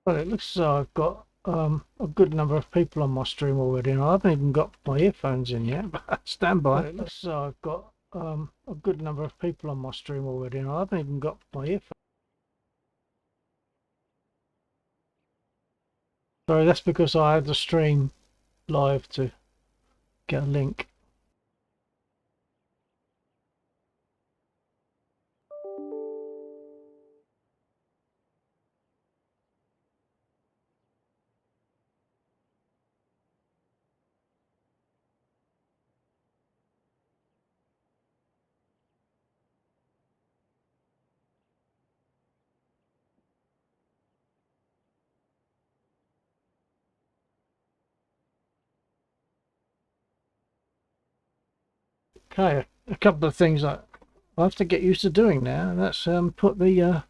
Well, it looks as though I've got a good number of people on my stream already, and I haven't even got my earphones in yet. But stand by. Well, it looks as though I've got a good number of people on my stream already, and I haven't even got my earphones. Sorry, that's because I had the stream live to get a link. Okay, a couple of things I have to get used to doing now, and that's put the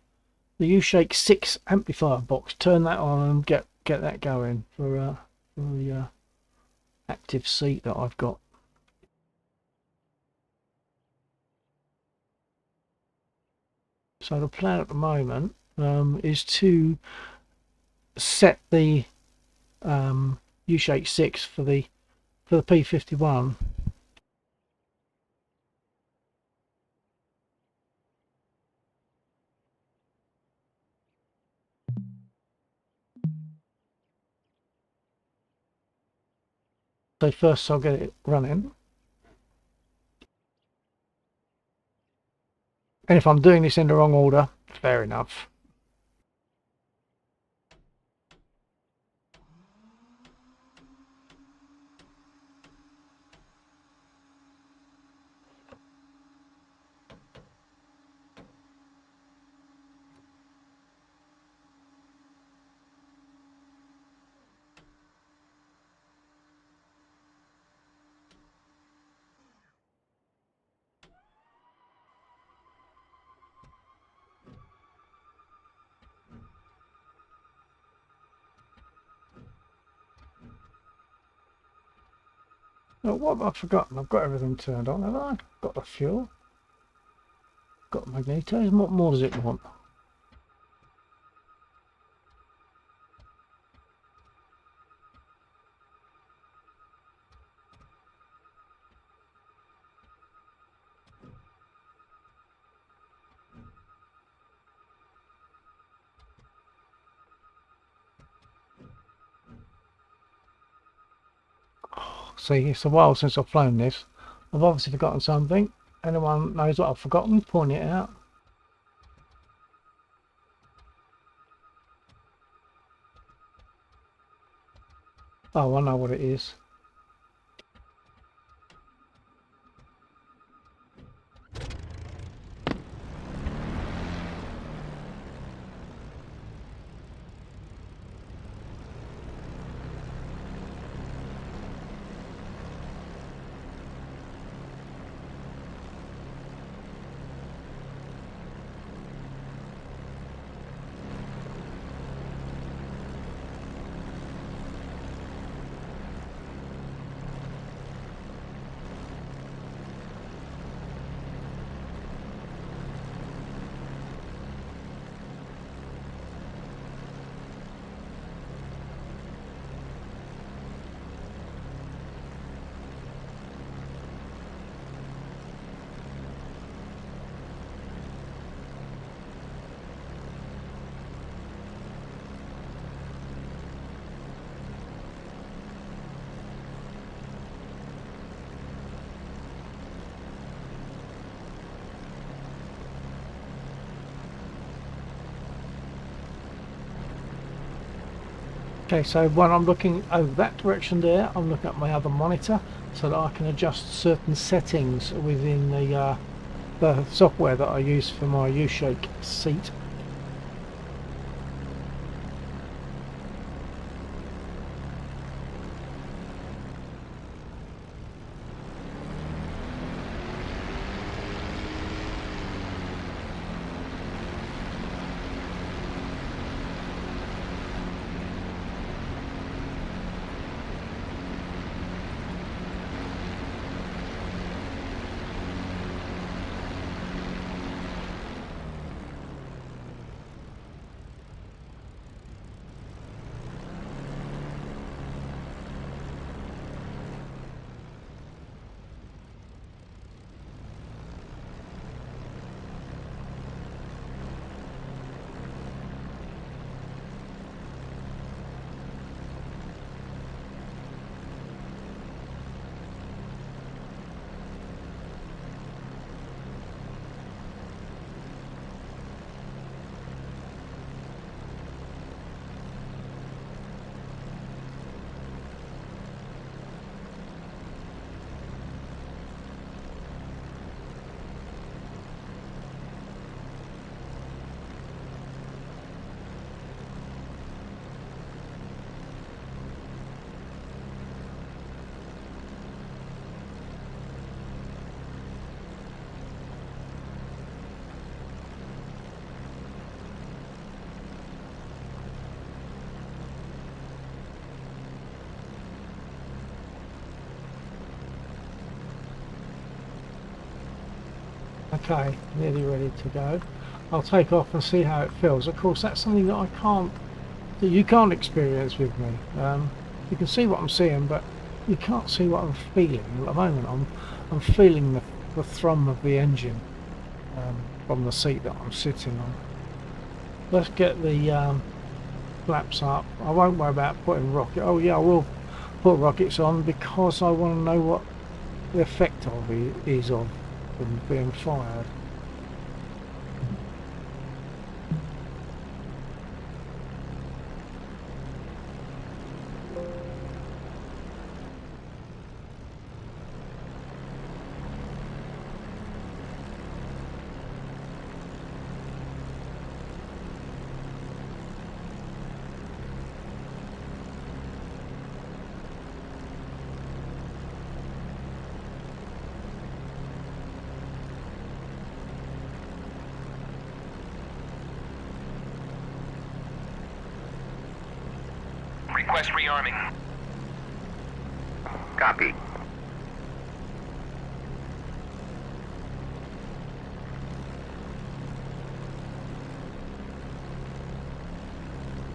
U-Shake 6 amplifier box, turn that on and get that going for the active seat that I've got. So the plan at the moment is to set the U-Shake 6 for the P51. So first I'll get it running. And if I'm doing this in the wrong order, fair enough. Oh, what have I forgotten? I've got everything turned on, have I? Got the fuel. Got magnetos. What more does it want? See, it's a while since I've flown this. I've obviously forgotten something. Anyone knows what I've forgotten? Point it out. Oh, I know what it is. Okay, so when I'm looking over that direction there, I'm looking at my other monitor so that I can adjust certain settings within the software that I use for my U-Shake seat. Okay, nearly ready to go. I'll take off and see how it feels. Of course, that's something that that you can't experience with me. You can see what I'm seeing, but you can't see what I'm feeling. At the moment, I'm feeling the thrum of the engine from the seat that I'm sitting on. Let's get the flaps up. I won't worry about putting rocket. Oh yeah, I will put rockets on because I want to know what the effect of it is of them being fired. Request rearming. Copy.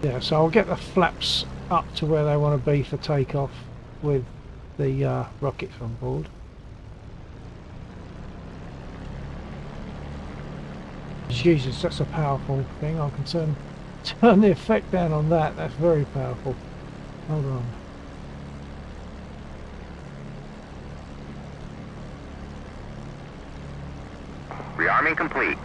Yeah, so I'll get the flaps up to where they want to be for takeoff with the rockets on board. Jesus, that's a powerful thing. I can turn the effect down on that. That's very powerful. Hold on. Rearming complete.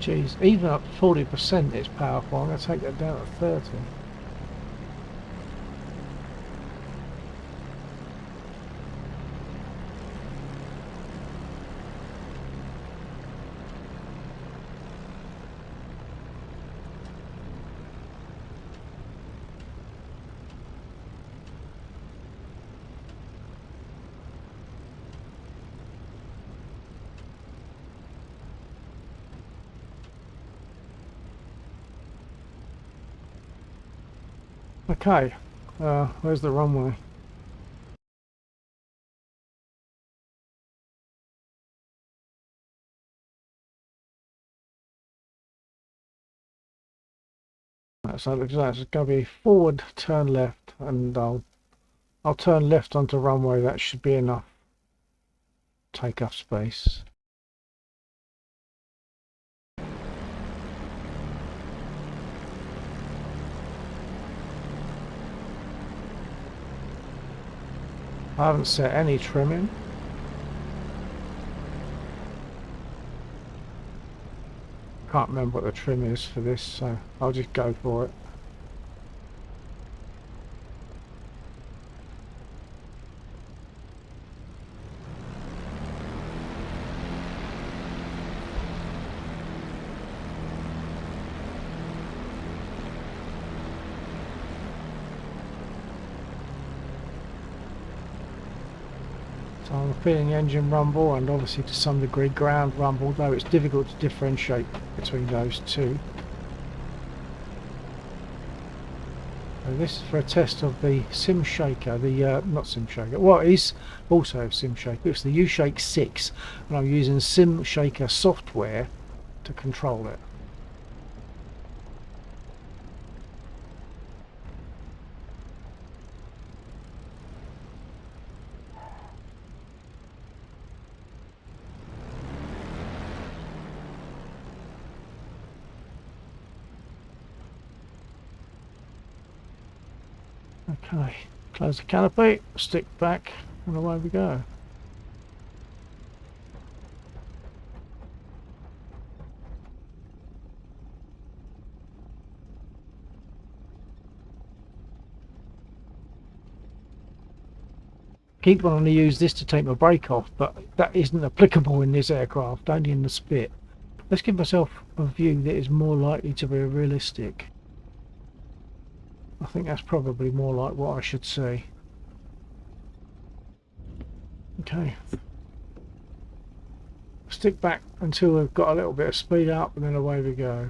Jeez, even up 40% it's powerful. I'm going to take that down to 30. Okay, where's the runway? So it looks like it's going to be forward, turn left, and I'll turn left onto runway. That should be enough takeoff space. I haven't set any trimming. Can't remember what the trim is for this, so I'll just go for it. So I'm feeling the engine rumble and obviously to some degree ground rumble, though it's difficult to differentiate between those two. So this is for a test of the sim shaker, not sim shaker, well, it is also sim shaker. It's the U-Shake 6 and I'm using sim shaker software to control it. Okay, close the canopy, stick back, and away we go. Keep wanting to use this to take my brake off, but that isn't applicable in this aircraft, only in the Spit. Let's give myself a view that is more likely to be realistic. I think that's probably more like what I should see. Okay, stick back until we've got a little bit of speed up, and then away we go.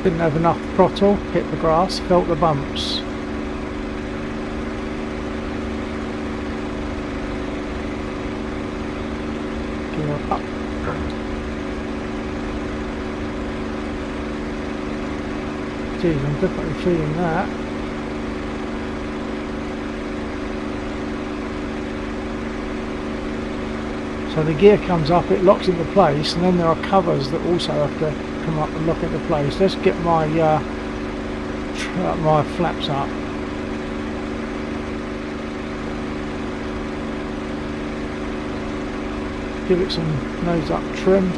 Didn't have enough throttle, hit the grass, felt the bumps. Gear up. Geez, I'm definitely feeling that. So the gear comes up, it locks into place, and then there are covers that also have to come up and lock into place. Let's get my my flaps up. Give it some nose up trim.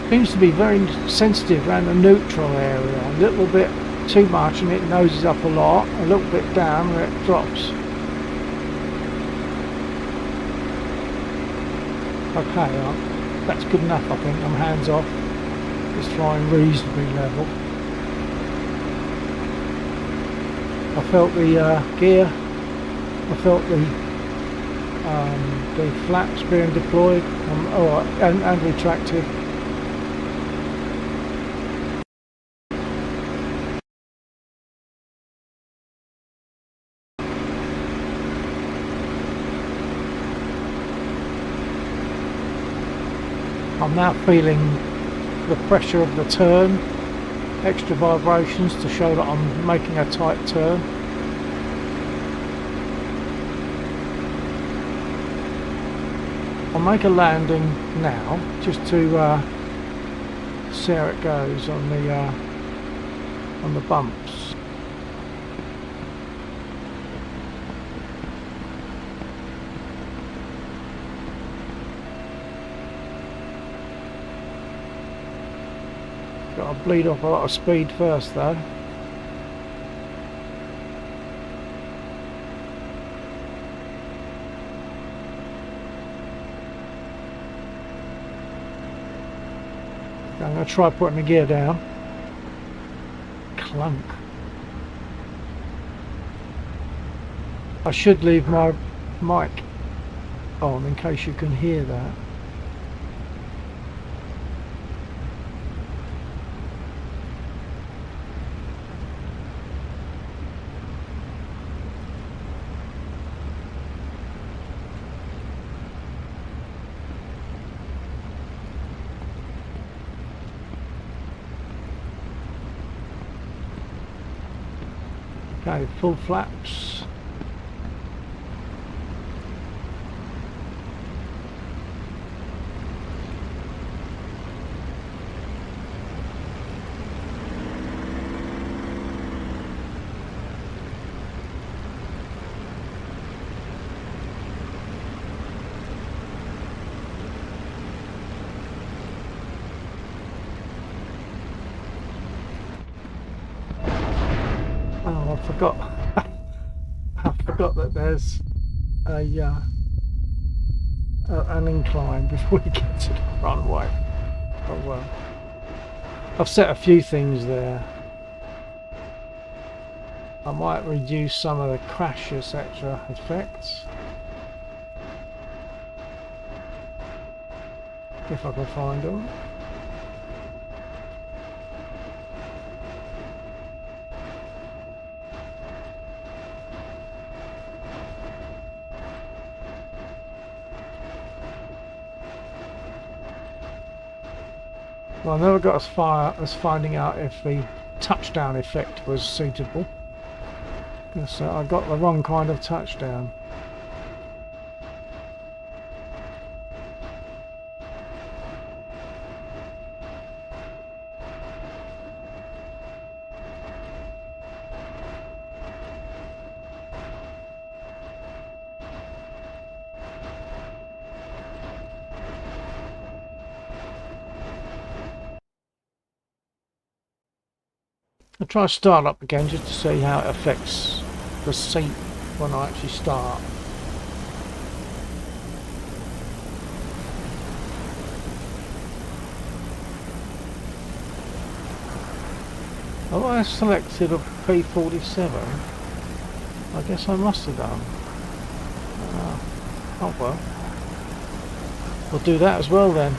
Seems to be very sensitive around the neutral area, a little bit too much and it noses up a lot, a little bit down where it drops. Okay, that's good enough I think. I'm hands off, it's flying reasonably level. I felt the gear, I felt the flaps being deployed and retracted. I'm now feeling the pressure of the turn, extra vibrations to show that I'm making a tight turn. I'll make a landing now just to see how it goes on the bumps. Got to bleed off a lot of speed first though. I'm going to try putting the gear down. Clunk. I should leave my mic on in case you can hear that. Okay, full flaps. Oh, I forgot. I forgot that there's an incline before you get to the runway. Oh well. I've set a few things there. I might reduce some of the crash etc. effects if I can find them. Well, I never got as far as finding out if the touchdown effect was suitable. Because I got the wrong kind of touchdown. I'll try start up again just to see how it affects the seat when I actually start. Oh, I selected a P47. I guess I must have done. Oh well. We'll do that as well then.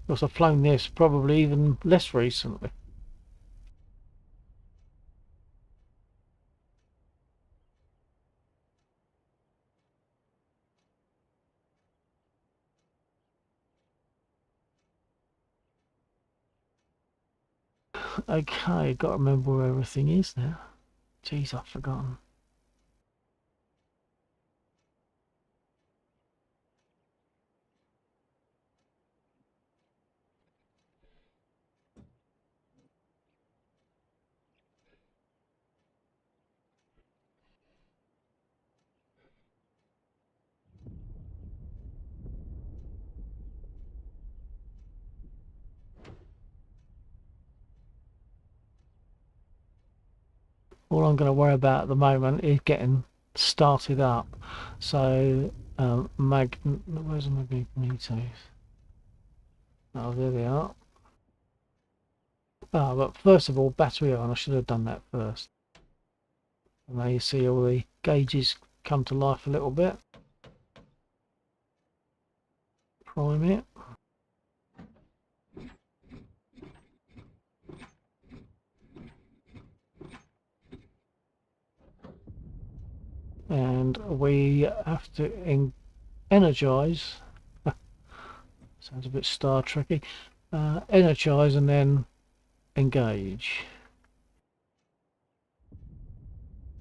Of course, I've flown this probably even less recently. Okay, got to remember where everything is now. Jeez, I've forgotten. All I'm going to worry about at the moment is getting started up. So, where's my magnetos? Oh, there they are. Oh, but first of all, battery on. I should have done that first. And now you see all the gauges come to life a little bit. Prime it. And we have to energize. Sounds a bit Star Trekky. Energize and then engage.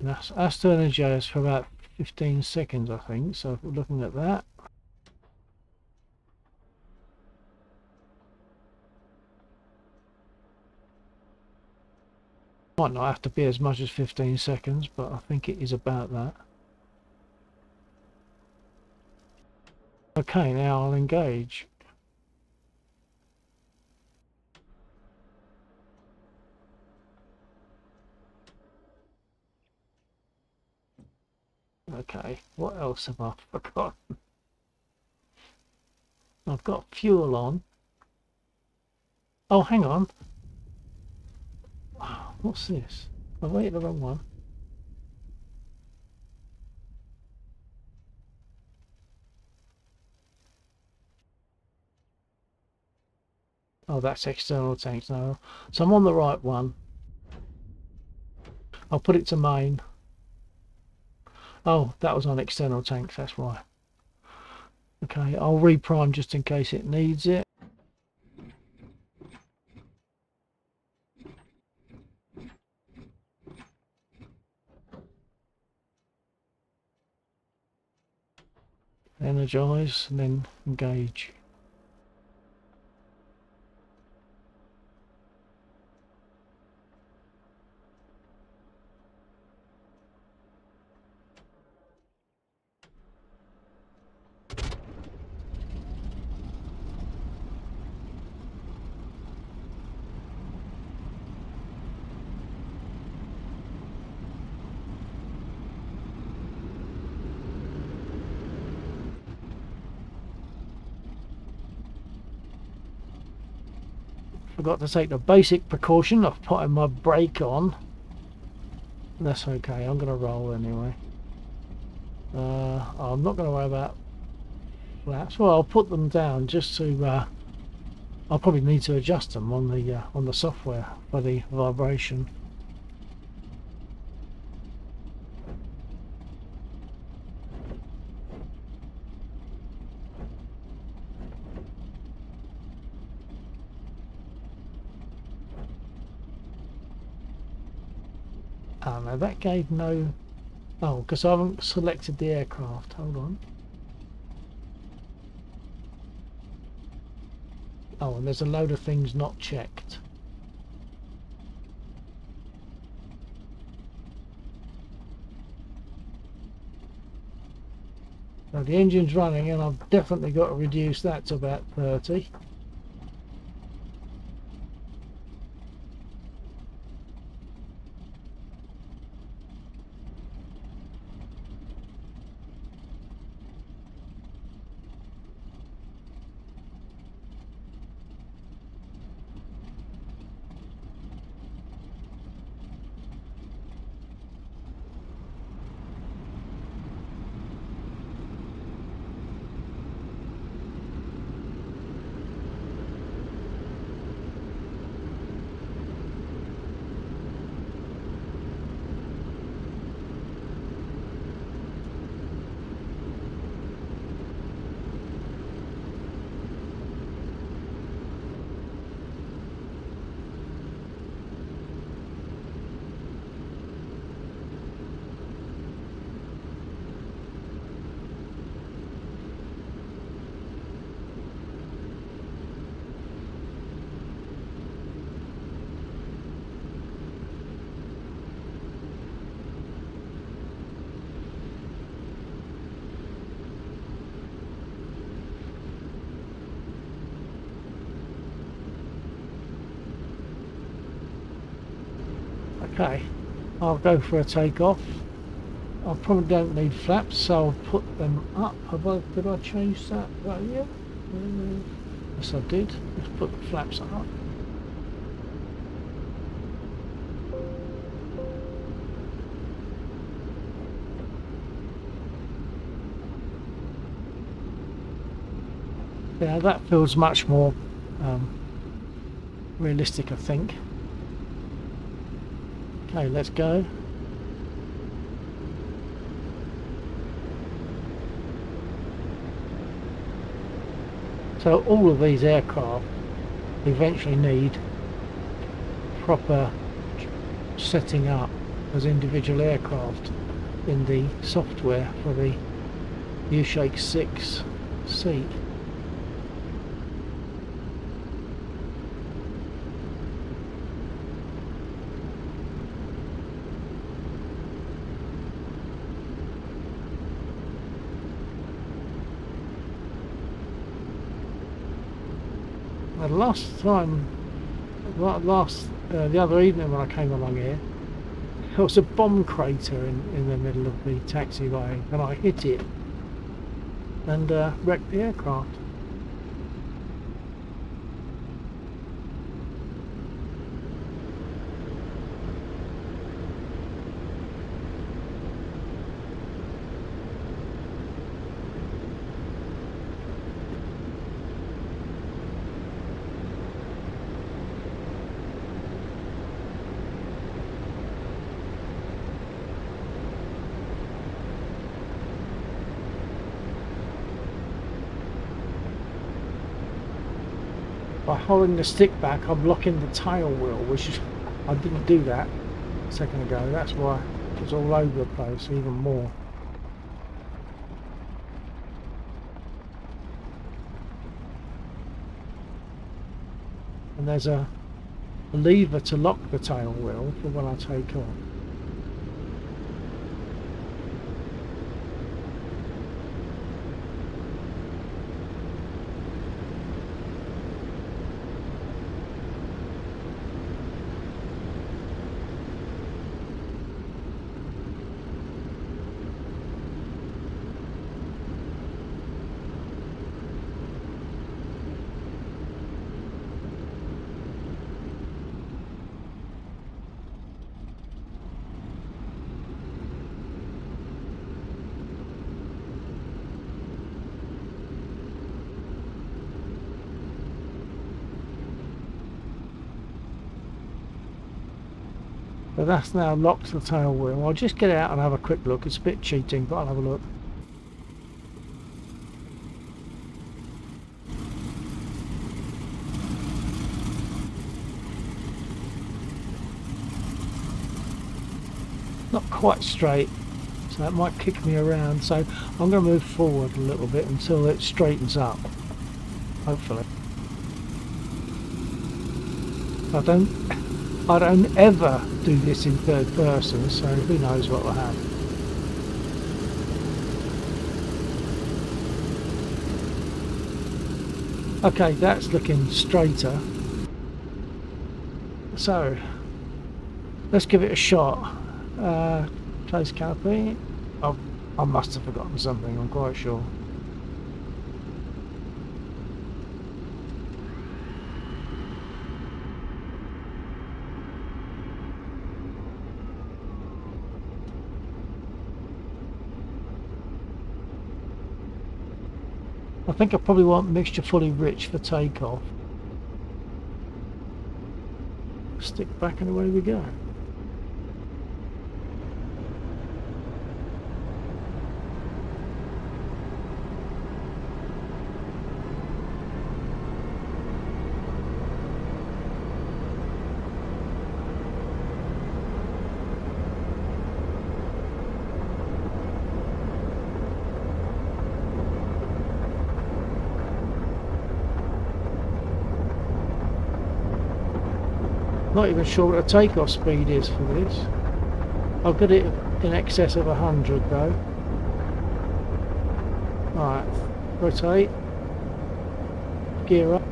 And that's to energize for about 15 seconds, I think. So if we're looking at that. Might not have to be as much as 15 seconds, but I think it is about that. Okay, now I'll engage. Okay, what else have I forgotten? I've got fuel on. Oh, hang on. What's this? I waited the wrong one. Oh, that's external tanks now. So I'm on the right one. I'll put it to main. Oh, that was on external tanks, that's why. Okay, I'll reprime just in case it needs it. Energize and then engage. Forgot to take the basic precaution of putting my brake on. That's okay, I'm going to roll anyway. I'm not going to worry about flaps. Well, I'll put them down just to... I'll probably need to adjust them on the software for the vibration. Oh no, that gave no... Oh, because I haven't selected the aircraft. Hold on. Oh, and there's a load of things not checked. So the engine's running and I've definitely got to reduce that to about 30. Okay, I'll go for a takeoff. I probably don't need flaps, so I'll put them up. Did I change that? Right, yeah. Yes, I did. Let's put the flaps up. Yeah, that feels much more realistic, I think. Okay, let's go. So all of these aircraft eventually need proper setting up as individual aircraft in the software for the U-Shake 6C. The other evening when I came along here, there was a bomb crater in the middle of the taxiway, and I hit it and wrecked the aircraft. By holding the stick back, I'm locking the tail wheel, which is, I didn't do that a second ago. That's why it's all over the place even more. And there's a lever to lock the tail wheel for when I take off. But that's now locked the tail wheel. I'll just get it out and have a quick look. It's a bit cheating, but I'll have a look. Not quite straight, so that might kick me around. So I'm going to move forward a little bit until it straightens up, hopefully. I don't ever do this in third person, so who knows what will happen. Okay, that's looking straighter. So let's give it a shot. Close canopy. Oh, I must have forgotten something, I'm quite sure. I think I probably want mixture fully rich for takeoff. Stick back and away we go. Not even sure what the takeoff speed is for this. I've got it in excess of 100 though. Right, rotate, gear up.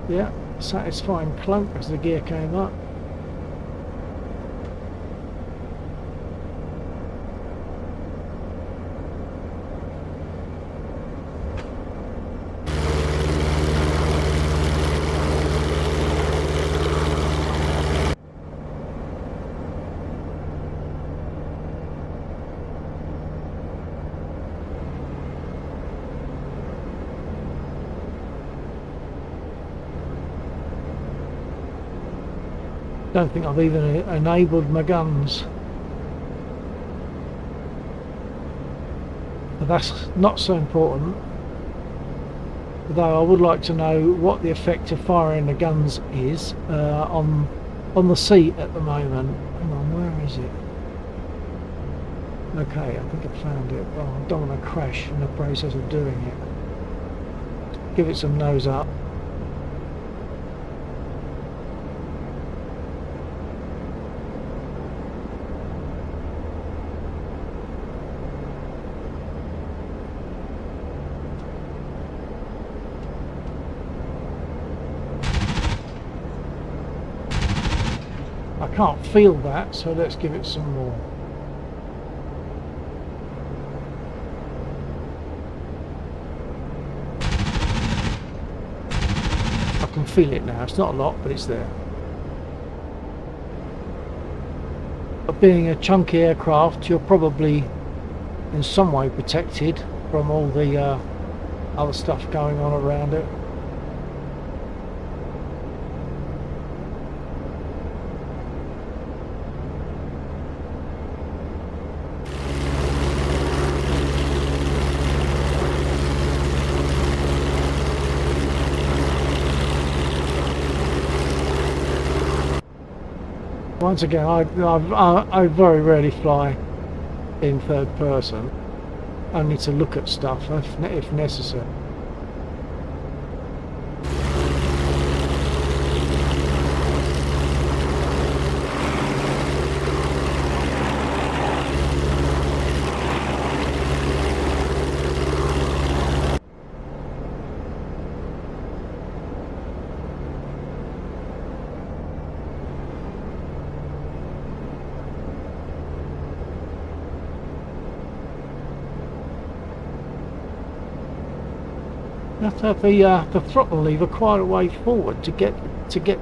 Yeah, satisfying clunk as the gear came up. Don't think I've even enabled my guns. But that's not so important. Though I would like to know what the effect of firing the guns is on the seat at the moment. Hang on, where is it? Okay, I think I found it. Oh, I don't want to crash in the process of doing it. Give it some nose up. I can't feel that, so let's give it some more. I can feel it now. It's not a lot, but it's there. But being a chunky aircraft, you're probably in some way protected from all the other stuff going on around it. Once again, I very rarely fly in third person, only to look at stuff if necessary. You have to have the throttle lever quite a way forward to get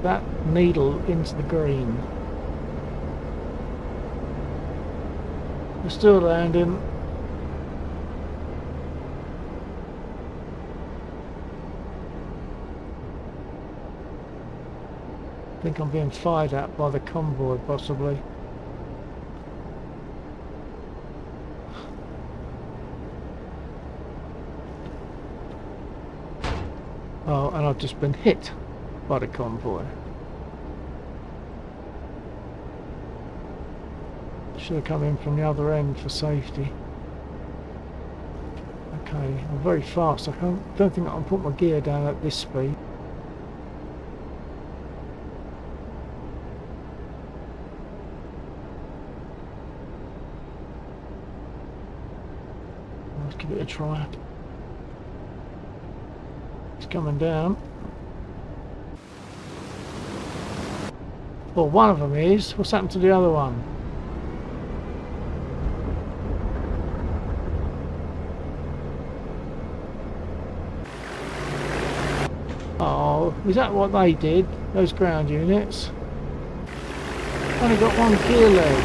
that needle into the green. We're still landing. I think I'm being fired at by the convoy, possibly. Oh, and I've just been hit by the convoy. Should have come in from the other end for safety. Okay, I'm very fast. Don't think I can put my gear down at this speed. Let's give it a try. It's coming down. Well, one of them is. What's happened to the other one? Oh, is that what they did? Those ground units? Only got one gear leg.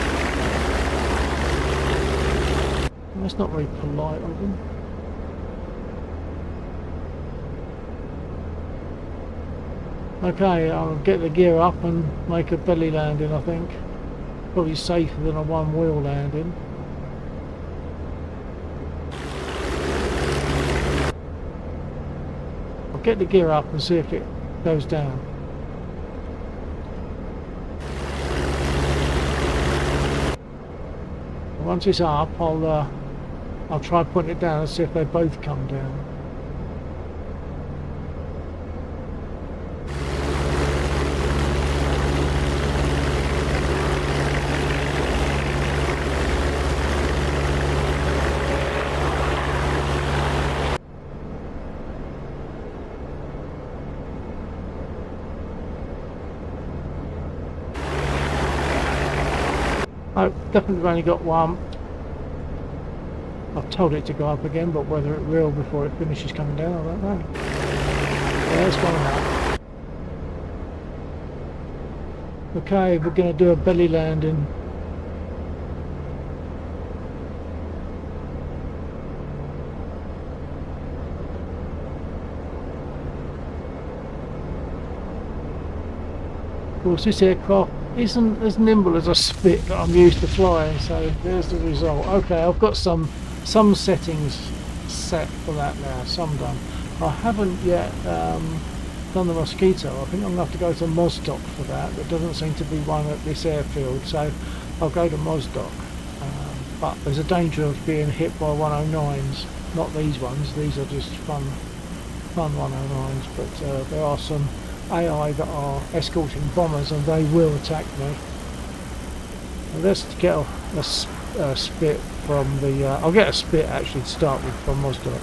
That's not very polite of them. Okay, I'll get the gear up and make a belly landing, I think. Probably safer than a one-wheel landing. I'll get the gear up and see if it goes down. Once it's up, I'll try putting it down and see if they both come down. I've definitely only got one. I've told it to go up again, but whether it will before it finishes coming down, I don't know. Yeah, it's going up. Okay, we're going to do a belly landing. Of course, this aircraft isn't as nimble as a Spit that I'm used to flying, so there's the result. Okay, I've got some settings set for that now, some done. I haven't yet done the Mosquito. I think I'm going to have to go to Mosdoc for that. There doesn't seem to be one at this airfield, so I'll go to Mosdoc. But there's a danger of being hit by 109s, not these ones. These are just fun 109s, but there are some AI that are escorting bombers and they will attack me. Let's get a Spit from the... I'll get a Spit actually to start with from Mosdoc.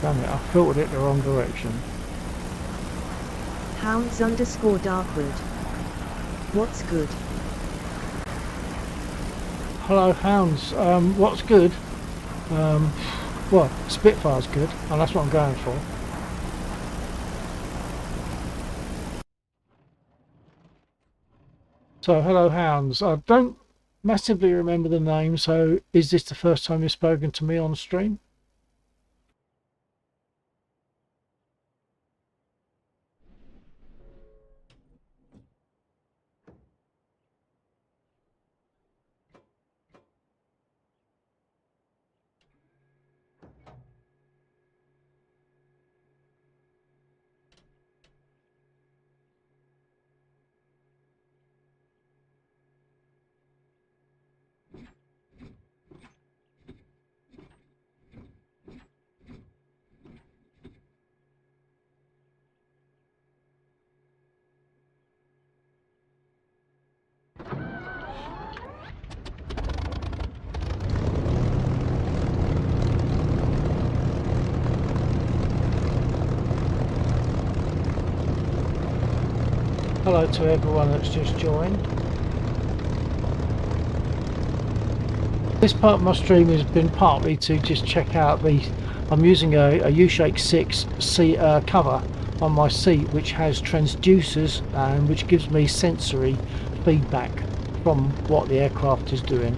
Damn it, I filtered it the wrong direction. Hounds_Darkwood. What's good? Hello Hounds, what's good? Well, Spitfire's good, and that's what I'm going for. So, hello Hounds. I don't massively remember the name, so is this the first time you've spoken to me on stream? Hello to everyone that's just joined. This part of my stream has been partly to just check out the... I'm using a U-Shake 6 cover on my seat, which has transducers and which gives me sensory feedback from what the aircraft is doing.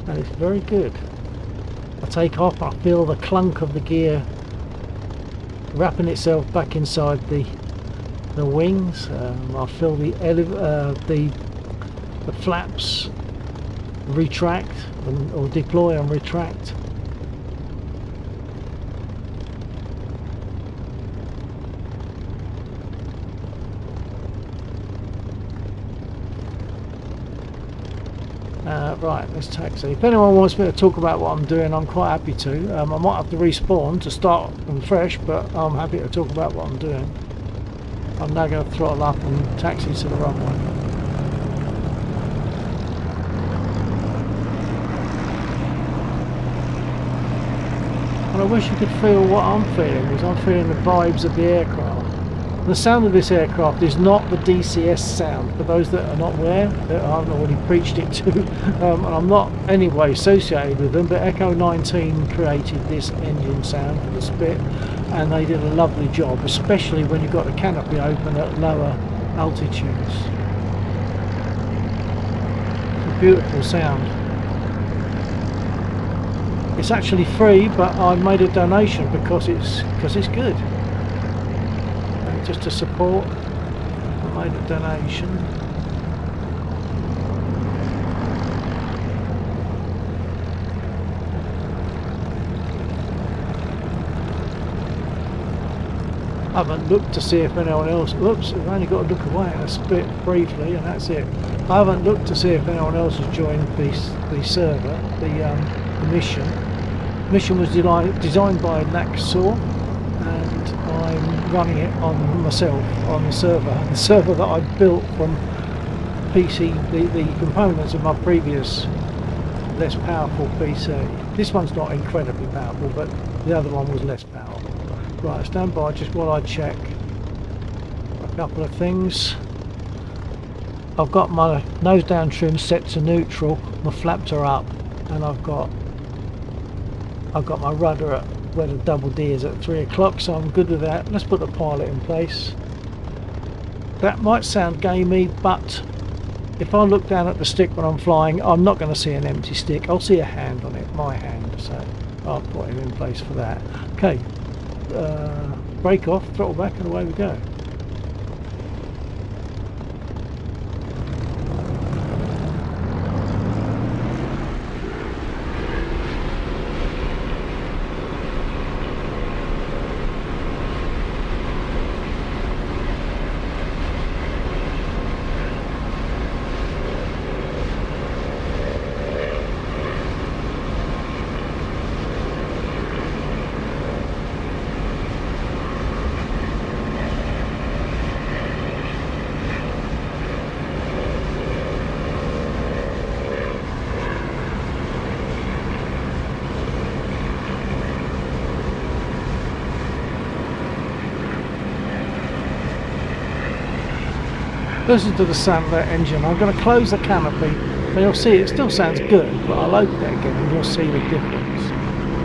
And it's very good. I take off, I feel the clunk of the gear wrapping itself back inside the wings. I feel the flaps retract or deploy and retract. Right, let's taxi. If anyone wants me to talk about what I'm doing, I'm quite happy to. I might have to respawn to start from fresh, but I'm happy to talk about what I'm doing. I'm now going to throttle up and taxi to the runway. And I wish you could feel what I'm feeling, because I'm feeling the vibes of the aircraft. The sound of this aircraft is not the DCS sound, for those that are not aware, that I haven't already preached it to, and I'm not anyway associated with them, but Echo 19 created this engine sound for the Spit, and they did a lovely job, especially when you've got the canopy open at lower altitudes. It's a beautiful sound. It's actually free, but I made a donation because it's good. Just to support, I made a donation. I haven't looked to see if anyone else... Oops, I've only got to look away at a Spit briefly, and that's it. I haven't looked to see if anyone else has joined the server, the mission. The mission was designed by Naxor, and I'm running it on myself on the server that I built from PC, the components of my previous less powerful PC. This one's not incredibly powerful, but the other one was less powerful. Right, stand by just while I check a couple of things. I've got my nose down trim set to neutral, my flaps are up, and I've got my rudder at where the double D is at 3 o'clock, so I'm good with that. Let's put the pilot in place. That might sound gamey, but if I look down at the stick when I'm flying, I'm not going to see an empty stick. I'll see a hand on it, my hand, so I'll put him in place for that. Okay, brake off, throttle back, and away we go. Listen to the sound of that engine. I'm going to close the canopy, and you'll see it still sounds good, but I'll open it again and you'll see the difference.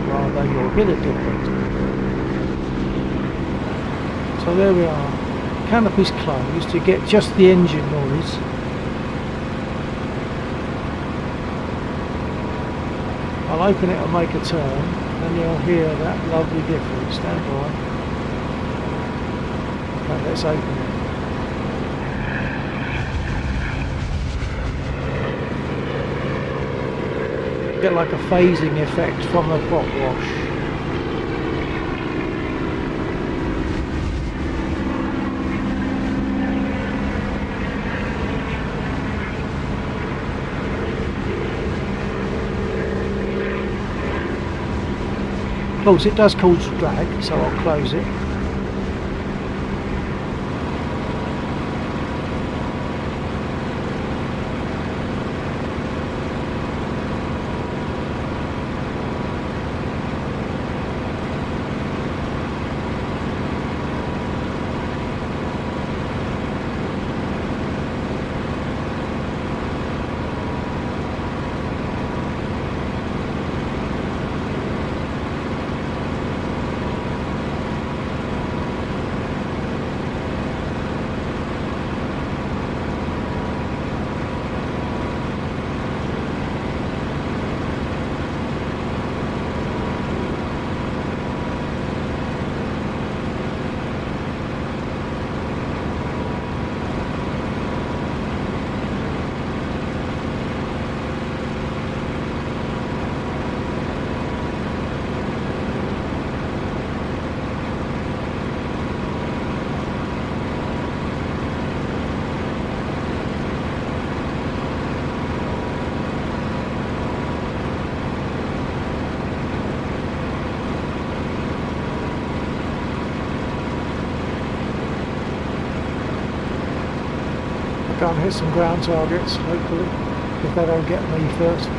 Rather, you'll hear the difference. So there we are. Canopy's closed. You get just the engine noise. I'll open it and make a turn, and you'll hear that lovely difference. Stand by. Okay, let's open it. Get like a phasing effect from the prop wash. Of course, it does cause drag, so I'll close it. go and hit some ground targets, hopefully, if they don't get me first.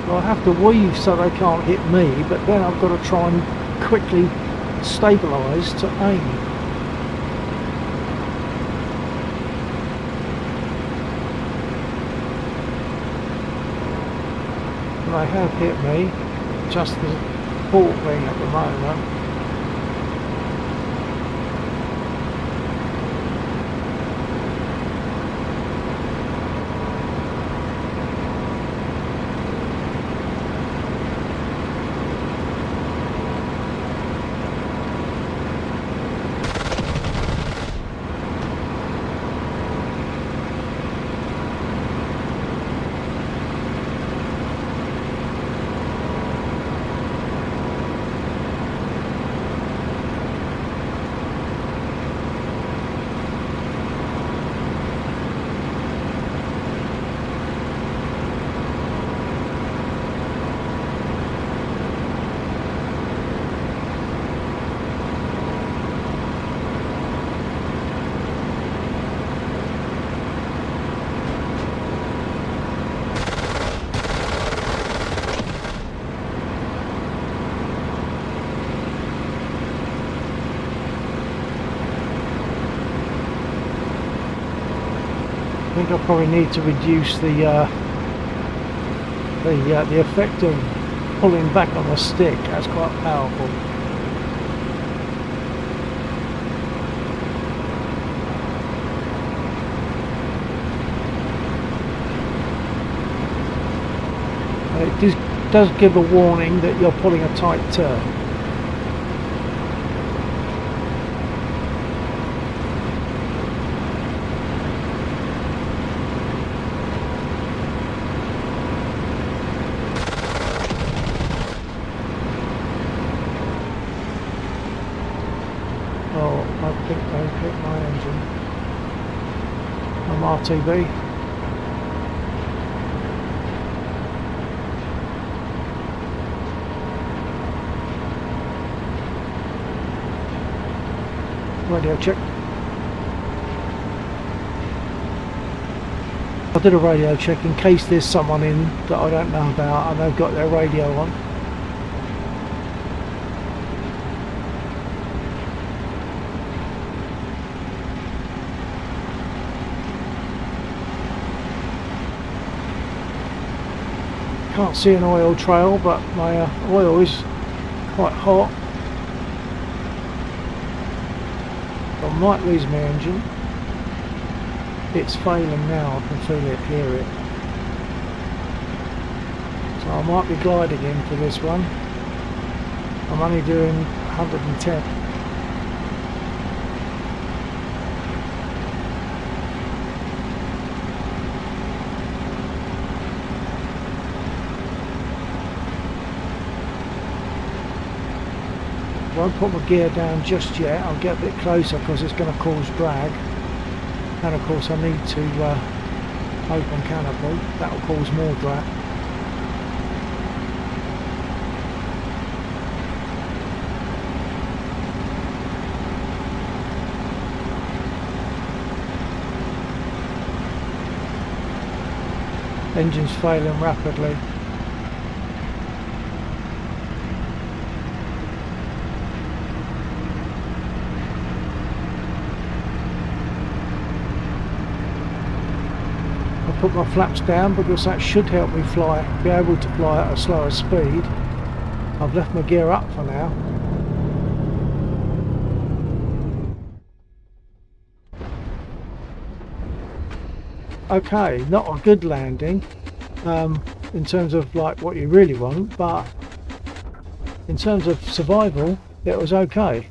I have to weave so they can't hit me, but then I've got to try and quickly stabilise to aim. They have hit me, just the port wing at the moment. I think I probably need to reduce the effect of pulling back on the stick. That's quite powerful. It does give a warning that you're pulling a tight turn. I think they've hit my engine. I'm RTB. Radio check. I did a radio check in case there's someone in that I don't know about and they've got their radio on. Can't see an oil trail, but my oil is quite hot. I might lose my engine. It's failing now, I can feel it, hear it. So I might be gliding in for this one. I'm only doing 110. Won't put my gear down just yet. I'll get a bit closer because it's going to cause drag, and of course I need to open canopy. That will cause more drag. Engine's failing rapidly. put my flaps down because that should help me be able to fly at a slower speed. I've left my gear up for now. Okay, not a good landing in terms of like what you really want, but in terms of survival it was okay.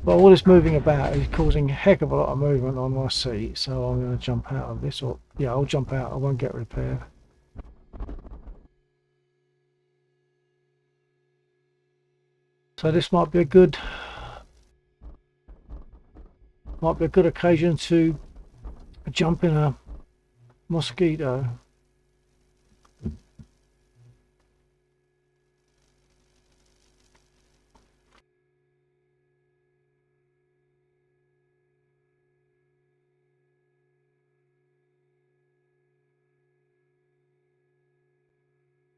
But all this moving about is causing a heck of a lot of movement on my seat, so I'm going to jump out of this, or yeah, I'll jump out, I won't get repaired. So this might be a good occasion to jump in a Mosquito.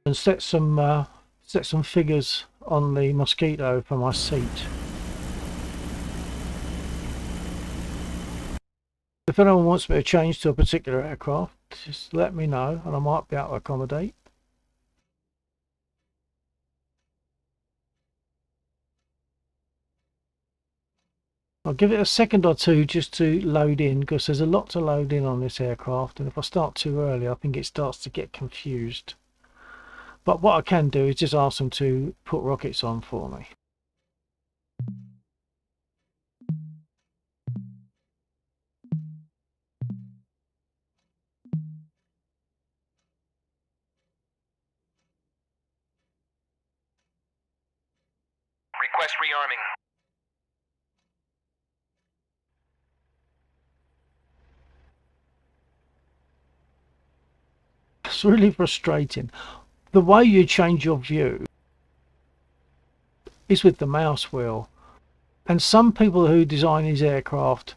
And set some figures on the Mosquito for my seat. If anyone wants me to change to a particular aircraft, just let me know and I might be able to accommodate. I'll give it a second or two just to load in, because there's a lot to load in on this aircraft, and if I start too early I think it starts to get confused. But what I can do is just ask them to put rockets on for me. Request rearming. It's really frustrating. The way you change your view is with the mouse wheel, and some people who design these aircraft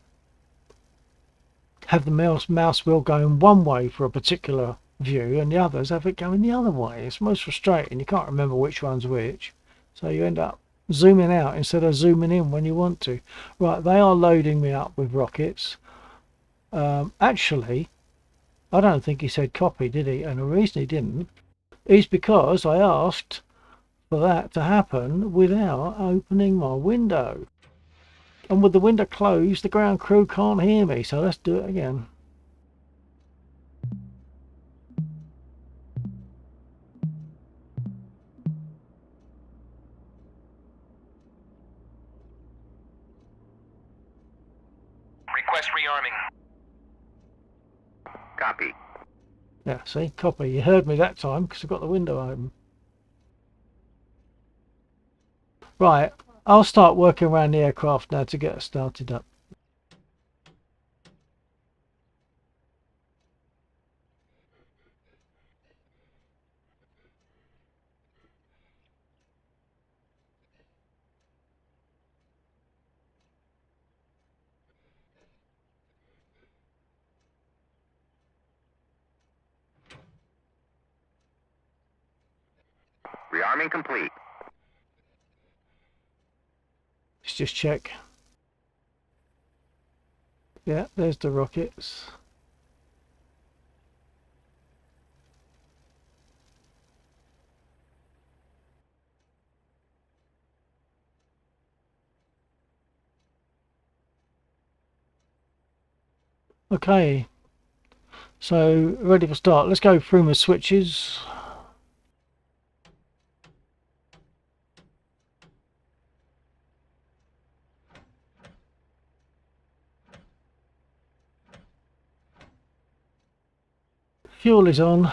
have the mouse wheel going one way for a particular view and the others have it going the other way. It's most frustrating, you can't remember which one's which, so you end up zooming out instead of zooming in when you want to. Right, they are loading me up with rockets. Actually, I don't think he said copy, did he? And the reason he didn't is because I asked for that to happen without opening my window. And with the window closed, the ground crew can't hear me, so let's do it again. Request rearming. Copy. Yeah, see, copy. You heard me that time because I've got the window open. Right, I'll start working around the aircraft now to get it started up. Rearming complete. Let's just check. Yeah, there's the rockets. Okay, so ready for start. Let's go through my switches. Fuel is on.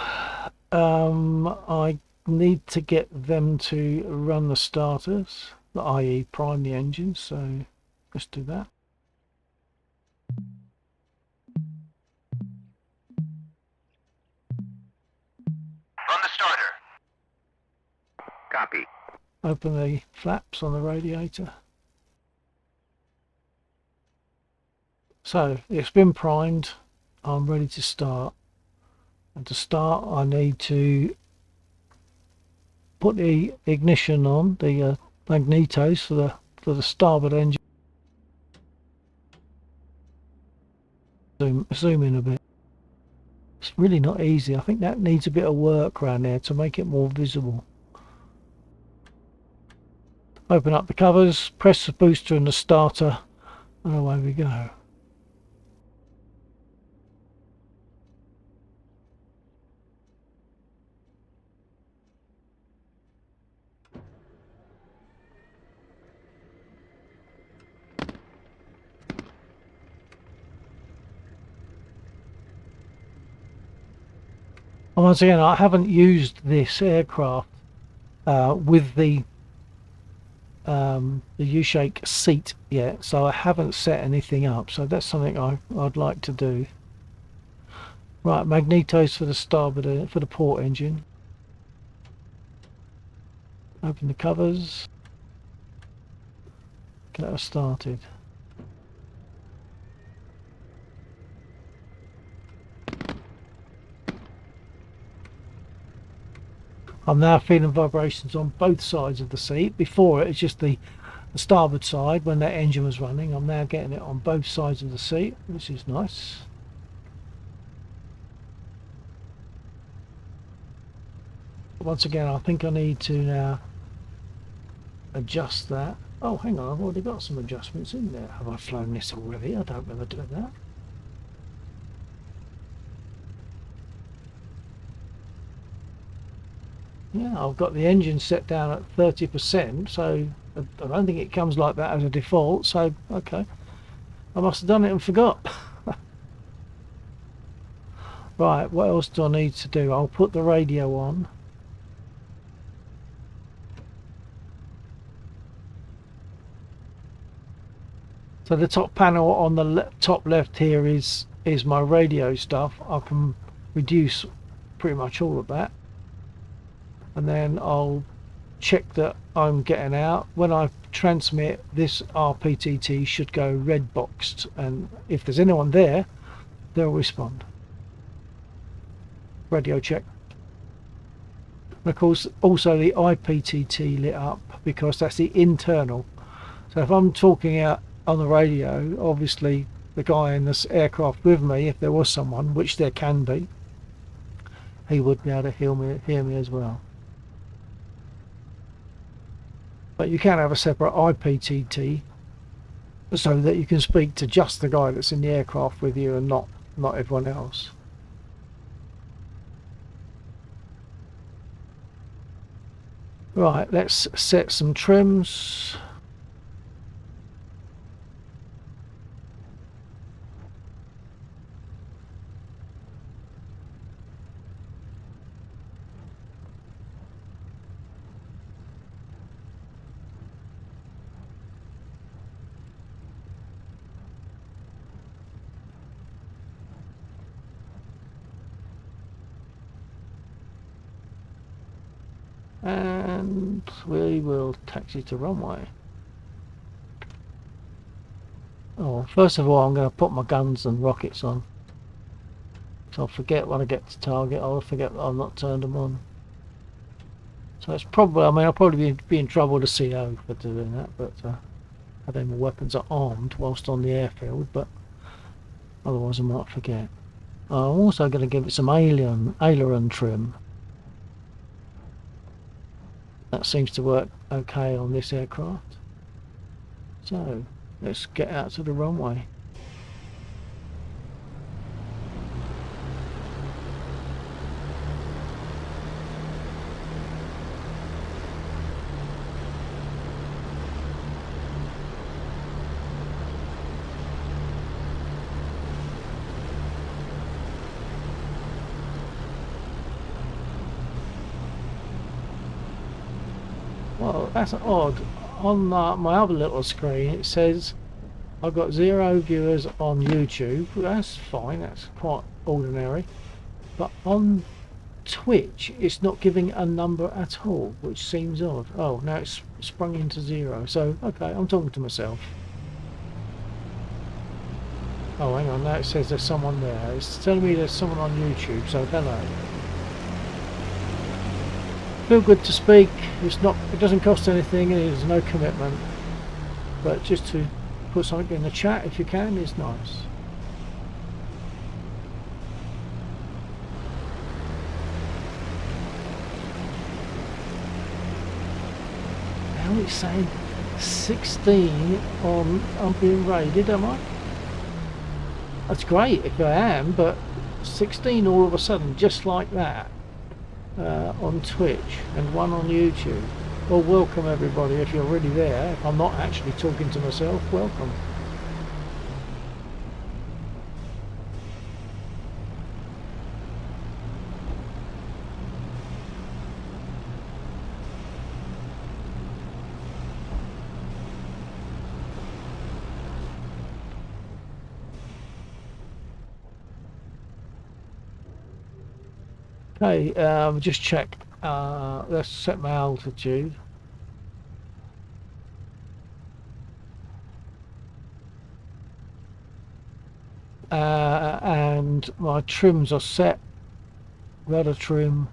I need to get them to run the starters, i.e. prime the engines, so let's do that. Run the starter. Copy. Open the flaps on the radiator. So it's been primed. I'm ready to start. And to start I need to put the ignition on, the magnetos for the starboard engine. Zoom in a bit. It's really not easy. I think that needs a bit of work around there to make it more visible. Open up the covers, press the booster and the starter, and away we go. And once again, I haven't used this aircraft with the U-shake seat yet, so I haven't set anything up. So that's something I'd like to do. Right, magnetos for the starboard, for the port engine. Open the covers. Get us started. I'm now feeling vibrations on both sides of the seat. Before it's just the starboard side when that engine was running. I'm now getting it on both sides of the seat, which is nice. Once again, I think I need to now adjust that. Oh, hang on, I've already got some adjustments in there. Have I flown this already? I don't remember doing that. Yeah, I've got the engine set down at 30%, so I don't think it comes like that as a default, so okay. I must have done it and forgot. Right, what else do I need to do? I'll put the radio on. So the top panel on the top left here is my radio stuff. I can reduce pretty much all of that. And then I'll check that I'm getting out. When I transmit, this RPTT should go red boxed, and if there's anyone there, they'll respond. Radio check. And of course also the IPTT lit up because that's the internal. So if I'm talking out on the radio, obviously the guy in this aircraft with me, if there was someone, which there can be, he would be able to hear me as well. But you can have a separate IPTT so that you can speak to just the guy that's in the aircraft with you and not everyone else. Right, let's set some trims. And we will taxi to runway. Oh, first of all I'm going to put my guns and rockets on. So I'll forget when I get to target, I'll forget that I've not turned them on. So it's probably, I mean, I'll probably be in trouble with the CO for doing that, but I think my weapons are armed whilst on the airfield, but otherwise I might forget. I'm also going to give it some aileron trim. That seems to work okay on this aircraft. So let's get out to the runway. Well, that's odd. On my other little screen it says I've got 0 viewers on YouTube. That's fine, that's quite ordinary. But on Twitch it's not giving a number at all, which seems odd. Oh, now it's sprung into 0. So, okay, I'm talking to myself. Oh, hang on, now it says there's someone there. It's telling me there's someone on YouTube, so hello. Feel good to speak. It doesn't cost anything and there's no commitment, but just to put something in the chat if you can is nice. hell, it's saying 16 on I'm being raided, am I? That's great if I am, but 16 all of a sudden, just like that, on Twitch and 1 on YouTube. Well, welcome everybody if you're already there. If I'm not actually talking to myself, welcome. Okay, just check. Let's set my altitude. And my trims are set. Rudder trim,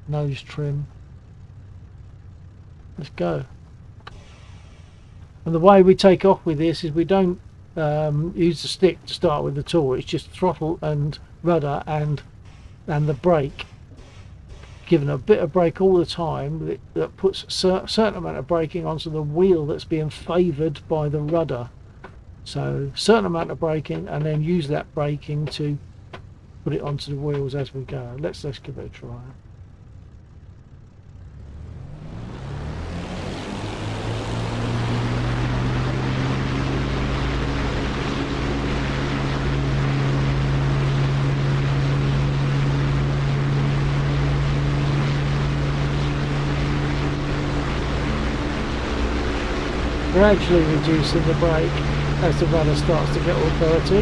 nose trim. Let's go. And the way we take off with this is we don't use the stick to start with at all. It's just throttle and rudder and the brake, giving a bit of brake all the time that puts a certain amount of braking onto the wheel that's being favoured by the rudder. So certain amount of braking, and then use that braking to put it onto the wheels as we go. Let's give it a try. Gradually reducing the brake as the rudder starts to get authority.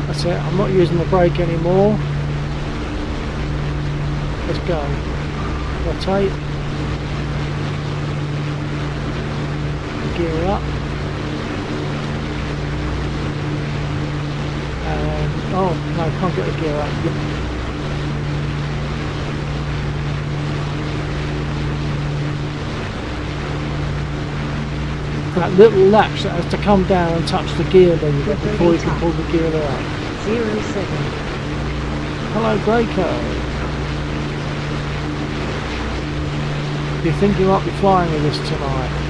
That's it, I'm not using the brake anymore. Let's go. Rotate. Gear up. Oh, no, I can't get the gear up. That little latch that has to come down and touch the gear lever before you can pull the gear out. 07. Hello, Draco. Do you think you might be flying with us tonight?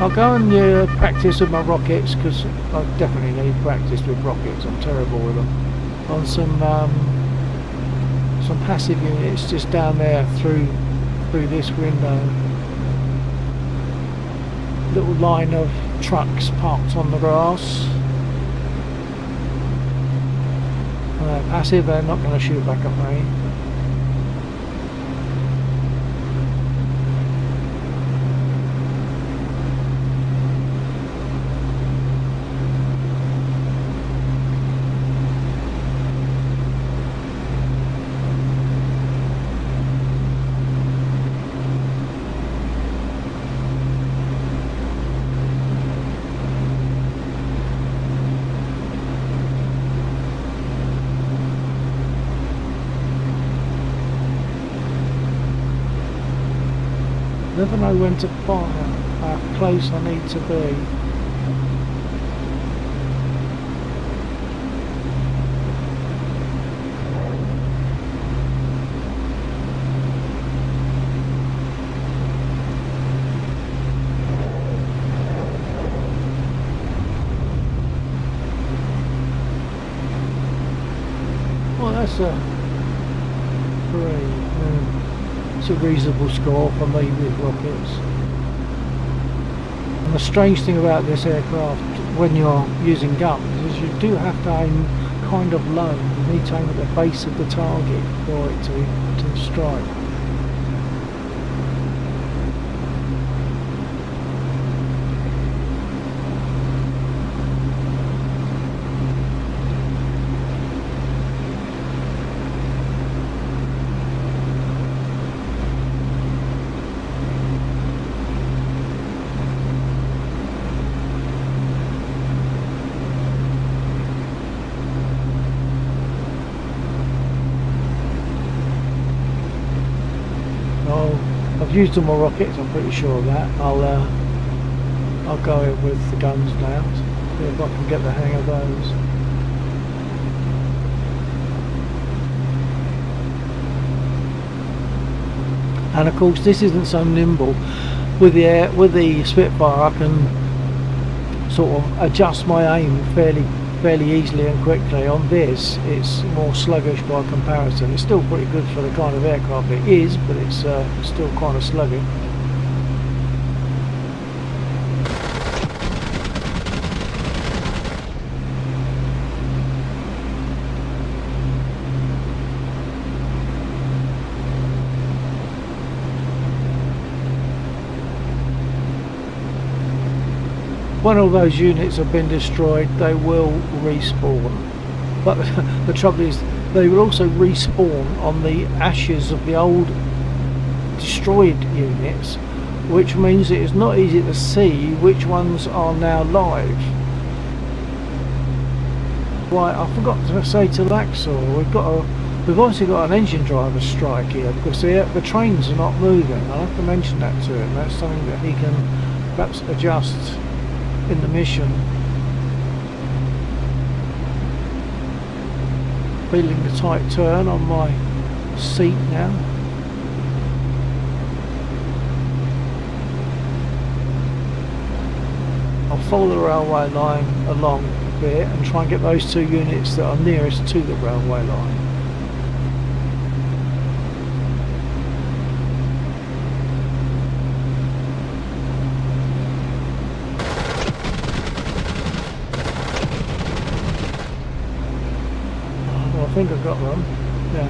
I'll go and practice with my rockets, because I definitely need practice with rockets. I'm terrible with them. On some passive units just down there through this window. Little line of trucks parked on the grass. Passive, they're not going to shoot back at me. Never know when to fire, how close I need to be. Well, that's a 3. It's a reasonable score for me with rockets. And the strange thing about this aircraft when you're using guns is you do have to aim kind of low. You need to aim at the base of the target for it to strike. I've used all my rockets, I'm pretty sure of that. I'll go in with the guns now, see if I can get the hang of those. And of course this isn't so nimble. With the Spitfire I can sort of adjust my aim fairly easily and quickly. On this it's more sluggish by comparison. It's still pretty good for the kind of aircraft it is, but it's still kind of sluggish. When all those units have been destroyed, they will respawn. But the trouble is, they will also respawn on the ashes of the old destroyed units, which means it is not easy to see which ones are now live. Right, I forgot to say to Laxor, we've obviously got an engine driver strike here because the trains are not moving. I'll have to mention that to him. That's something that he can perhaps adjust in the mission. Feeling the tight turn on my seat now. I'll follow the railway line along a bit and try and get those two units that are nearest to the railway line. I think I've got them, yeah.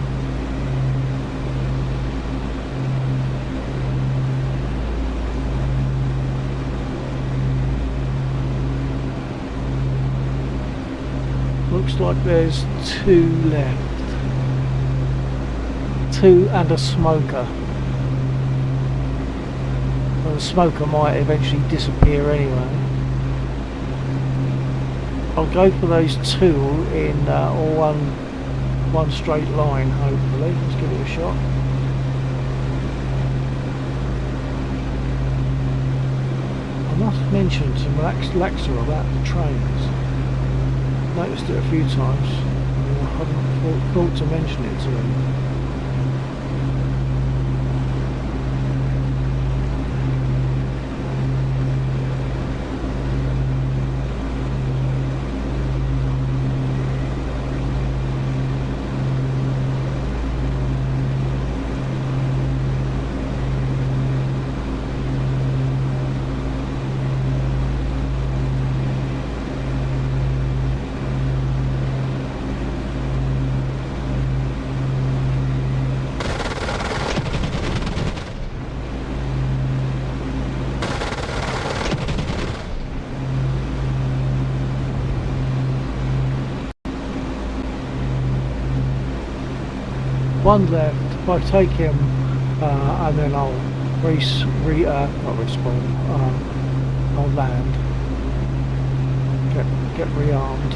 Looks like there's two left. Two and a smoker. Well, the smoker might eventually disappear anyway. I'll go for those two in one straight line, hopefully. Let's give it a shot. I must mention to Laxor about the trains. Noticed it a few times. I hadn't thought to mention it to him. One left. If I take him and then I'll not respawn, I'll land, get rearmed.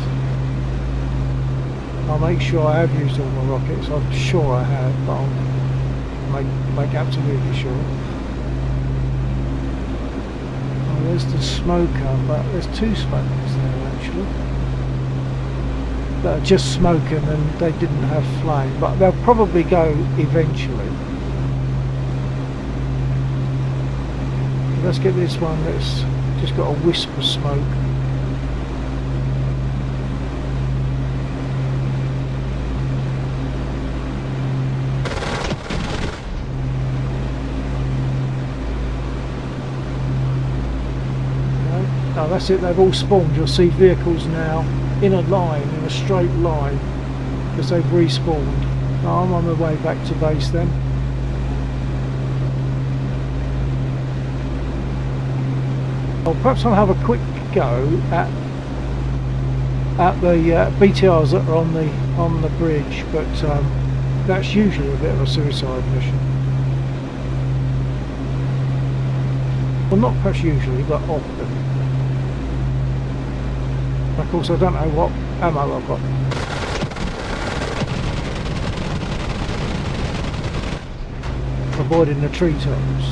I'll make sure I have used all my rockets. I'm sure I have, but I'll make absolutely sure. Oh, there's the smoker, but there's two smokers there actually. That are just smoking and they didn't have flame, but they'll probably go eventually. Let's get this one that's just got a wisp of smoke. Okay. Oh, that's it, they've all spawned. You'll see vehicles now in a line, in a straight line, because they've respawned. Oh, I'm on my way back to base then. Well, perhaps I'll have a quick go at the BTRs that are on the bridge, but that's usually a bit of a suicide mission. Well, not perhaps usually, but often. Of course, I don't know what ammo I've got. avoiding the treetops,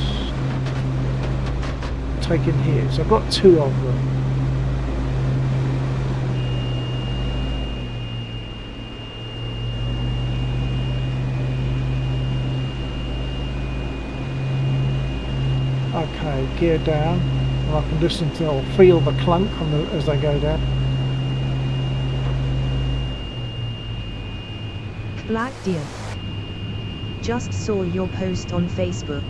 taking hits. I've got 2 of them. Okay, gear down, and I can listen to or feel the clunk on the, as they go down. Black Deer. Just saw your post on Facebook.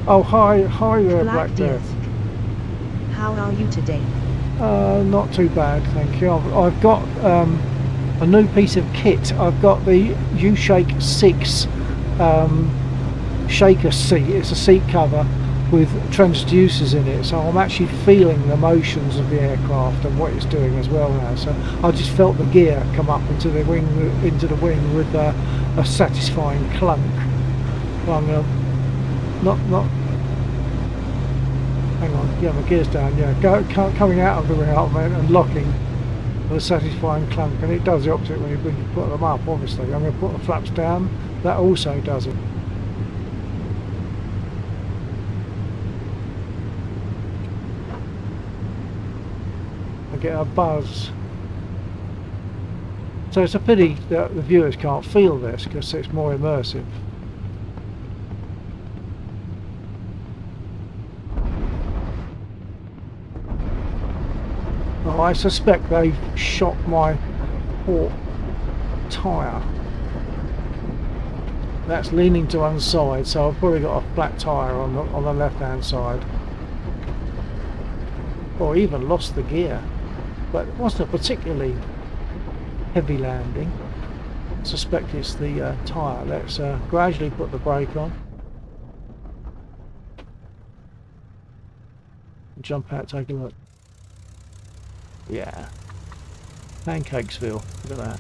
Oh, hi there, Black Deer. Death. How are you today? Not too bad, thank you. I've got a new piece of kit. I've got the U-Shake 6 shaker seat. It's a seat cover with transducers in it, so I'm actually feeling the motions of the aircraft and what it's doing as well now. So I just felt the gear come up into the wing with a satisfying clunk. Well, I'm gonna not. Hang on, yeah, my gear's down. Yeah, coming out of the wing and locking with a satisfying clunk, and it does the opposite when you put them up. Obviously, I'm going to put the flaps down. That also does it. I get a buzz. So it's a pity that the viewers can't feel this because it's more immersive. Well, I suspect they've shot my port tyre. That's leaning to one side, so I've probably got a flat tyre on the left hand side. Or even lost the gear. But it wasn't a particularly heavy landing. I suspect it's the tyre. Let's gradually put the brake on. Jump out, take a look. Yeah. Pancakesville. Look at that.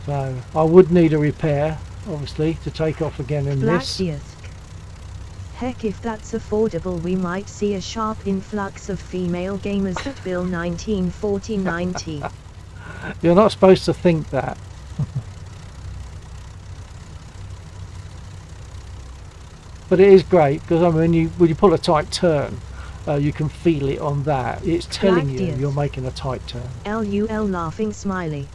So I would need a repair, obviously, to take off again in this. Heck, if that's affordable, we might see a sharp influx of female gamers at Bill 1940-90. You're not supposed to think that. But it is great because I mean, when you pull a tight turn, you can feel it on that. It's telling you you're making a tight turn. LUL laughing smiley.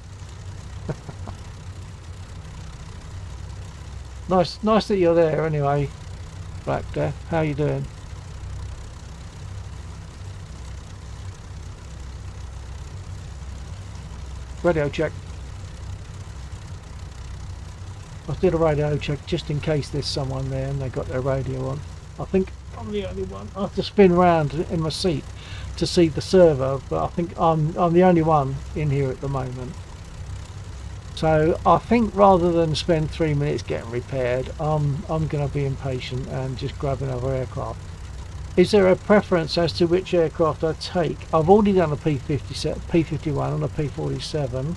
Nice that you're there anyway, Black Death. How you doing? Radio check. I did a radio check just in case there's someone there and they got their radio on. I think I'm the only one. I have to spin round in my seat to see the server, but I think I'm the only one in here at the moment. So I think rather than spend 3 minutes getting repaired, I'm going to be impatient and just grab another aircraft. Is there a preference as to which aircraft I take? I've already done a P-51 and a P-47.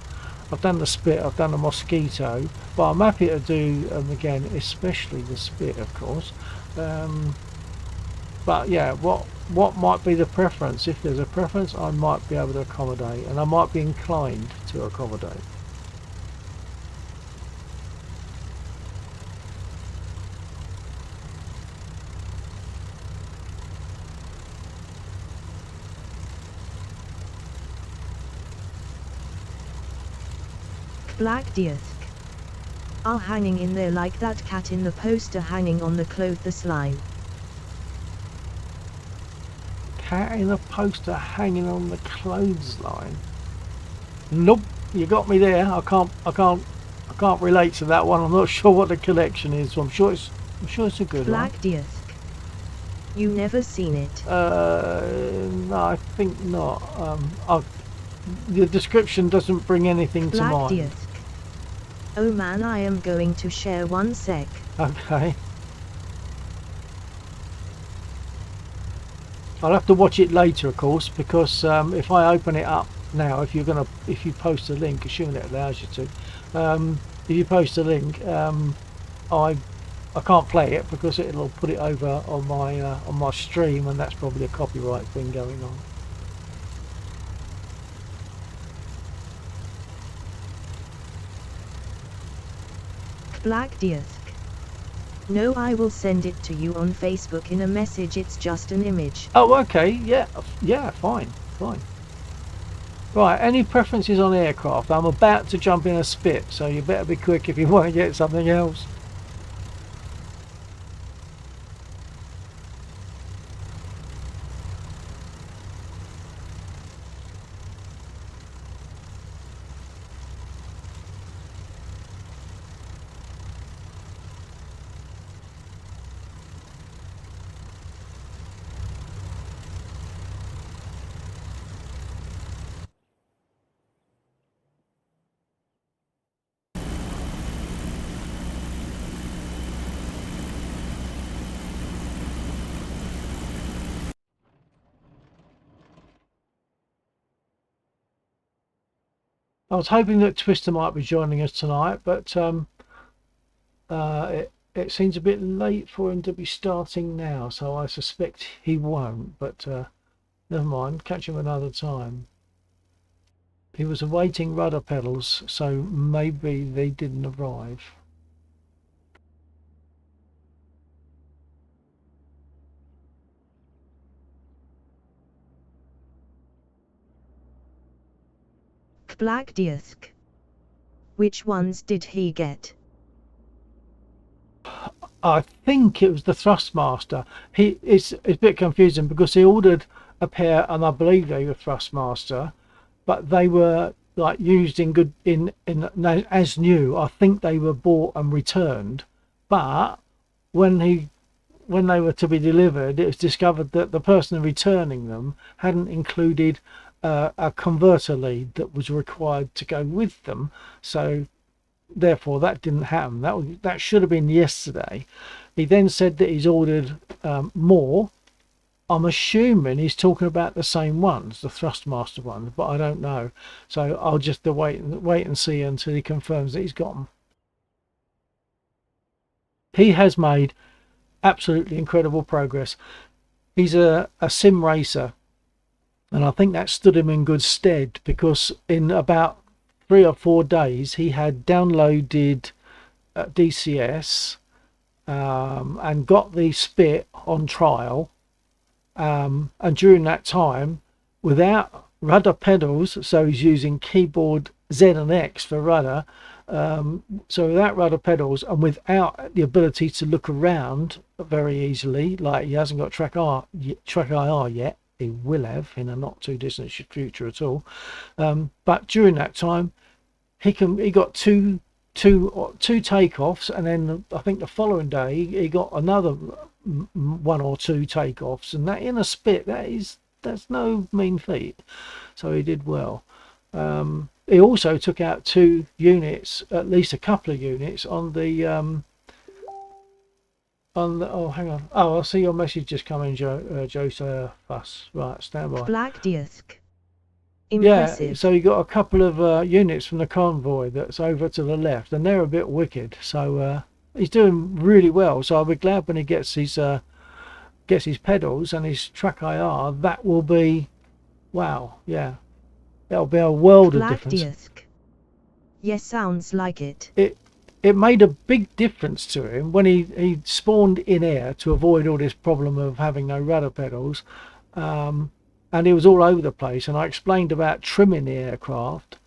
I've done the Spit, I've done the Mosquito, but I'm happy to do again, especially the Spit, of course. But yeah, what might be the preference? If there's a preference, I might be able to accommodate, and I might be inclined to accommodate. Black Death. Are hanging in there like that cat in the poster hanging on the clothes line. Cat in a poster hanging on the clothesline. Nope, you got me there. I can't relate to that one. I'm not sure what the collection is. So I'm sure it's a good Black one. Death. You never seen it? No, I think not. The description doesn't bring anything to Black mind. Death. Oh man, I am going to share one sec. Okay. I'll have to watch it later, of course, because if I open it up now, if you post a link, assuming it allows you to, if you post a link, I can't play it because it'll put it over on my stream, and that's probably a copyright thing going on. Black Diask. No, I will send it to you on Facebook in a message. It's just an image. Oh, okay. Yeah, yeah, fine, fine. Right, any preferences on aircraft? I'm about to jump in a spit, so you better be quick if you want to get something else. I was hoping that Twister might be joining us tonight, but it seems a bit late for him to be starting now, so I suspect he won't, but never mind, catch him another time. He was awaiting rudder pedals, so maybe they didn't arrive. Black Diask. Which ones did he get? I think it was the Thrustmaster. It's a bit confusing because he ordered a pair, and I believe they were Thrustmaster, but they were like used in as new. I think they were bought and returned, but when they were to be delivered, it was discovered that the person returning them hadn't included a converter lead that was required to go with them, so therefore that didn't happen. That should have been yesterday. He then said that he's ordered more. I'm assuming he's talking about the same ones, the Thrustmaster ones, but I don't know, so I'll just wait and see until he confirms that he's got them. He has made absolutely incredible progress. He's a sim racer, and I think that stood him in good stead, because in about 3 or 4 days he had downloaded DCS and got the Spit on trial, and during that time, without rudder pedals, so he's using keyboard Z and X for rudder, so without rudder pedals and without the ability to look around very easily, like he hasn't got track IR yet. He will have in a not too distant future at all, but during that time he got two takeoffs, and then I think the following day he got another 1 or 2 takeoffs, and that in a Spit, that's no mean feat. So he did well. He also took out 2 units, at least a couple of units on the oh, hang on. Oh, I see your message just coming, Joseph Fuss. Right, stand by. Black Diask. Impressive. Yeah, so you got a couple of units from the convoy that's over to the left, and they're a bit wicked. So he's doing really well. So I'll be glad when he gets his pedals and his track IR. That will be, wow, yeah, that'll be a world of difference. Black Diask. Yes, sounds like it. It made a big difference to him when he spawned in air to avoid all this problem of having no rudder pedals, and he was all over the place, and I explained about trimming the aircraft,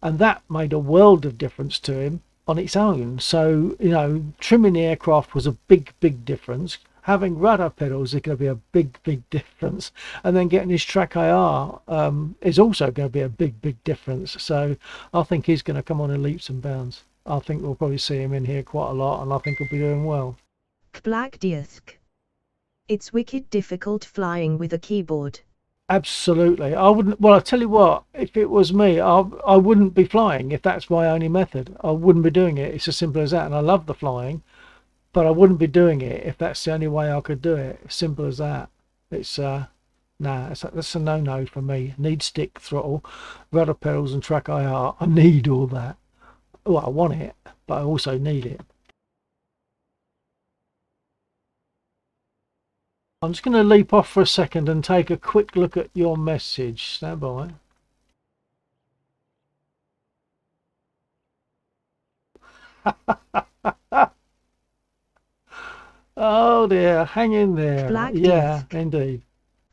and that made a world of difference to him on its own. So, you know, trimming the aircraft was a big difference. Having rudder pedals is going to be a big difference, and then getting his track IR is also going to be a big difference. So I think he's going to come on in leaps and bounds. I think we'll probably see him in here quite a lot, and I think he'll be doing well. Black Diask. It's wicked difficult flying with a keyboard. Absolutely. I wouldn't. Well, I'll tell you what, if it was me, I wouldn't be flying if that's my only method. I wouldn't be doing it. It's as simple as that. And I love the flying, but I wouldn't be doing it if that's the only way I could do it. Simple as that. It's nah, that's a no for me. Need stick throttle, rudder pedals, and track IR. I need all that. Well, I want it, but I also need it. I'm just going to leap off for a second and take a quick look at your message. Stand by. Oh dear, hang in there. Black Yeah, disc. indeed.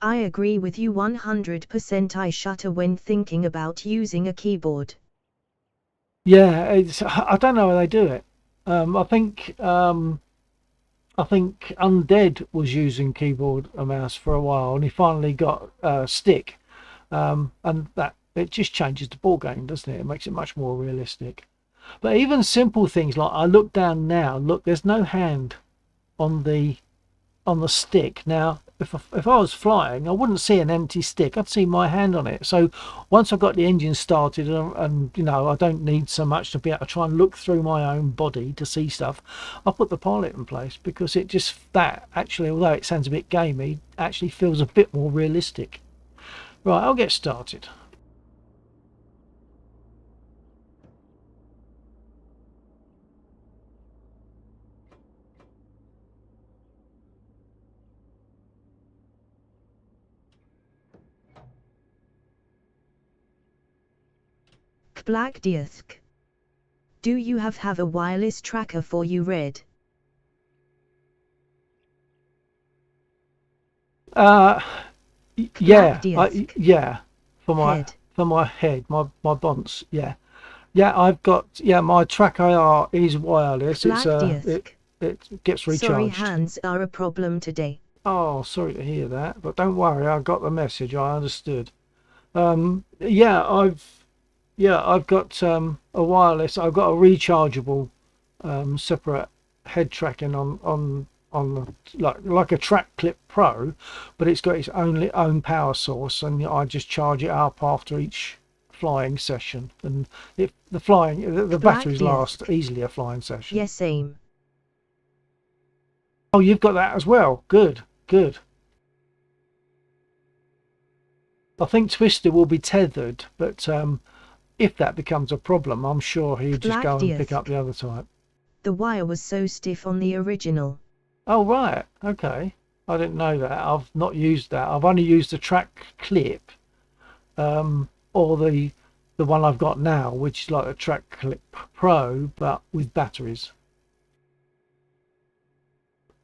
I agree with you 100%. I shudder when thinking about using a keyboard. Yeah, I don't know how they do it. I think Undead was using keyboard and mouse for a while, and he finally got stick, and that it just changes the ball game, doesn't it? It makes it much more realistic. But even simple things like I look down now, look, there's no hand on the stick. Now, if I was flying, I wouldn't see an empty stick. I'd see my hand on it. So once I've got the engine started and you know, I don't need so much to be able to try and look through my own body to see stuff, I put the pilot in place because it just, that actually, although it sounds a bit gamey, actually feels a bit more realistic. Right, I'll get started. Black disc. Do you have a wireless tracker for you, Red? Uh, yeah, disc. yeah, Head. for my head, my bonds, yeah. Yeah, I've got, yeah, my track IR is wireless. Black It's disc. it gets recharged. Sorry, hands are a problem today. Oh, sorry to hear that, but don't worry, I got the message. I understood. Yeah, I've got a wireless. I've got a rechargeable separate head tracking on the, like a Track Clip Pro, but it's got its own power source, and I just charge it up after each flying session, and if the batteries last easily a flying session. Yes, same. Oh, you've got that as well. Good, good. I think Twister will be tethered, but if that becomes a problem, I'm sure he'd just go and pick up the other type. The wire was so stiff on the original. Oh right, okay. I didn't know that. I've not used that. I've only used the Track Clip, or the one I've got now, which is like a Track Clip Pro, but with batteries.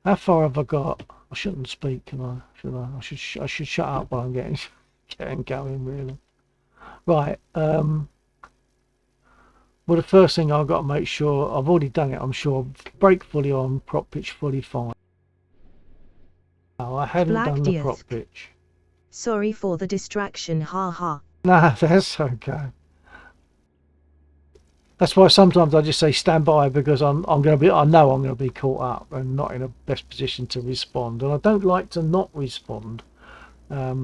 How far have I got? I shouldn't speak, can I? Should I? I should shut up while I'm getting going, really. Right. Well, the first thing I've got to make sure, I've already done it, I'm sure. Brake fully on, prop pitch fully fine. No, I hadn't done the prop pitch. Sorry for the distraction, haha. Nah, that's okay. That's why sometimes I just say stand by, because I know I'm going to be caught up and not in a best position to respond, and I don't like to not respond. I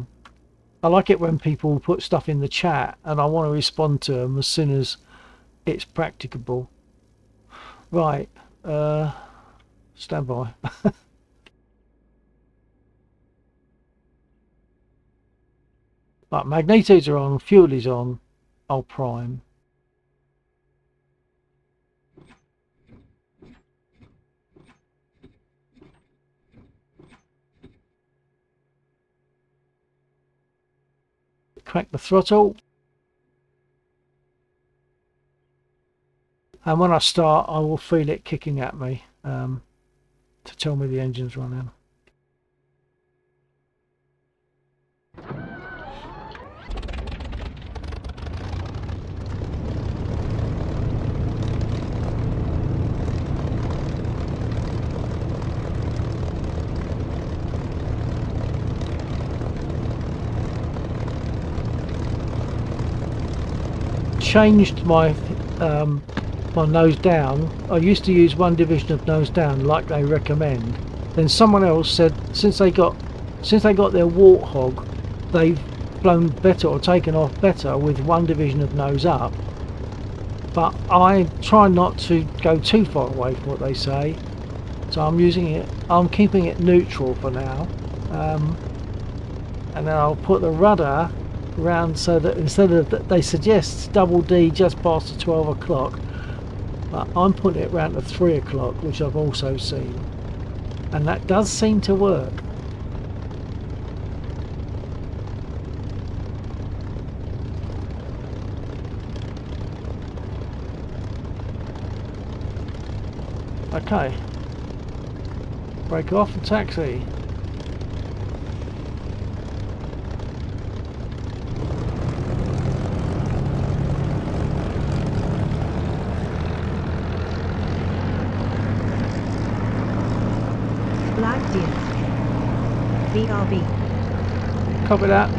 like it when people put stuff in the chat and I want to respond to them as soon as it's practicable. Right, stand by. Right, magnetos are on, fuel is on, I'll prime. Crack the throttle. And when I start, I will feel it kicking at me to tell me the engine's running. Changed my my nose down. I used to use one division of nose down like they recommend. Then someone else said since they got their Warthog, they've flown better or taken off better with one division of nose up. But I try not to go too far away from what they say, so I'm keeping it neutral for now, and then I'll put the rudder round so that instead of they suggest double D just past the 12 o'clock, but I'm putting it round to 3 o'clock, which I've also seen, and that does seem to work. Okay. Break off and taxi. Black Deer. BRB. Copy that.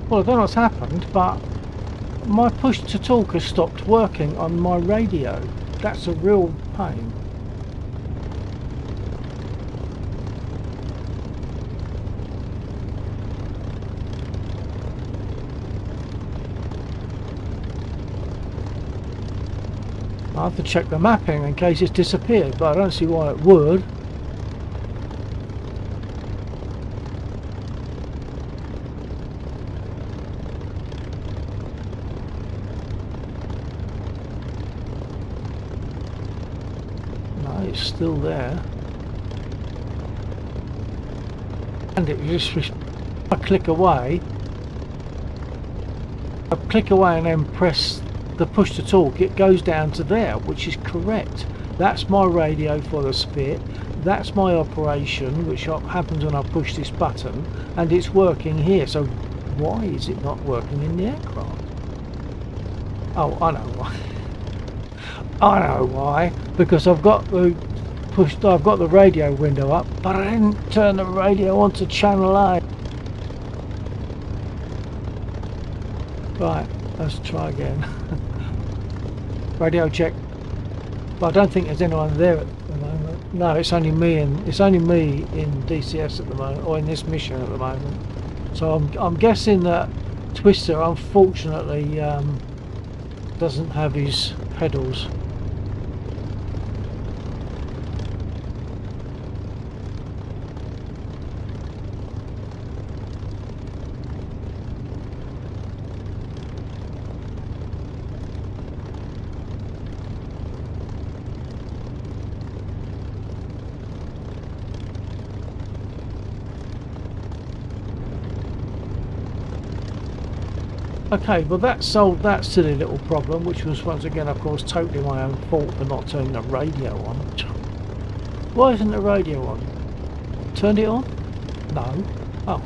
Well, I don't know what's happened, but my push to talk has stopped working on my radio. That's a real pain. I have to check the mapping in case it's disappeared, but I don't see why it would. It's still there, and it just I click away and then press the push to talk, it goes down to there, which is correct. That's my radio for the spit, that's my operation, which happens when I push this button, and it's working here. So why is it not working in the aircraft? Oh, I know why. I know why, because I've got the radio window up, but I didn't turn the radio onto channel A. Right, let's try again. Radio check. But I don't think there's anyone there at the moment. No, it's only me in DCS at the moment, or in this mission at the moment. So I'm guessing that Twister unfortunately doesn't have his pedals. Okay, well that solved that silly little problem, which was once again, of course, totally my own fault for not turning the radio on. Why isn't the radio on? Turned it on? No. Oh.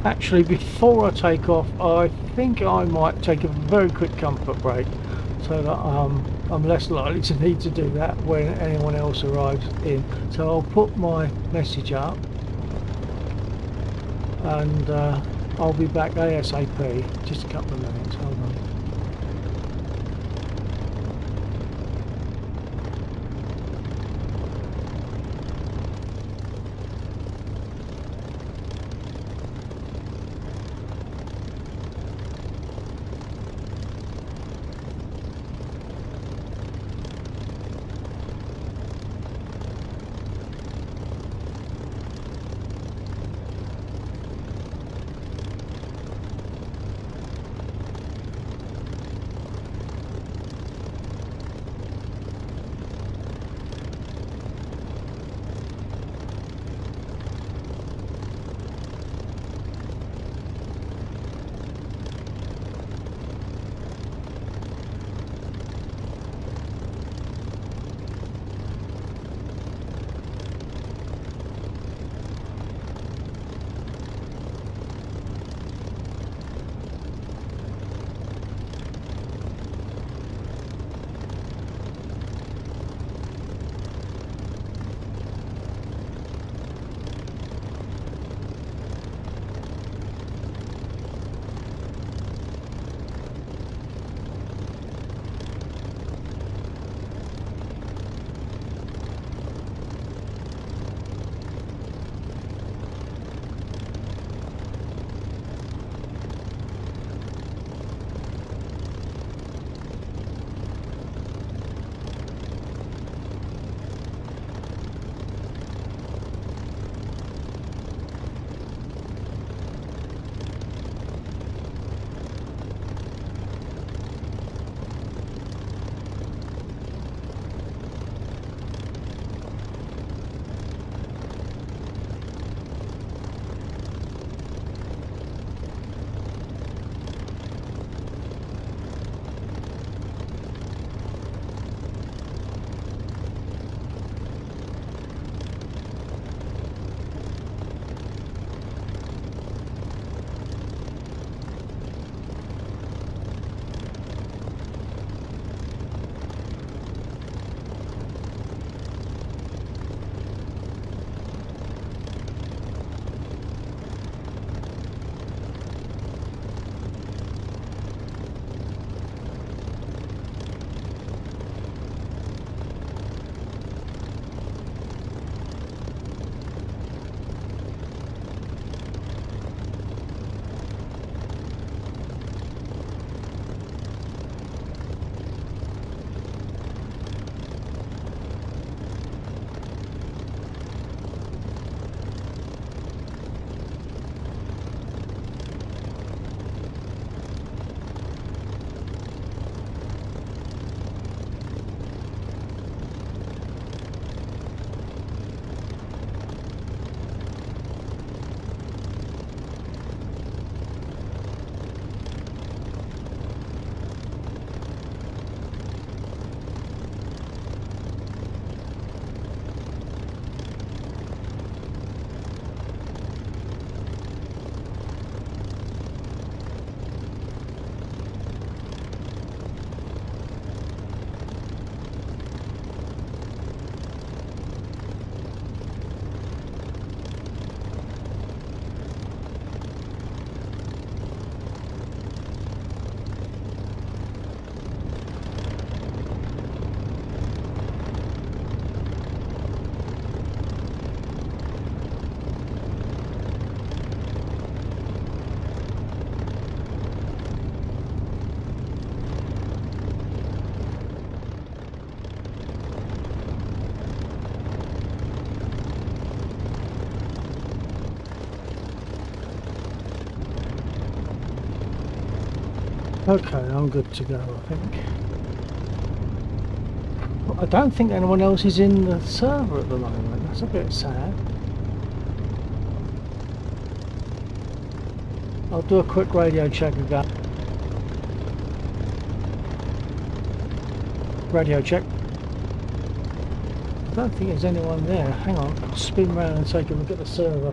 Actually, before I take off, I think I might take a very quick comfort break, so that I'm less likely to need to do that when anyone else arrives in. So I'll put my message up, and I'll be back ASAP. Just a couple of minutes. Hold on. Okay, I'm good to go, I think. I don't think anyone else is in the server at the moment. That's a bit sad. I'll do a quick radio check again. Radio check. I don't think there's anyone there. Hang on, I'll spin round and take a look at the server.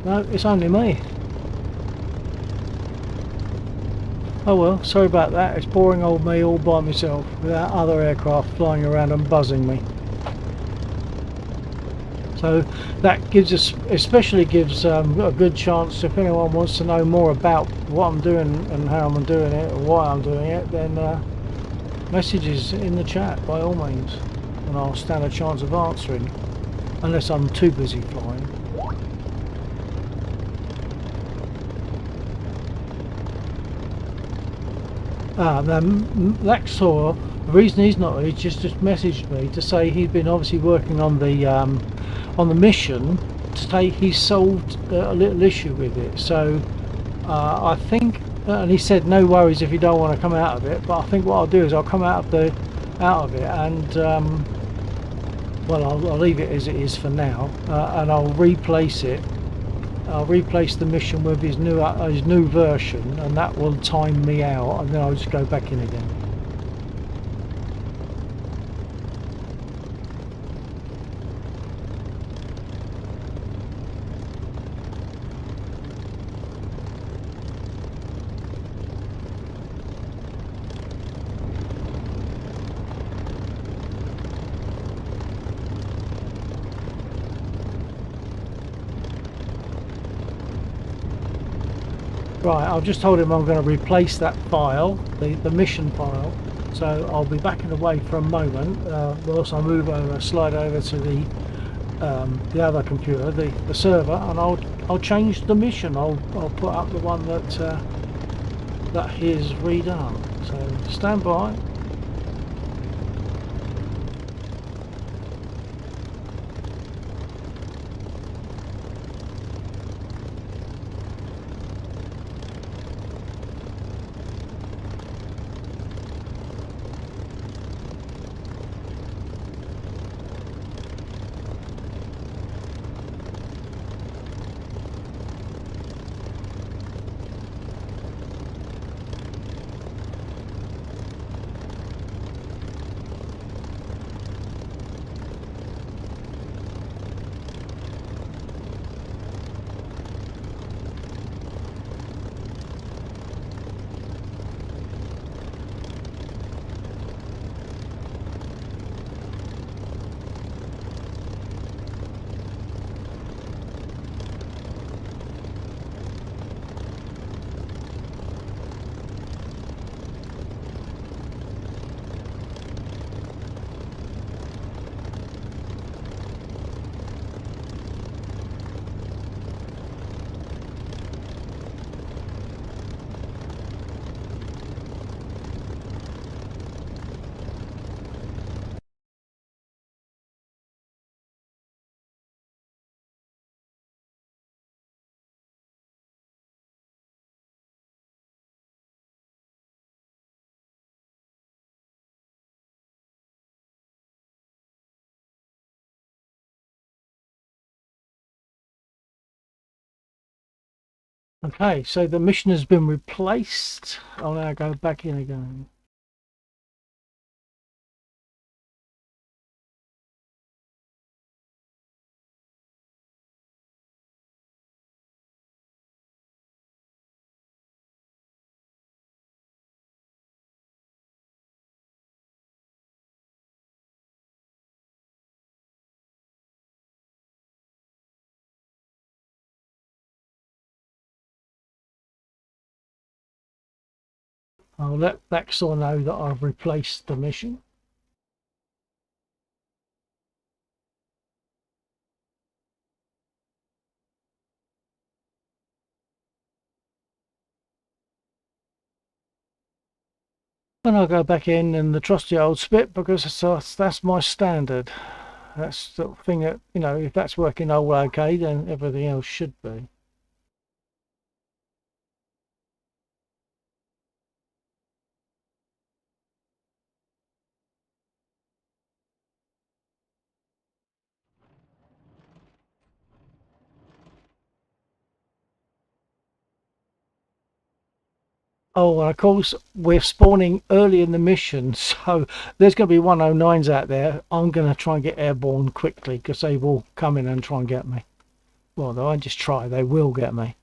No, it's only me. Oh well, sorry about that. It's boring old me all by myself without other aircraft flying around and buzzing me. So that gives us, especially gives a good chance if anyone wants to know more about what I'm doing and how I'm doing it or why I'm doing it, then messages in the chat by all means, and I'll stand a chance of answering, unless I'm too busy flying. Then Laxor, the reason he's not, he just messaged me to say he'd been obviously working on the mission to say he solved a little issue with it. So I think, and he said no worries if you don't want to come out of it. But I think what I'll do is I'll come out of it, and well, I'll leave it as it is for now, and I'll replace it. I'll replace the mission with his new version, and that will time me out, and then I'll just go back in again. Right, I've just told him I'm going to replace that file, the mission file. So I'll be backing away for a moment whilst I move over, slide over to the other computer, the server, and I'll change the mission. I'll put up the one that he has redone. So stand by. Okay, so the mission has been replaced. I'll now go back in again. I'll let Laxor know that I've replaced the mission. And I'll go back in the trusty old spit, because that's my standard. That's the thing that, you know, if that's working all okay, then everything else should be. Oh, and of course, we're spawning early in the mission, so there's going to be 109s out there. I'm going to try and get airborne quickly, because they will come in and try and get me. Well, they won't just try, they will get me.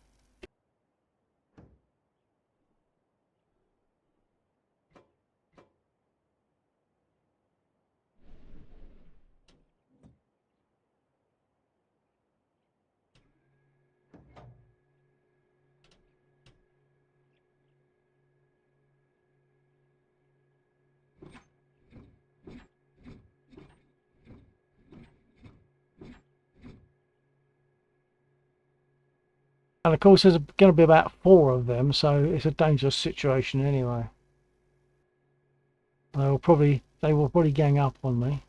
And of course there's going to be about 4 of them, so it's a dangerous situation anyway. They will probably gang up on me.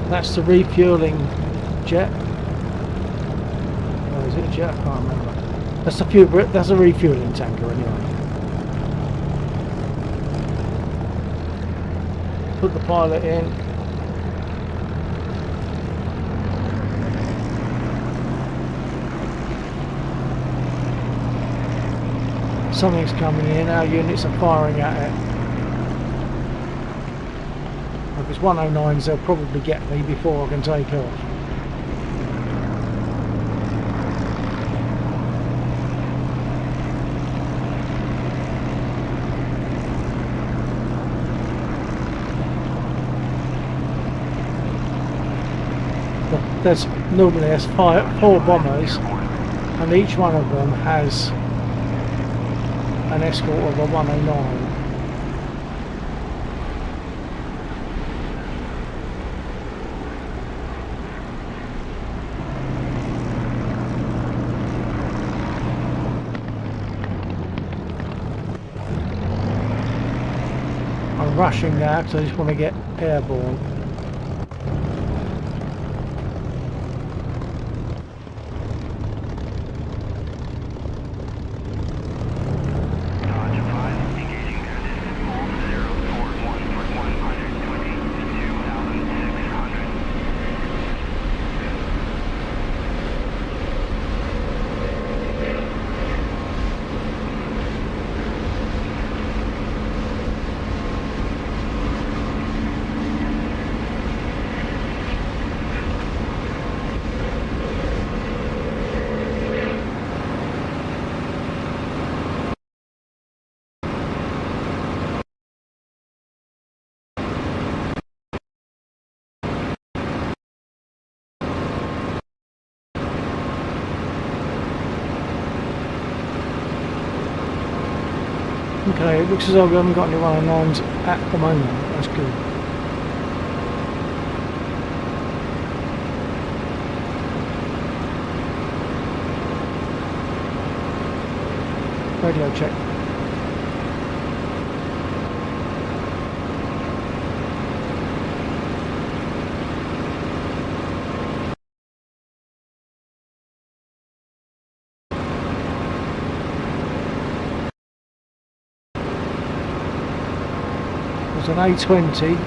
That's the refueling jet. Or is it a jet? I can't remember. That's a refueling tanker anyway. Put the pilot in. Something's coming in. Our units are firing at it. If it's 109s, they'll probably get me before I can take off. Normally there's 4 bombers, and each one of them has an escort of a 109. I'm rushing now because I just want to get airborne. Okay, it looks as though we haven't got any 109s at the moment. That's good. Radio check. It's an A-20,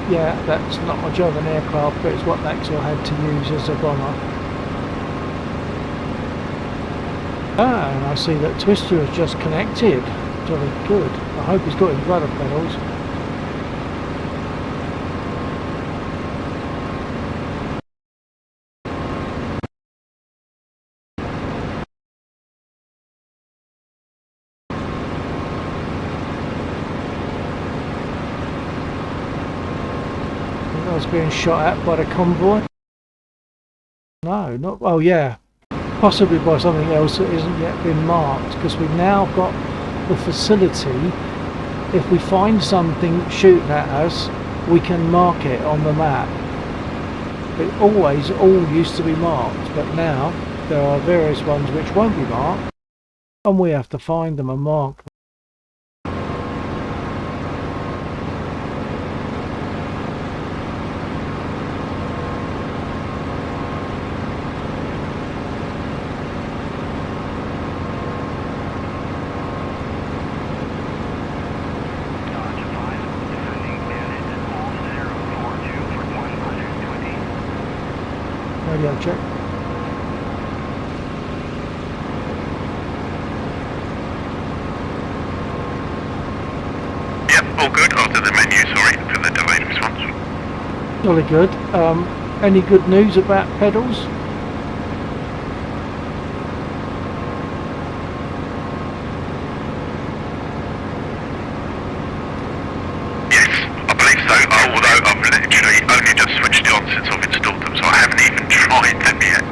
yeah, that's not a German aircraft, but it's what Maxwell had to use as a bomber. Ah, and I see that Twister has just connected. Jolly good. I hope he's got his rudder pedals. I was being shot at by the convoy. No, not. Oh yeah, possibly by something else that isn't yet been marked, because we've now got the facility. If we find something shooting at us, we can mark it on the map. It always all used to be marked, but now there are various ones which won't be marked, and we have to find them and mark them. Radio check. Yep, all good. After the menu, sorry for the delayed response. Jolly good. Any good news about pedals? Yes, I believe so, although I've literally only just switched it on since I've installed them, so I haven't even tried them yet.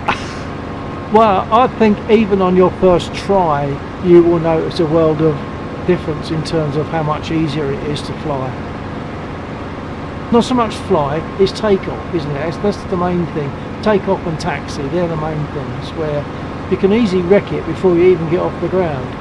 Well, I think even on your first try, you will notice a world of difference in terms of how much easier it is to fly. Not so much fly, it's takeoff, isn't it? That's the main thing. Takeoff and taxi, they're the main things where you can easily wreck it before you even get off the ground.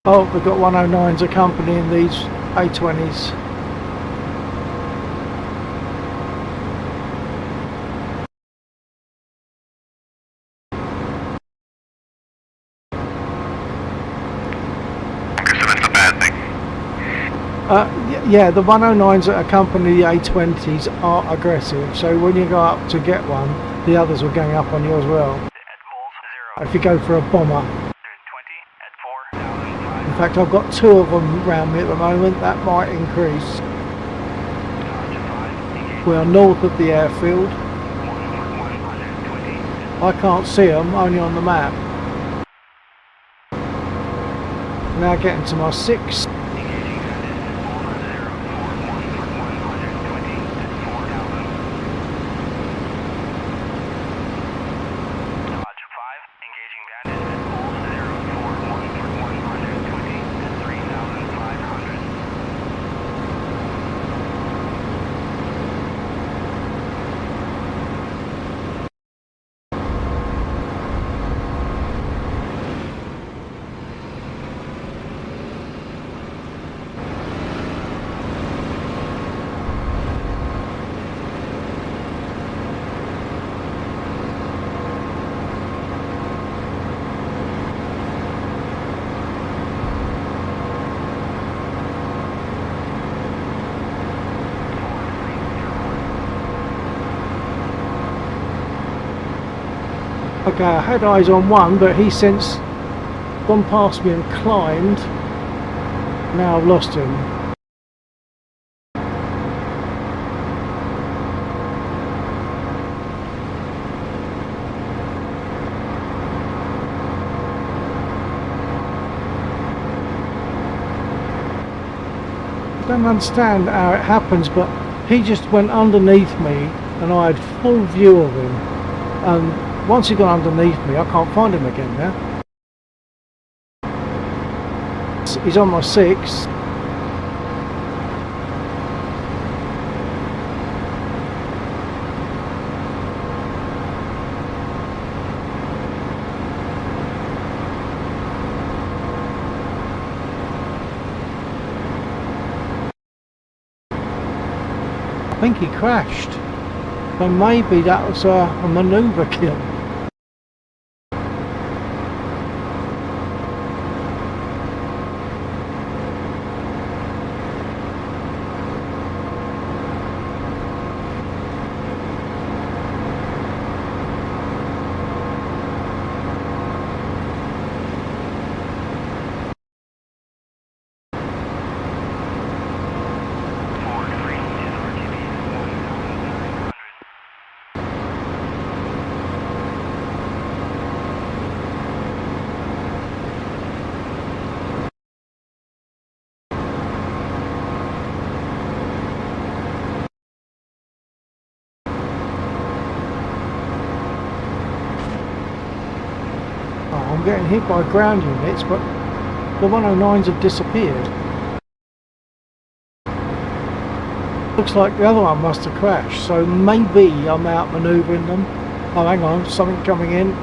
Oh, we've got 109s accompanying these A20s. I guess that's a bad thing. Yeah, the 109s that accompany the A20s are aggressive, so when you go up to get one, the others are going up on you as well. If you go for a bomber. In fact, I've got two of them around me at the moment, that might increase. We are north of the airfield. I can't see them, only on the map. Now getting to my 6. Okay, I had eyes on one, but he's since gone past me and climbed. Now I've lost him. I don't understand how it happens, but he just went underneath me and I had full view of him. And once he got underneath me, I can't find him again now. He's on my 6. I think he crashed. So maybe that was a manoeuvre kill. Oh, I'm getting hit by ground units, but the 109s have disappeared. Looks like the other one must have crashed, so maybe I'm outmanoeuvring them. Oh, hang on, something coming in.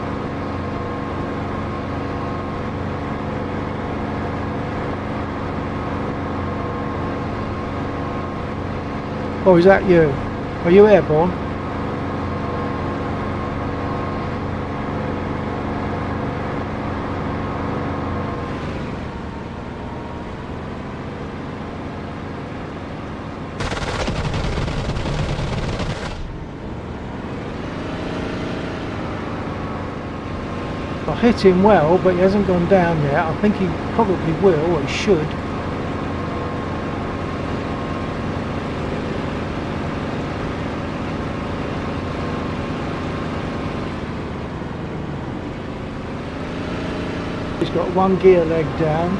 Oh, is that you? Are you airborne? I hit him well, but he hasn't gone down yet. I think he probably will, or he should. He's got one gear leg down.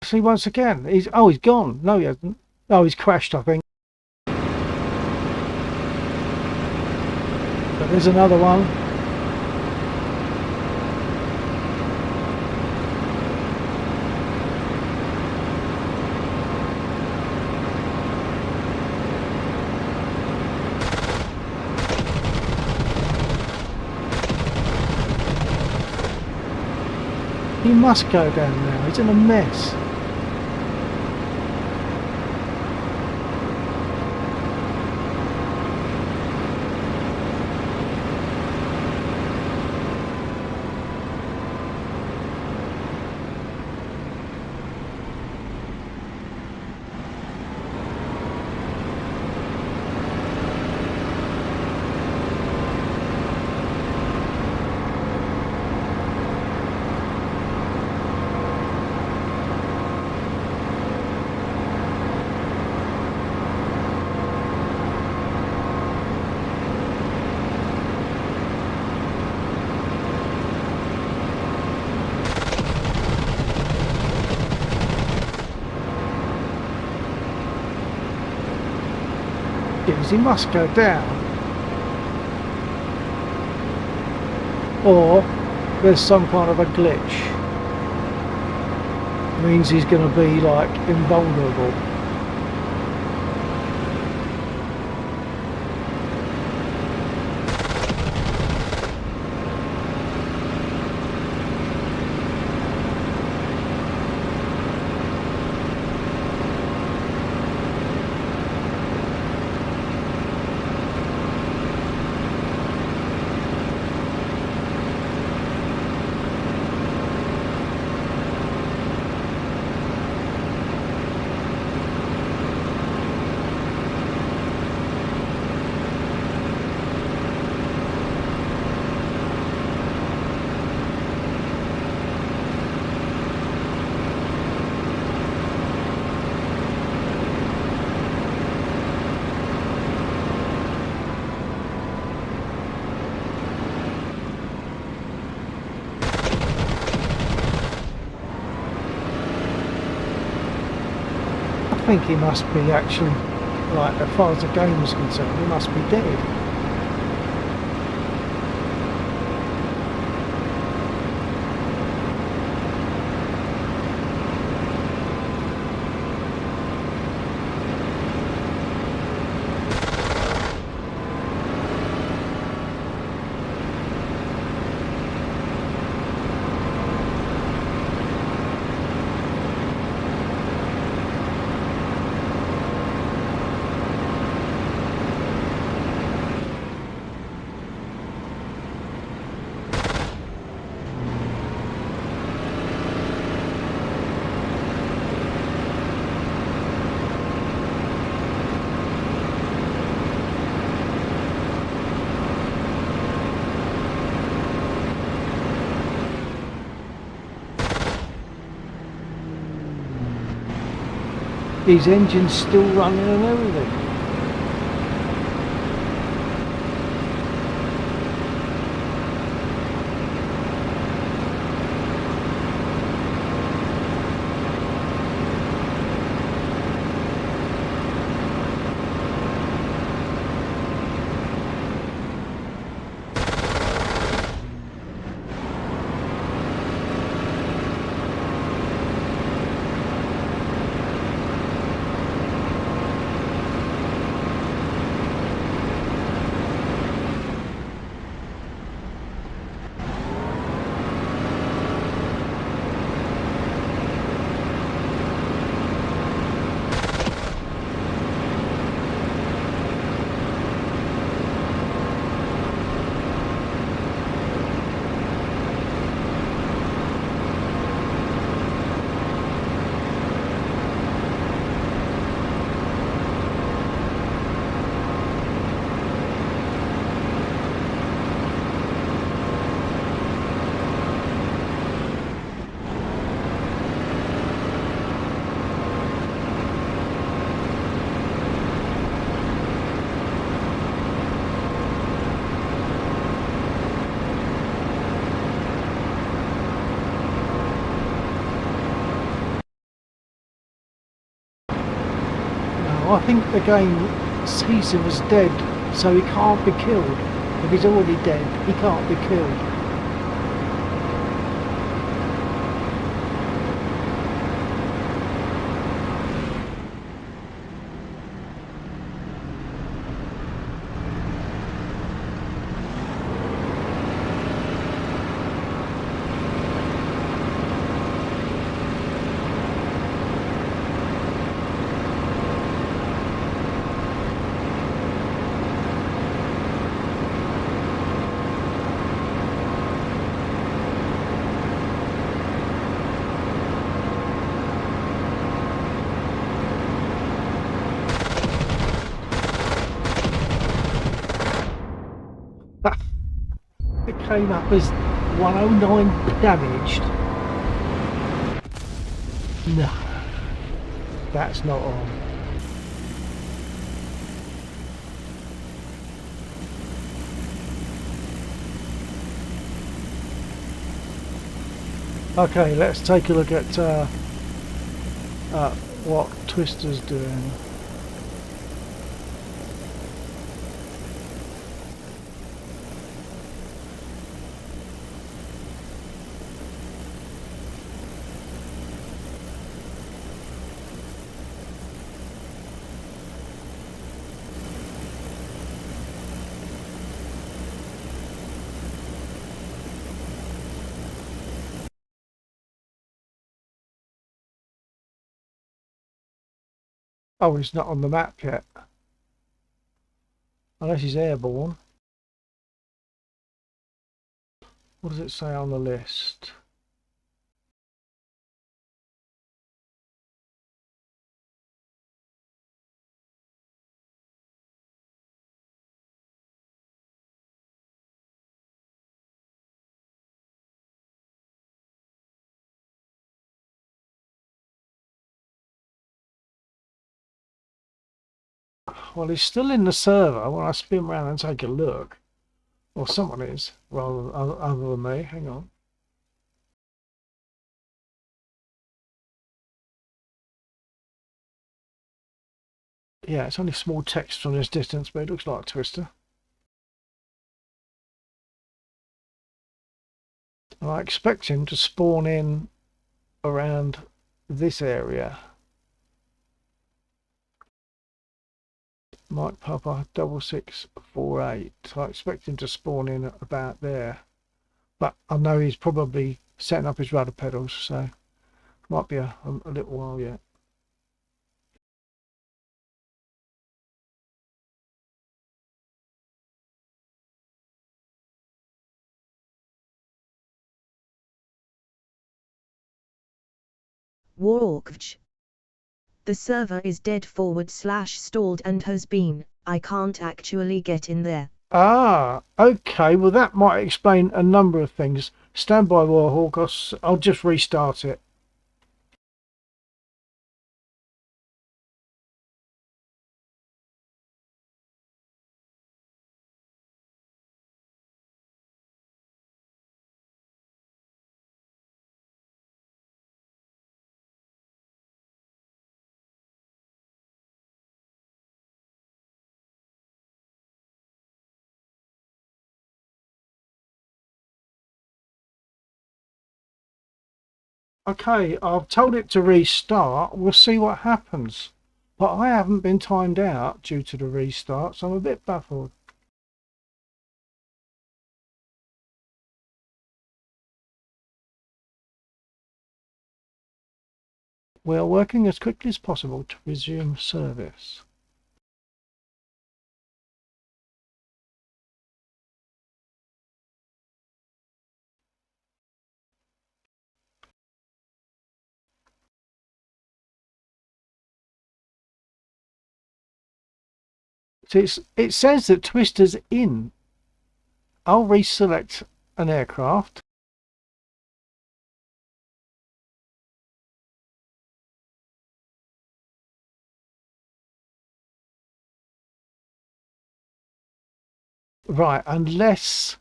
See, once again, he's gone. No, he hasn't. Oh, he's crashed, I think. But there's another one. He must go down now. He's in a mess. He must go down, or there's some kind of a glitch. Means he's going to be like invulnerable. I think he must be actually, like, as far as the game is concerned, he must be dead. his engine's still running and everything. I think the game sees him as dead, so he can't be killed. If he's already dead, he can't be killed. It came up as 109 damaged. No, that's not on. Okay, let's take a look at what Twister's doing. Oh, he's not on the map yet. Unless he's airborne. What does it say on the list? Well, he's still in the server when I spin around and take a look. Or someone is, rather other than me. Hang on. Yeah, it's only small text from this distance, but it looks like a Twister. And I expect him to spawn in around this area. Mike Papa 6648. So I expect him to spawn in about there. But I know he's probably setting up his rudder pedals, so might be a little while yet. Warorkvj. The server is dead /stalled and has been. I can't actually get in there. Ah, okay. Well, that might explain a number of things. Stand by, Warhawk. I'll just restart it. Okay, I've told it to restart. We'll see what happens. But I haven't been timed out due to the restart, so I'm a bit baffled. We are working as quickly as possible to resume service. So it says that Twister's in. I'll reselect an aircraft. Right, unless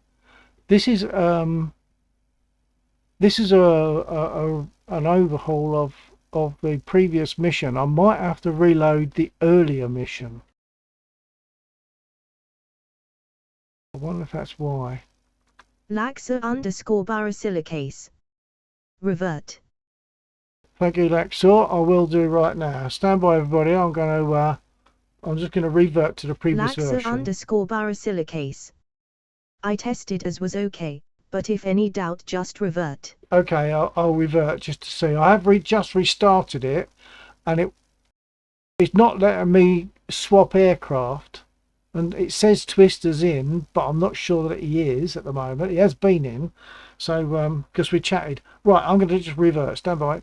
this is an overhaul of the previous mission. I might have to reload the earlier mission. I wonder if that's why. Laxa_barasilicase. Revert. Thank you, Laxor. I will do right now. Stand by, everybody. I'm just going to revert to the previous version. Laxa_barasilicase. I tested as was okay, but if any doubt just revert. Okay, I'll revert just to see. I have just restarted it, and it's not letting me swap aircraft. And it says Twister's in, but I'm not sure that he is at the moment. He has been in, so because we chatted. Right, I'm going to just revert. Stand by.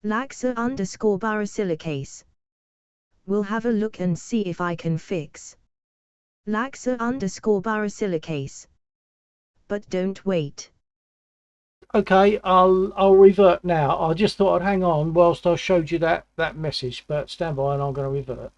Laxa underscore borosilicase. We'll have a look and see if I can fix. Laxa underscore borosilicase. But don't wait. Okay, I'll revert now. I just thought I'd hang on whilst I showed you that message, but stand by and I'm going to revert.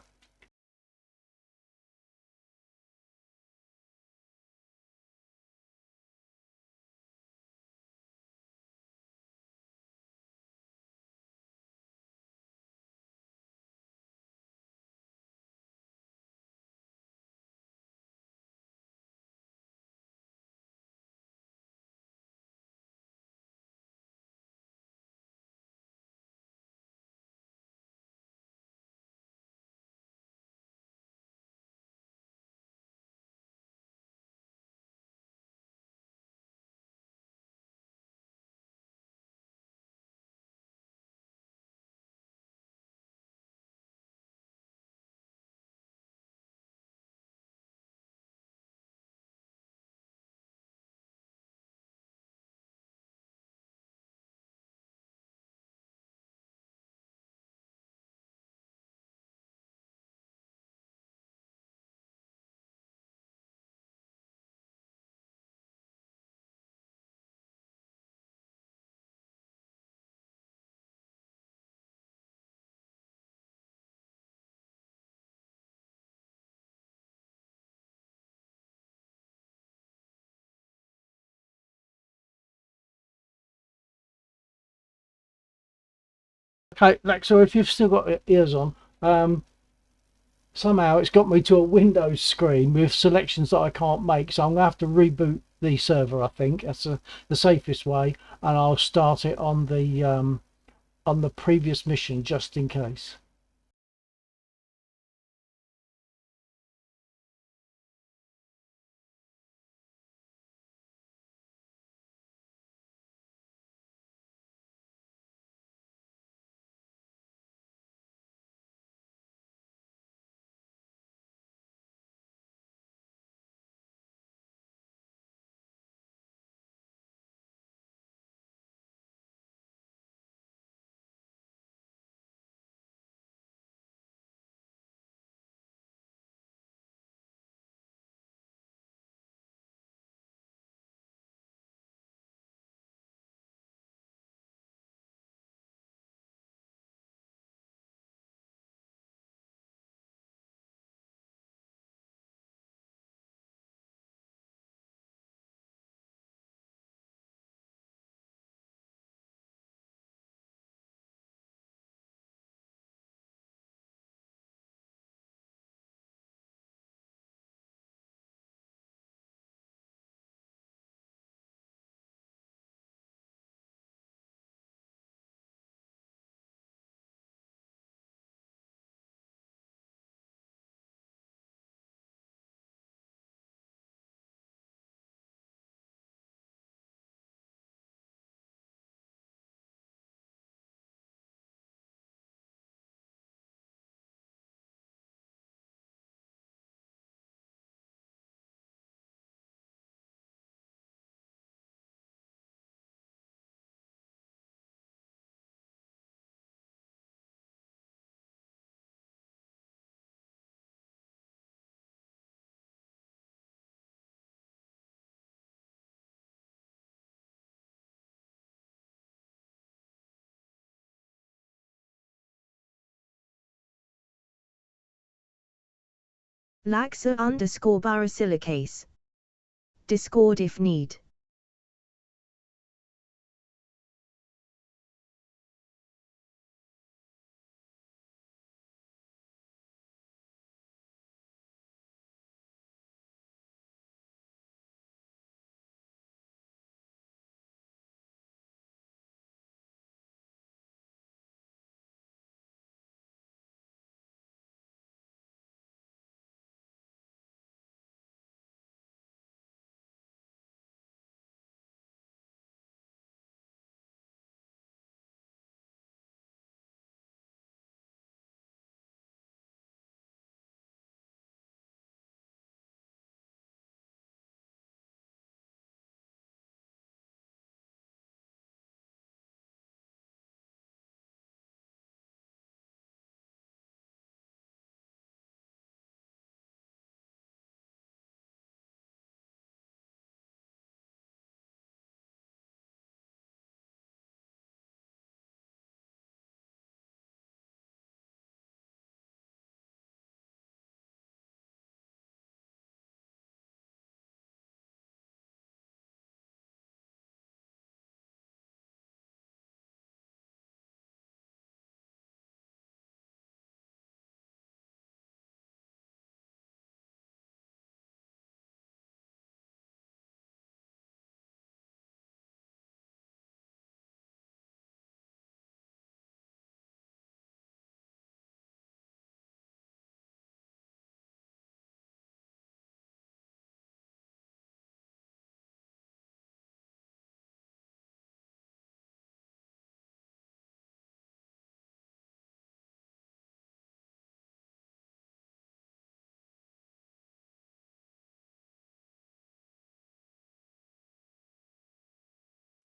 Okay, so if you've still got your ears on, somehow it's got me to a Windows screen with selections that I can't make, so I'm gonna have to reboot the server. I think that's the safest way, and I'll start it on the previous mission just in case. Laxa underscore borosilicase. Discord if need.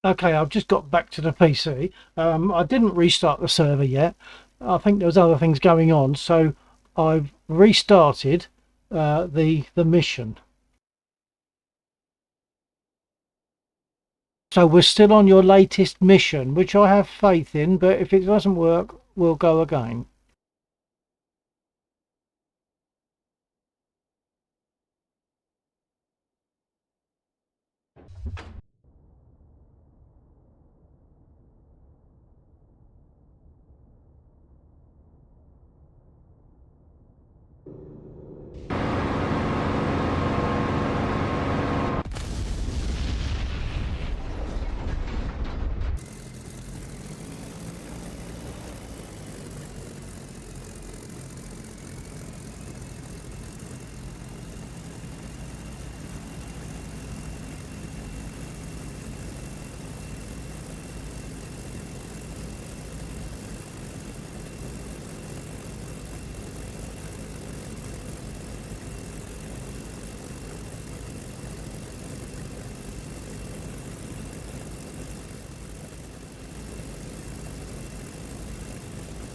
Okay, I've just got back to the PC. I didn't restart the server yet. I think there was other things going on, so I've restarted the mission. So we're still on your latest mission, which I have faith in, but if it doesn't work, we'll go again.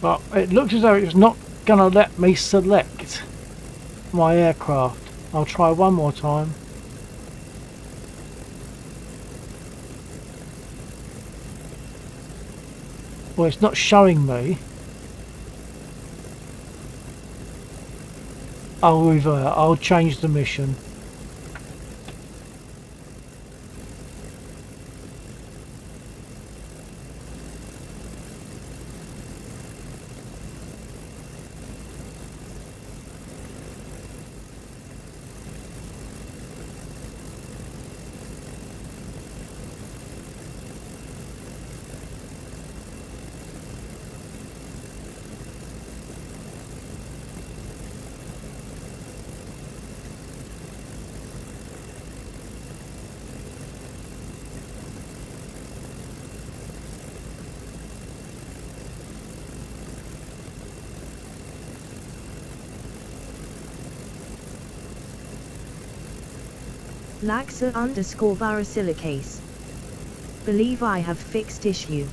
But it looks as though it's not going to let me select my aircraft. I'll try one more time. Well, it's not showing me. I'll revert. I'll change the mission. Laxa_Barasilicase. Believe I have fixed issue.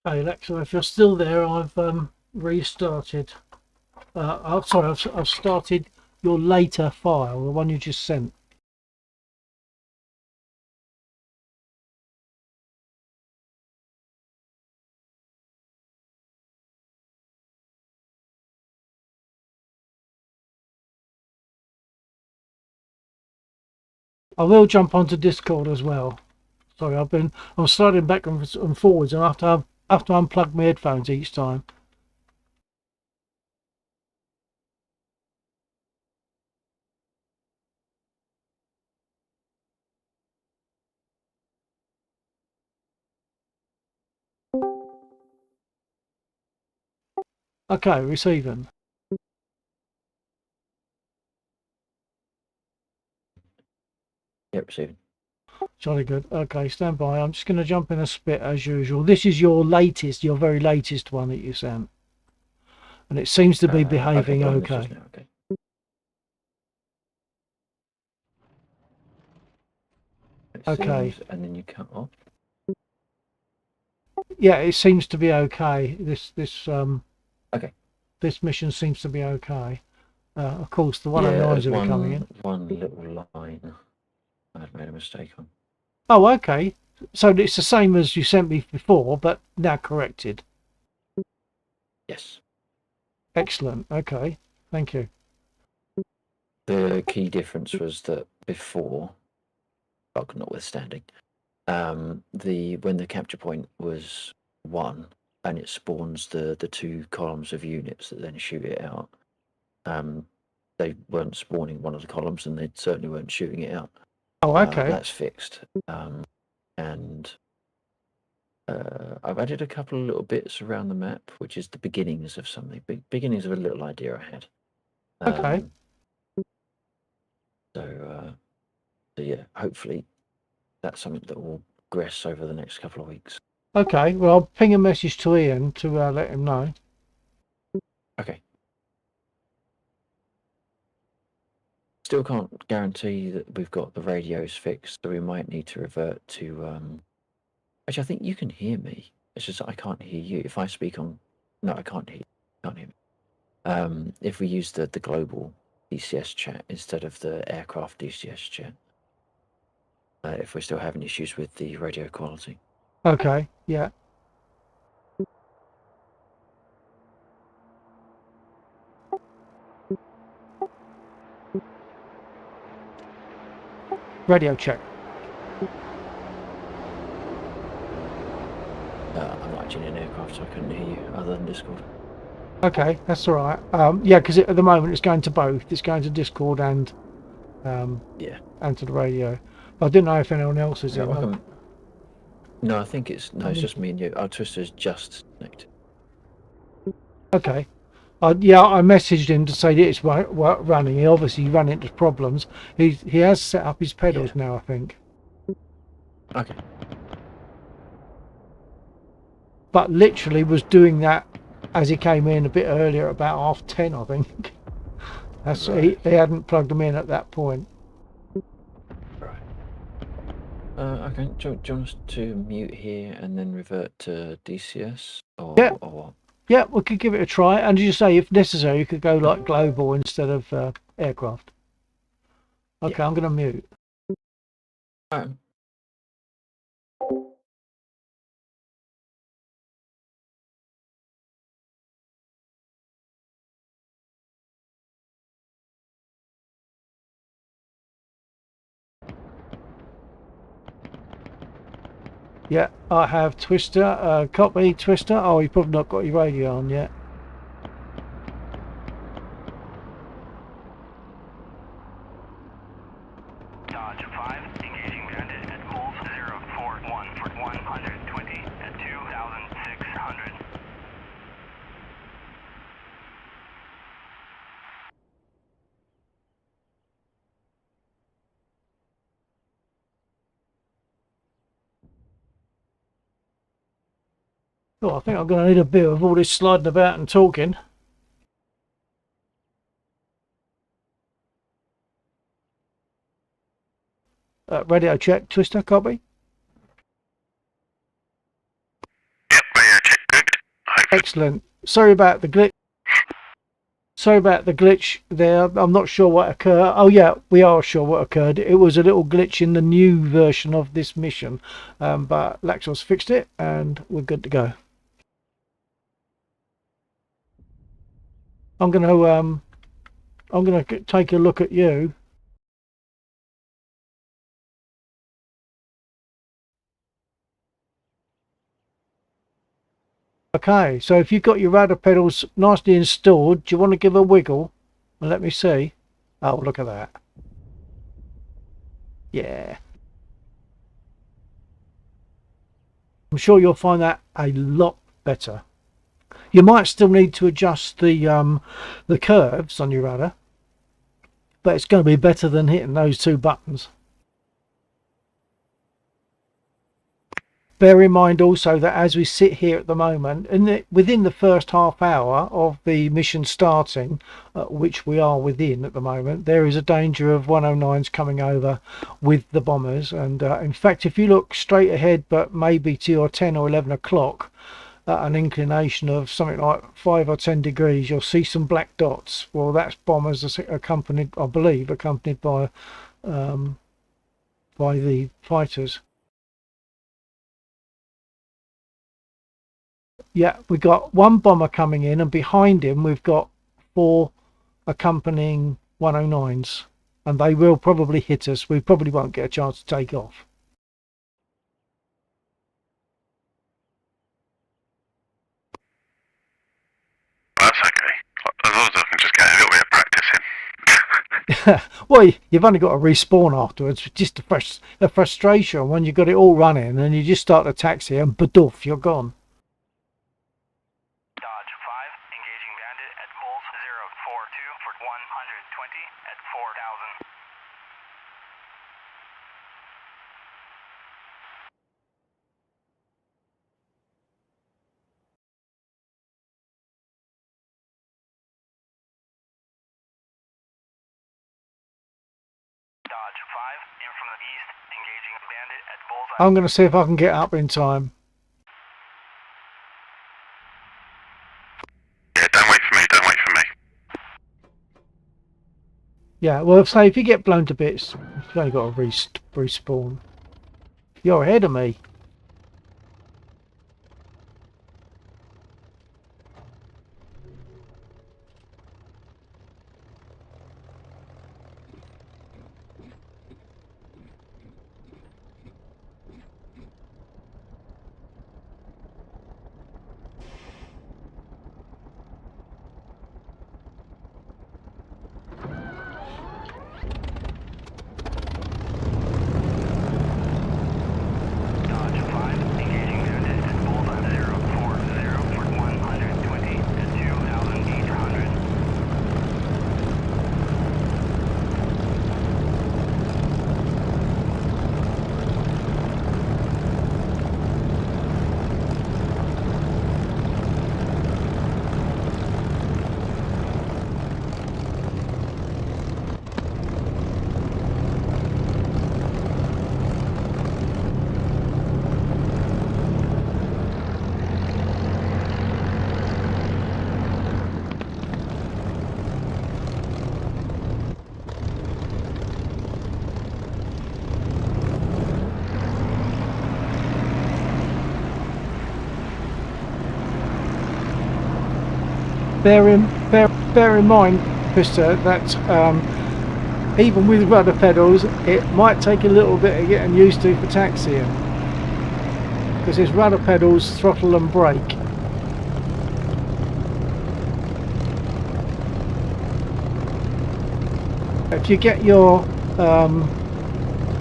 Hey Alexa, if you're still there, I've restarted. Oh, sorry, I've started your later file, the one you just sent. I will jump onto Discord as well. Sorry, I'm sliding back and forwards, and after I unplug my headphones each time. Okay, receiving. Yep, receiving. Jolly good. Okay, stand by. I'm just going to jump in a spit as usual. This is your latest, your very latest one that you sent, and it seems to be behaving Okay. This okay. is now, okay. It Okay. seems, and then you cut off. Yeah, it seems to be okay. Okay. This mission seems to be okay. Of course, the Yeah, 109s there's will be coming in. one little line I had made a mistake on. Oh, okay. So it's the same as you sent me before, but now corrected. Yes. Excellent. Okay. Thank you. The key difference was that before, bug notwithstanding, when the capture point was 1 and it spawns the two columns of units that then shoot it out, they weren't spawning one of the columns and they certainly weren't shooting it out. Oh, okay. That's fixed. And I've added a couple of little bits around the map, which is the beginnings of something, beginnings of a little idea I had. Okay. So yeah, hopefully that's something that will progress over the next couple of weeks. Okay. Well, I'll ping a message to Ian to let him know. Okay. Still can't guarantee that we've got the radios fixed, so we might need to revert to. Actually, I think you can hear me. It's just that I can't hear you. If I speak on, no, I can't hear. You. Can't hear me. If we use the global DCS chat instead of the aircraft DCS chat, if we're still having issues with the radio quality. Okay. Yeah. Radio check. I'm not actually in an aircraft, so I couldn't hear you other than Discord. Okay, that's all right. Yeah, because at the moment it's going to both. It's going to Discord and Yeah. and to the radio. I didn't know if anyone else is in. No, I think it's just me and you. Our Twister's just connected. Okay. Yeah, I messaged him to say that it's running. He obviously ran into problems. He has set up his pedals now, I think. Okay. But literally was doing that as he came in a bit earlier, about 10:30, I think. That's right. He hadn't plugged them in at that point. Right. Okay. Do you want us to mute here and then revert to DCS or what? Yeah, we could give it a try. And as you say, if necessary, you could go like global instead of aircraft. Okay, yeah. I'm going to mute. All right. Yeah, I have Twister. Copy, Twister. Oh, you've probably not got your radio on yet. Dodge 5, engaging bandit at Wolf 041 for 120 at 2,600. Oh, I think I'm going to need a bit of all this sliding about and talking. Radio check, Twister, copy. Yep, radio check. Excellent. Sorry about the glitch. Sorry about the glitch there. I'm not sure what occurred. Oh yeah, we are sure what occurred. It was a little glitch in the new version of this mission, but Laxos fixed it, and we're good to go. I'm gonna take a look at you. Okay, so if you've got your rudder pedals nicely installed, do you want to give a wiggle and let me see? Oh, look at that. Yeah. I'm sure you'll find that a lot better. You might still need to adjust the curves on your rudder, but it's going to be better than hitting those two buttons. Bear in mind also that as we sit here at the moment, and within the first half hour of the mission starting, which we are within at the moment, there is a danger of 109s coming over with the bombers. And in fact, if you look straight ahead, but maybe to your 10 or 11 o'clock, at an inclination of something like 5 or 10 degrees, you'll see some black dots. Well, that's bombers accompanied, I believe, accompanied by the fighters. Yeah, we got one bomber coming in, and behind him we've got 4 accompanying 109s, and they will probably hit us. We probably won't get a chance to take off. That's okay. As long as I can just get a little bit of practice in. Well, you've only got to respawn afterwards. Just a frustration when you've got it all running and you just start the taxi and badoof, you're gone. Dodge 5, engaging bandit at Bulls 042 for 120 at 4,000. Dodge 5, in from the east, engaging bandit at Bullseye. I'm going to see if I can get up in time. Yeah, don't wait for me, don't wait for me. Yeah, well, say if you get blown to bits, you've only got to respawn. You're ahead of me. Dodge 5, engaging bandit at Bullseye 040 for 120 at 2,800. Bear in mind, Krista, that even with rudder pedals, it might take a little bit of getting used to for taxiing, because there's rudder pedals, throttle and brake. If you get your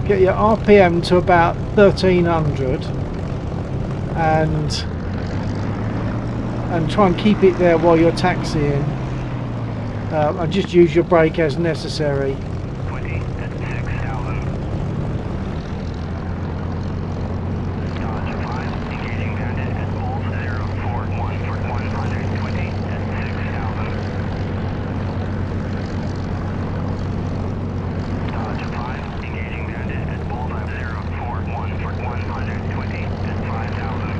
RPM to about 1300 and try and keep it there while you're taxiing, and just use your brake as necessary. 20 at 6,000. Dodge 5, engaging bandit at Bulls 041 for 120 at 6,000. Dodge 5, engaging bandit at Bullseye 041 for 120 at 5,000.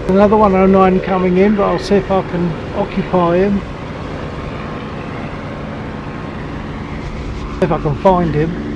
Another 109 coming in, but I'll see if I can occupy him. If I can find him.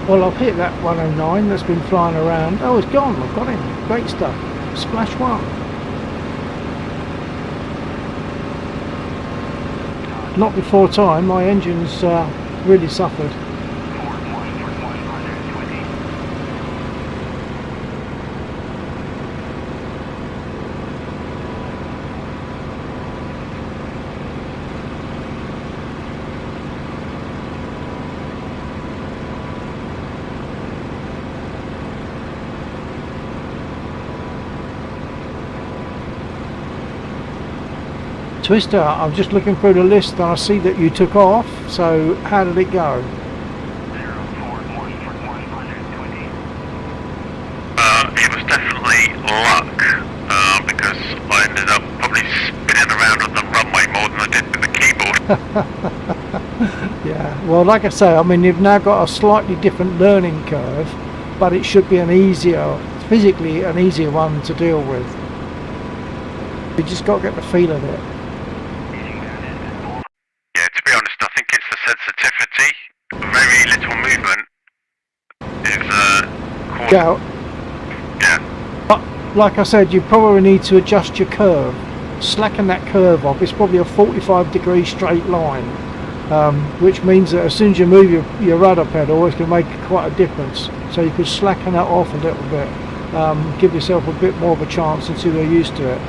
Well, I've hit that 109 that's been flying around. Oh, it's gone. I've got him. Great stuff. Splash 1. Not before time. My engine's really suffered. Ford 1 for 120. Twister, I'm just looking through the list and I see that you took off. So how did it go? 0 Ford 1 for 120. It was definitely luck, because I ended up probably spinning around on the runway more than I did with the keyboard. Yeah, well, like I say, I mean, you've now got a slightly different learning curve, but it should be an easier, physically an easier one to deal with. You just got to get the feel of it. Yeah, to be honest, I think it's the sensitivity. Very little movement is causing... Yeah, Yeah. like I said, you probably need to adjust your curve. Slacken that curve off. It's probably a 45-degree straight line, which means that as soon as you move your rudder pedal, it's going to make quite a difference. So you could slacken that off a little bit, give yourself a bit more of a chance until you're used to it.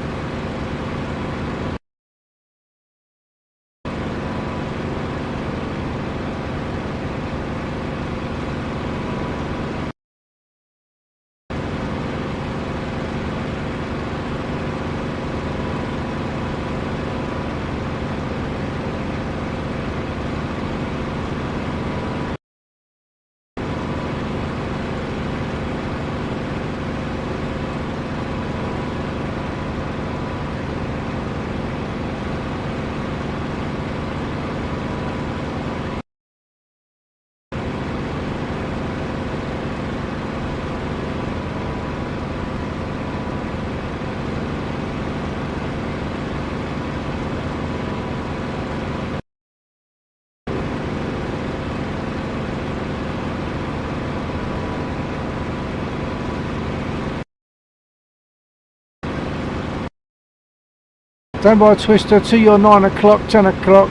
Stand by, Twister, to your 9 o'clock, 10 o'clock,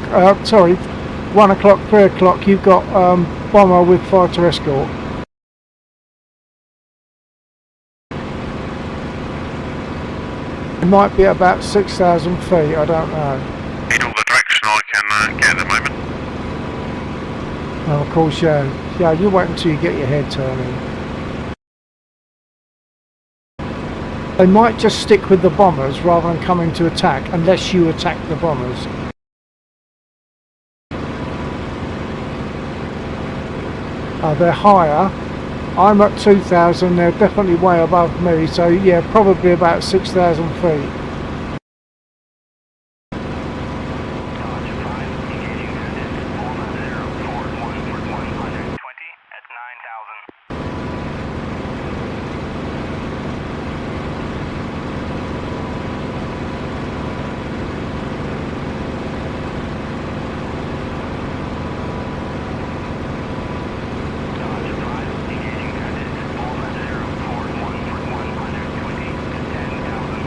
1 o'clock, 3 o'clock, you've got bomber with fighter escort. It might be about 6,000 feet, I don't know. Need all the direction I can get at the moment. Oh, of course, yeah. Yeah, you wait until you get your head turning. They might just stick with the bombers rather than coming to attack, unless you attack the bombers. They're higher. I'm at 2,000, they're definitely way above me, so yeah, probably about 6,000 feet. Dodge 5, engaging bandit. Lima 0 Ford 1 for 120 at 9,000. Dodge 5, engaging bandit. Lima 0 Ford 1 for 120 at 10,000.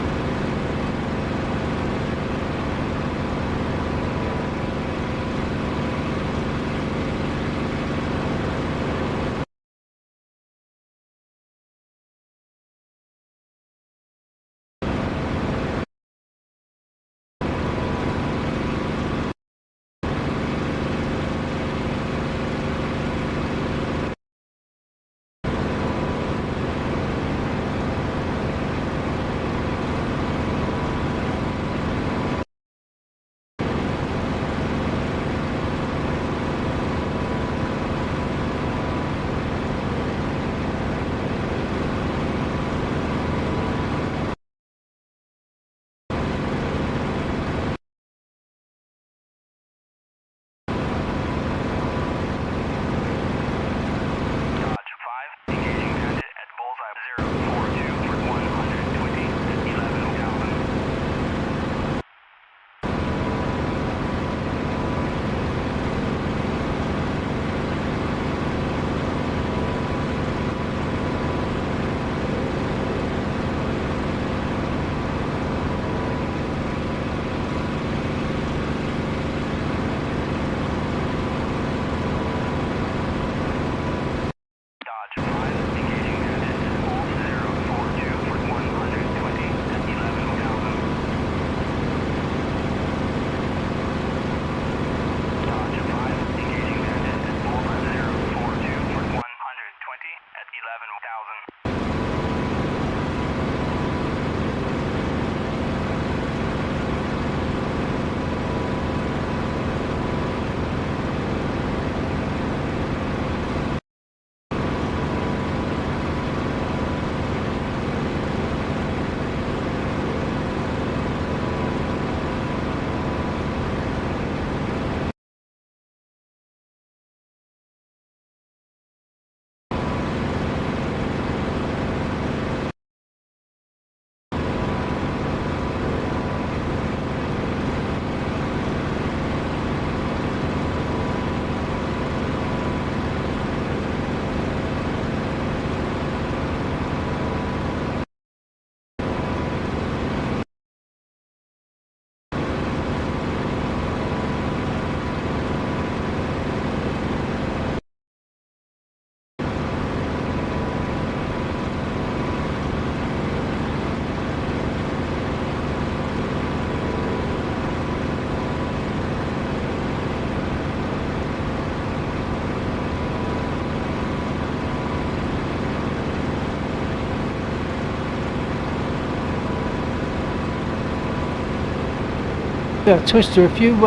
Yeah, Twister, if you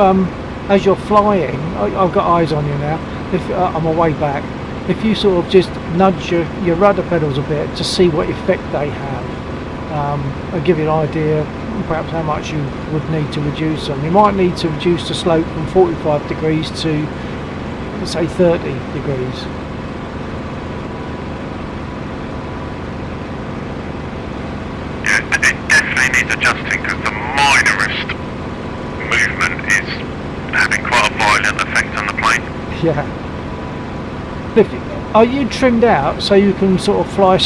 as you're flying, I've got eyes on you now. If I'm my way back, if you sort of just nudge your rudder pedals a bit to see what effect they have, I'll give you an idea perhaps how much you would need to reduce them. You might need to reduce the slope from 45 degrees to, let's say, 30 degrees. Yeah, it definitely needs adjusting because the minorest movement is having quite a violent effect on the plane. Yeah. Are you trimmed out so you can sort of fly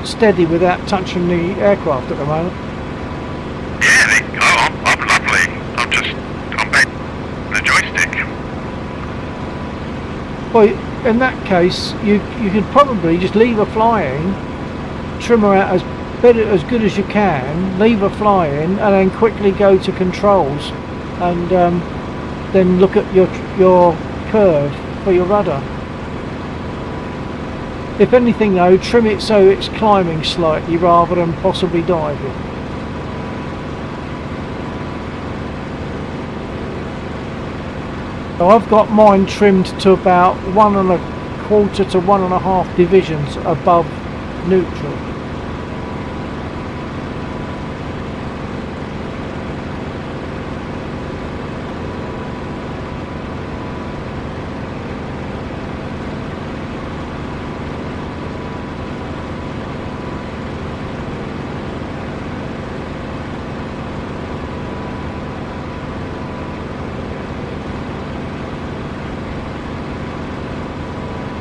steady without touching the aircraft at the moment? Yeah, I'm lovely. I'm bent the joystick. Well, in that case, you could probably just leave her flying, trim her out as good as you can, leave her flying, and then quickly go to controls, and then look at your curve for your rudder. If anything though, trim it so it's climbing slightly rather than possibly diving. So I've got mine trimmed to about 1 1/4 to 1 1/2 divisions above neutral.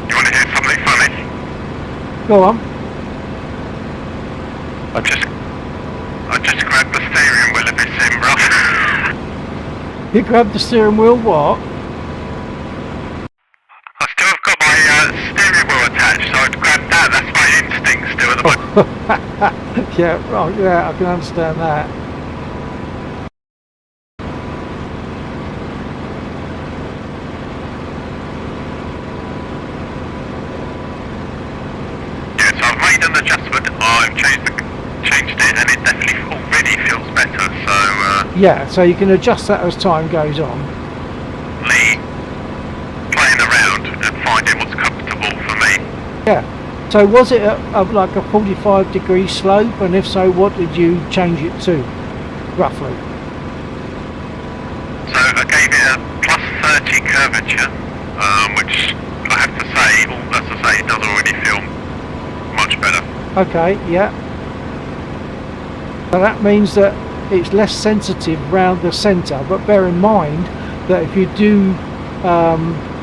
You want to hear something funny? Go on. I just grabbed the steering wheel of this Zimbra. You grabbed the steering wheel, what? I still have got my steering wheel attached, so I'd grab that. That's my instinct still at the moment. Yeah, right, yeah, I can understand that. Yeah, so I've made an adjustment. I've changed it, and it definitely already feels better. So Yeah, so you can adjust that as time goes on. playing around and finding what's comfortable for me. Yeah. So was it like a 45 degree slope, and if so, what did you change it to, roughly? So I gave it a plus 30 curvature, which I have to say, as I say, it does already feel much better. Okay, yeah. So that means that it's less sensitive round the centre, but bear in mind that if you do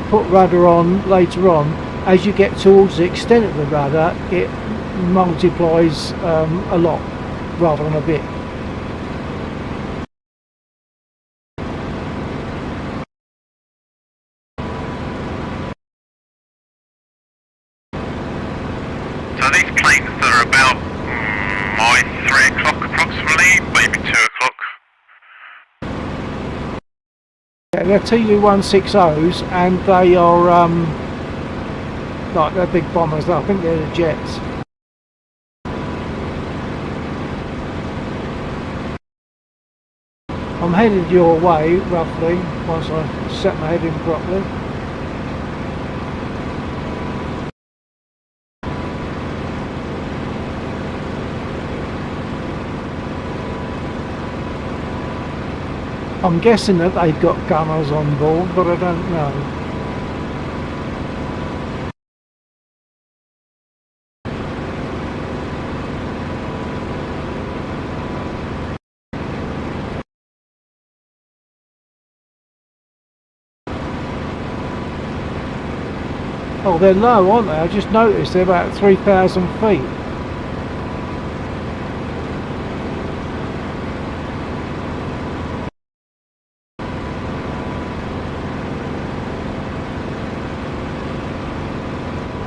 put rudder on later on, as you get towards the extent of the rudder, it multiplies a lot rather than a bit. So these planes that are about my 3 o'clock approximately, maybe 2 o'clock. Yeah, they're Tu-160s, and they are like they're big bombers. I think they're the jets. I'm headed your way roughly once I set my head in properly. I'm guessing that they've got gunners on board, but I don't know. Oh, they're low, aren't they? I just noticed they're about 3,000 feet.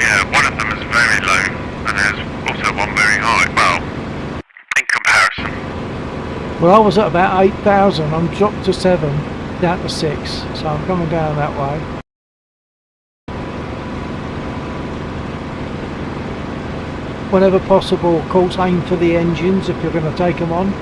Yeah, one of them is very low, and there's also one very high. Well, in comparison. Well, I was at about 8,000. I'm dropped to 7, down to 6, so I'm coming down that way. Whenever possible, of course, aim for the engines if you're going to take them on.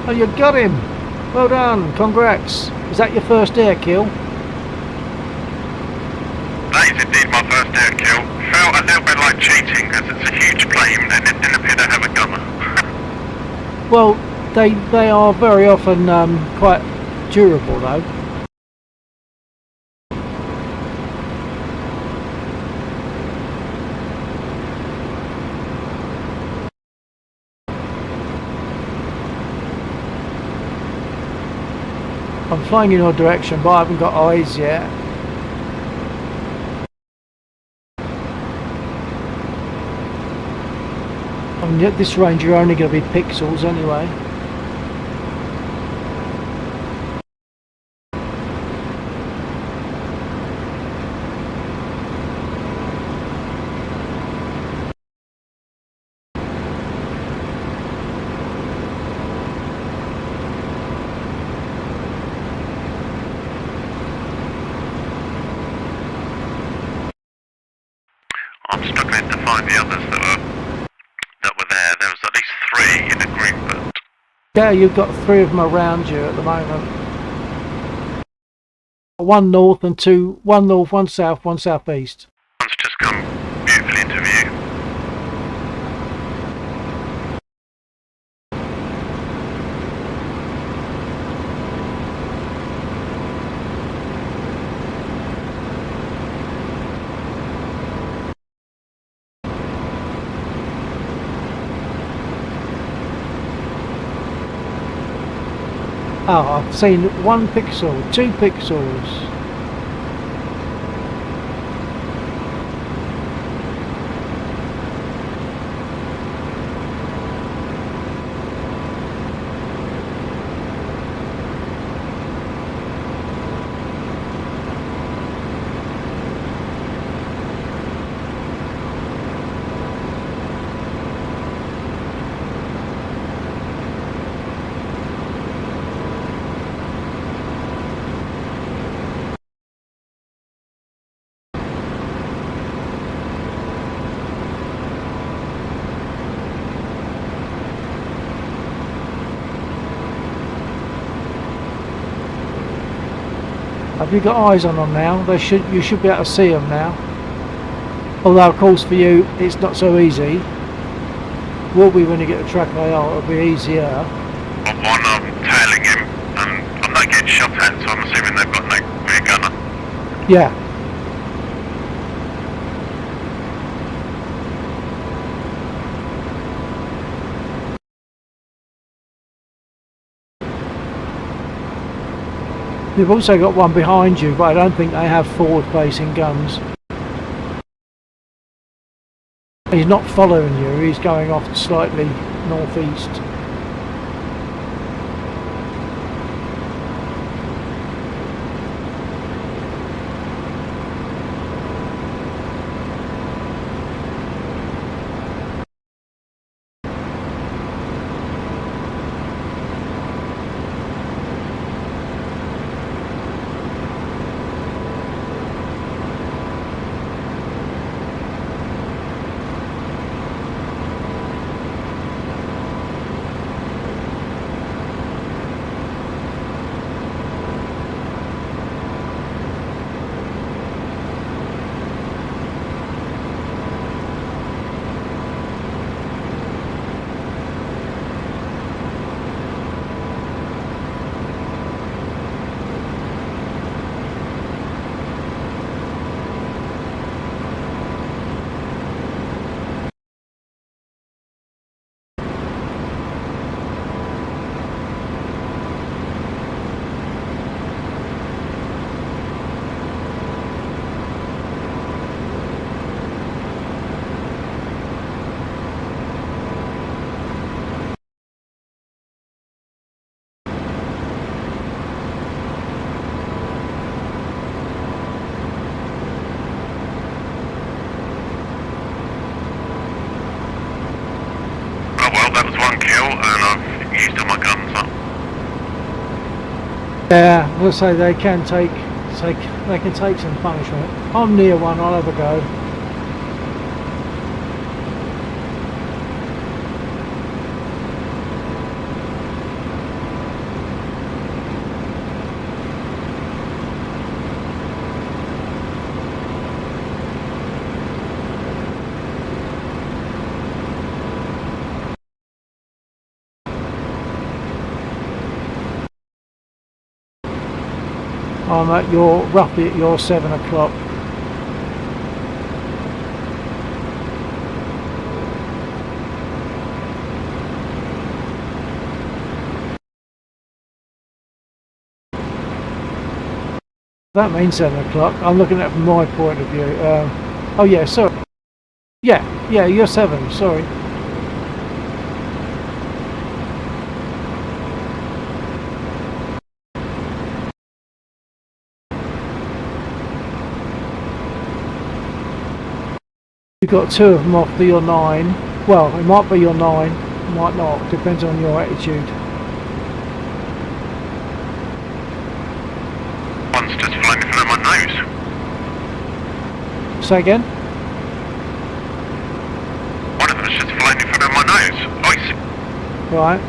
Oh, you got him! Well done, congrats. Is that your first air kill? That is indeed my first air kill. Felt a little bit like cheating because it's a huge plane and it didn't appear to have a gunner. Well, they are very often quite durable though. I'm flying in your direction, but I haven't got eyes yet. And at this range you're only going to be pixels anyway. I'm struggling to find the others that were there. There was at least 3 in a group, but Yeah, you've got 3 of them around you at the moment. 1 north and 2, 1 north, 1 south, 1 southeast. one's just come beautifully into view. Oh, I've seen 1 pixel, 2 pixels. Have you got eyes on them now? You should be able to see them now. Although of course for you it's not so easy. Will be when you get the track layout, it'll be easier. On one, I'm tailing him, and I'm not getting shot at, so I'm assuming they've got no rear gunner. Yeah. You've also got one behind you, but I don't think they have forward-facing guns. He's not following you, he's going off slightly northeast. Oh well, that was 1 kill, and I've used all my guns up. Yeah, we'll say they can take some punishment. I'm near one, I'll have a go. I'm at your, roughly at your 7 o'clock. That means 7 o'clock. I'm looking at it from my point of view. Oh yeah, sorry. Yeah, you're 7, sorry. You've got 2 of them off the your 9. Well, it might be your 9, might not, depends on your attitude. One's just flown in front of my nose. Say again? One of them's just flown in front of my nose. Ice. Right.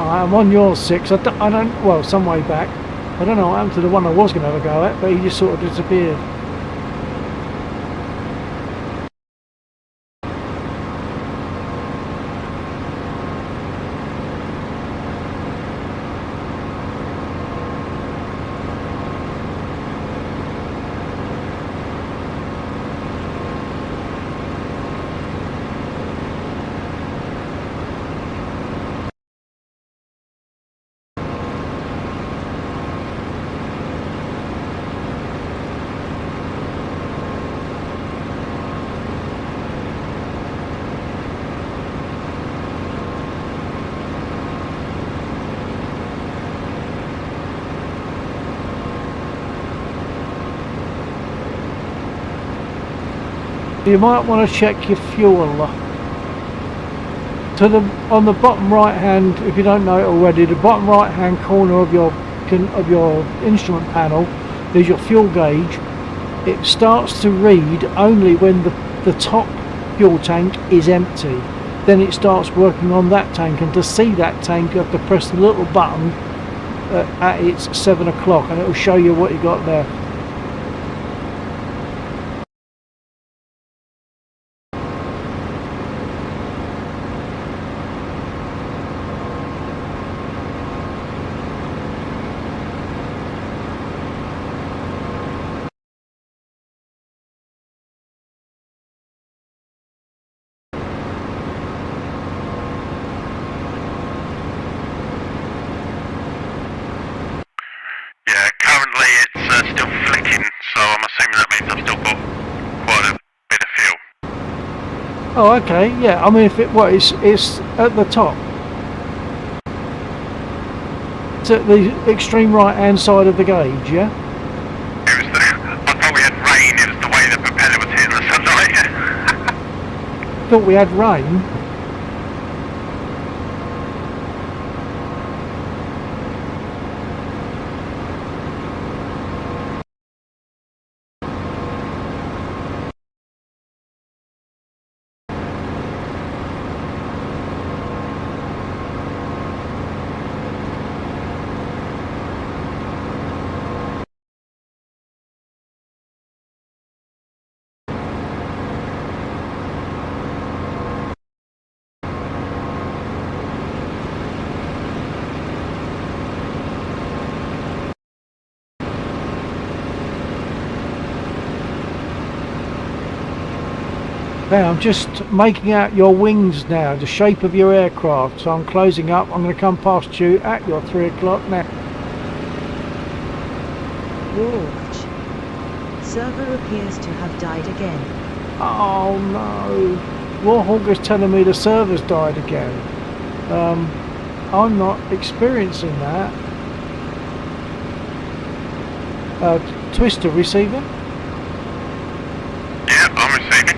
I'm on your 6. I don't, well, some way back. I don't know what happened to the one I was going to have a go at, but he just sort of disappeared. You might want to check your fuel. On the bottom right hand, if you don't know it already, the bottom right hand corner of your instrument panel is your fuel gauge. It starts to read only when the top fuel tank is empty. Then it starts working on that tank, and to see that tank you have to press the little button at its 7 o'clock, and it will show you what you got there. Yeah, currently it's still flicking, so I'm assuming that means I've still got quite a bit of fuel. Oh, okay, yeah. I mean, if it was, it's at the top. It's at the extreme right-hand side of the gauge, yeah. It was I thought we had rain. It was the way the propeller was hitting the sunlight. Thought we had rain. Okay, I'm just making out your wings now, the shape of your aircraft. So I'm closing up. I'm going to come past you at your 3 o'clock now. Watch. Server appears to have died again. Oh no. Warhawk is telling me the server's died again. I'm not experiencing that. Twister receiving? Yeah, I'm receiving.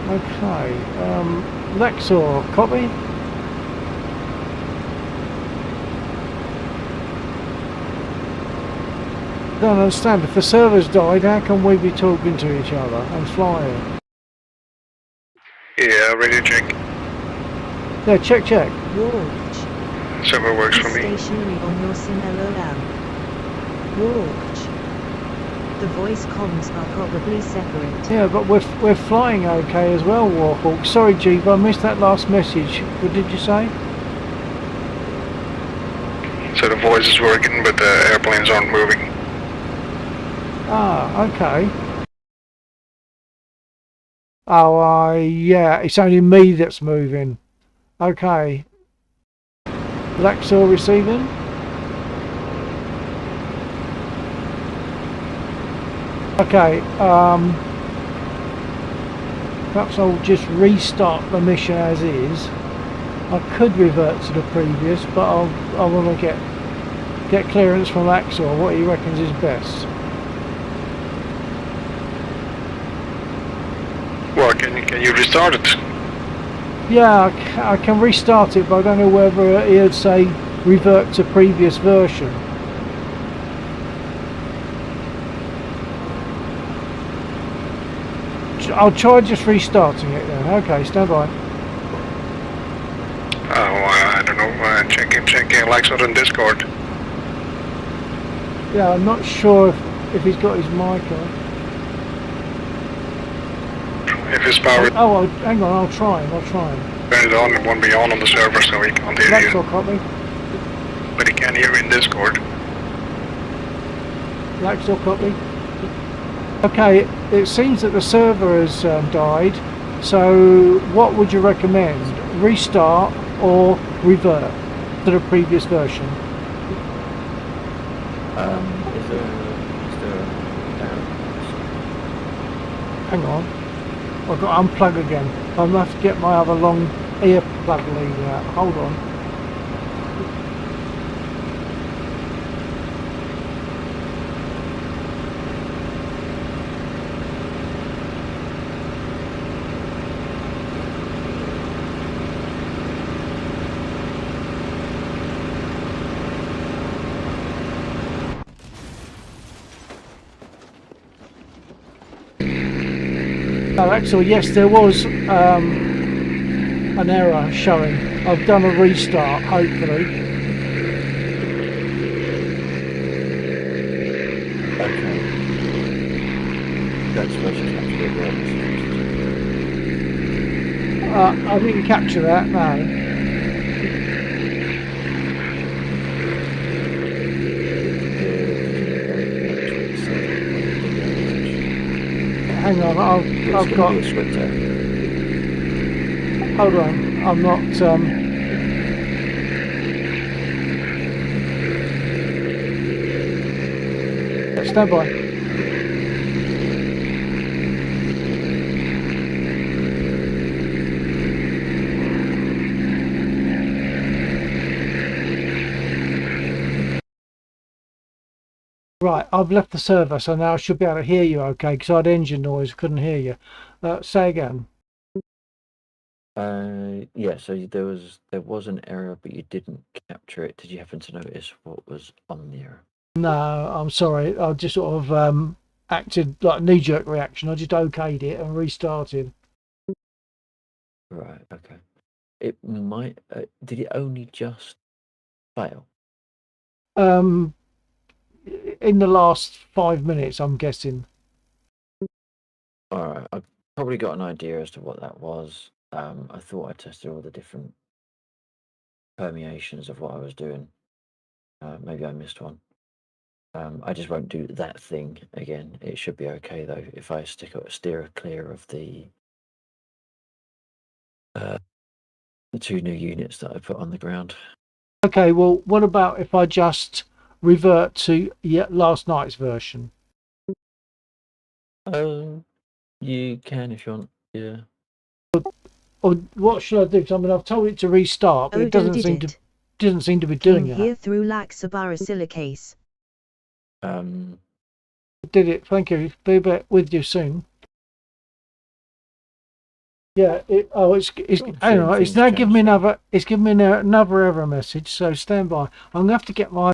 Okay. Lexor, copy? Don't understand. If the server's died, how can we be talking to each other and flying? Yeah, radio check. Yeah, check. Watch. Server works Be for me. stationary on your sim LOL. Watch. The voice comms are probably separate. Yeah, but we're flying okay as well, Warhawk. Sorry, Jeep, I missed that last message. What did you say? So the voice is working, but the airplanes aren't moving. Ah, okay. Oh, yeah, it's only me that's moving. Okay. Lexor receiving? Okay, perhaps I'll just restart the mission as is. I could revert to the previous, but I want to get clearance from Axel. What he reckons is best. Well, can you restart it? Yeah, I can restart it, but I don't know whether he'd say revert to previous version. I'll try just restarting it then. Okay, stand by. Oh, I don't know. Checking likes on Discord. Yeah, I'm not sure if he's got his mic on. If his power Oh, hang on, I'll try him. turns on, it won't be on the server, so he can't hear Lexor, you. copy. But he can hear you in Discord. Lexor, copy. Okay, it seems that the server has died. So, what would you recommend? Restart or revert to the previous version? Is there Hang on. I've got to unplug again. I'm going to have to get my other long ear plug lead out. Hold on. Oh, actually, yes, there was an error showing. I've done a restart, hopefully. okay? That's where she captured it. I didn't capture that, no. Hang on, I've got. Hold on, I'm not. Stand by. Right, I've left the server, so now I should be able to hear you okay, because I had engine noise, couldn't hear you. Say again. Yeah, so there was an error, but you didn't capture it. Did you happen to notice what was on the error? No, I'm sorry. I just sort of acted like a knee-jerk reaction. I just okayed it and restarted. Right, okay. It might. Did it only just fail? In the last 5 minutes, I'm guessing. All right, I've probably got an idea as to what that was. I thought I tested all the different permeations of what I was doing. Maybe I missed one. I just won't do that thing again. It should be okay though if I steer clear of the the 2 new units that I put on the ground. Okay, well, what about if I just revert to last night's version? You can if you want. Yeah. Or what should I do? 'Cause I mean, I've told it to restart, but it Odo doesn't did seem to it. be Ping doing that. here through Laxa borosilicase. Did it? Thank you. Be back with you soon. Yeah. It's Sure, hang soon on. It's things now change, giving me so- another. It's giving me another error message. So stand by. I'm gonna have to get my.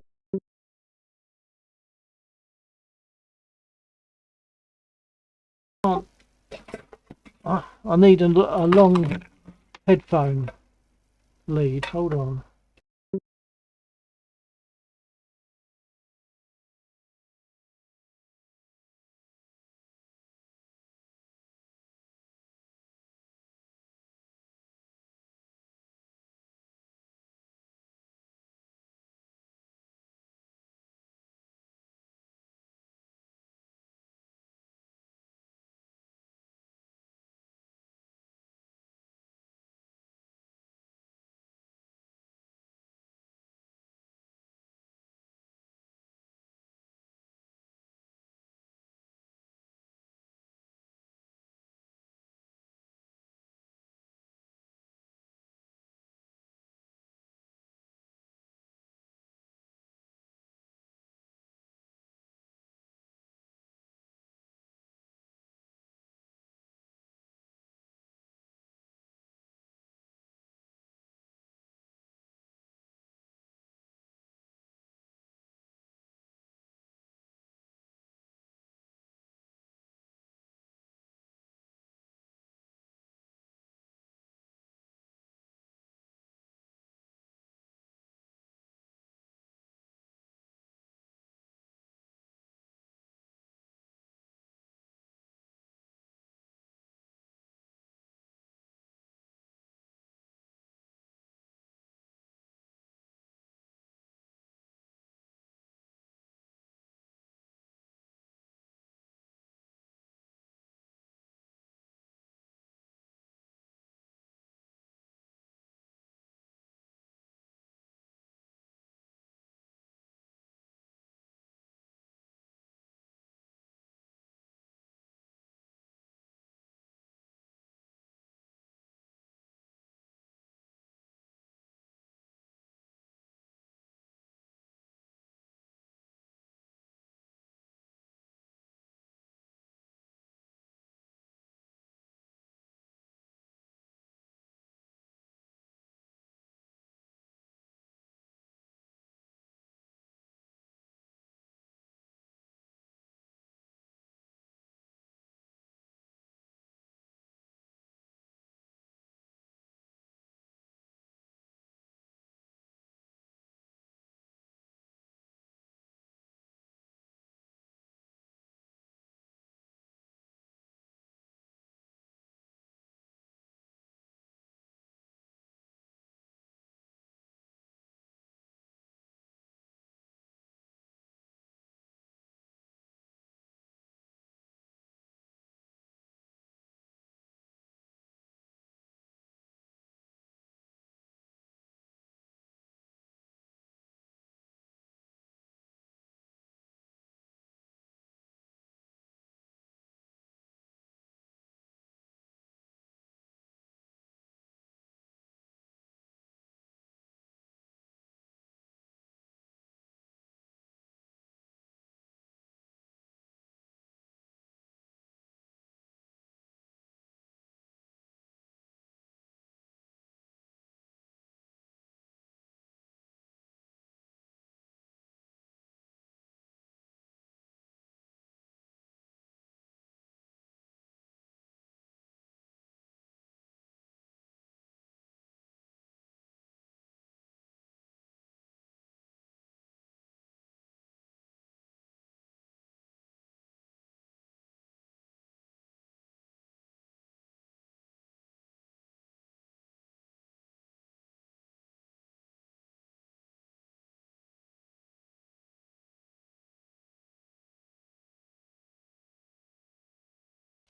I need a long headphone lead. Hold on.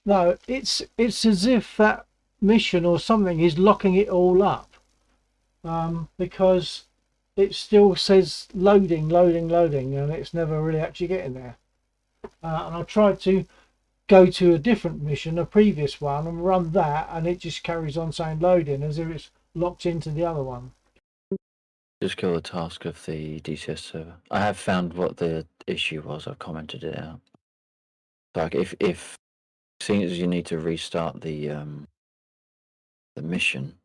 No, it's as if that mission or something is locking it all up, because it still says loading, loading, loading, and it's never really actually getting there. And I tried to go to a different mission, a previous one, and run that, and it just carries on saying loading as if it's locked into the other one. Just kill the task of the DCS server. I have found what the issue was. I've commented it out. Like if seeing as you need to restart the mission,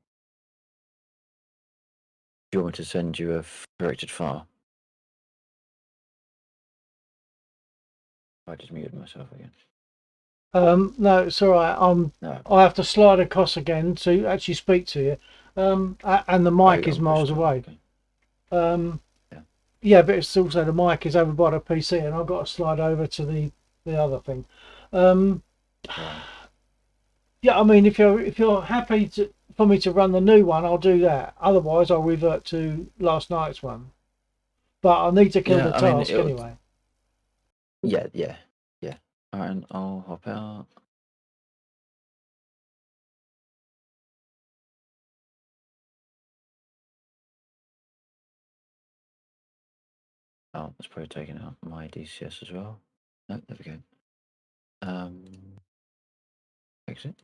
do you want me to send you a corrected file? I just muted myself again. No, it's all right. No. I have to slide across again to actually speak to you. And the mic is I'm miles pushing away. Okay. Yeah, but it's also the mic is over by the PC, and I've got to slide over to the other thing. Right. Yeah, I mean, if you're happy for me to run the new one, I'll do that. Otherwise, I'll revert to last night's one. But I need to kill the I mean, task anyway. Yeah. Alright, and I'll hop out. Oh, that's probably taking out my DCS as well. No, there we go. Exit.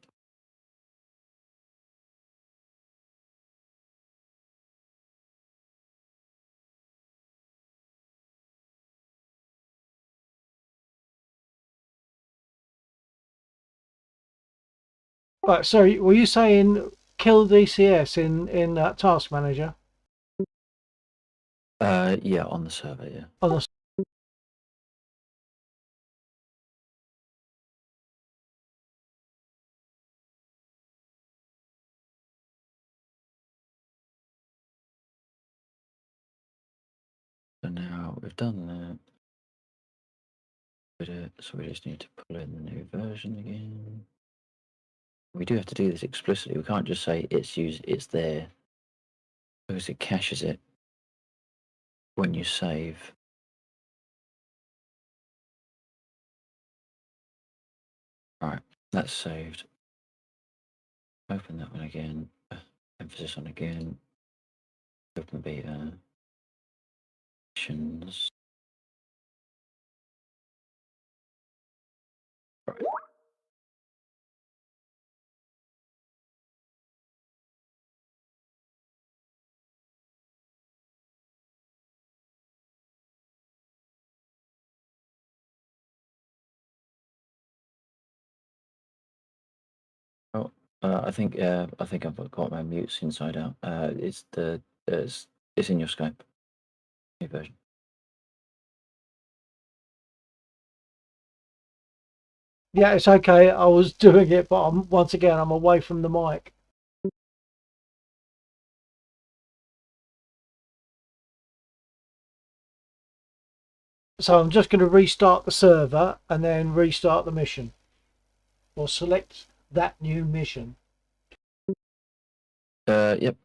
Right, sorry, were you saying kill DCS in Task Manager? Yeah, on the server, yeah. On the So now we've done that. So we just need to pull in the new version again. We do have to do this explicitly. We can't just say it's there, because it caches it when you save. Alright, that's saved. Open that one again. Emphasis on again. Open beta. Missions. Right. Oh, I think I've got my mutes inside out. It's in your Skype. New version. Yeah, it's okay. I was doing it, but once again I'm away from the mic. So I'm just going to restart the server and then restart the mission, or select that new mission. Yep.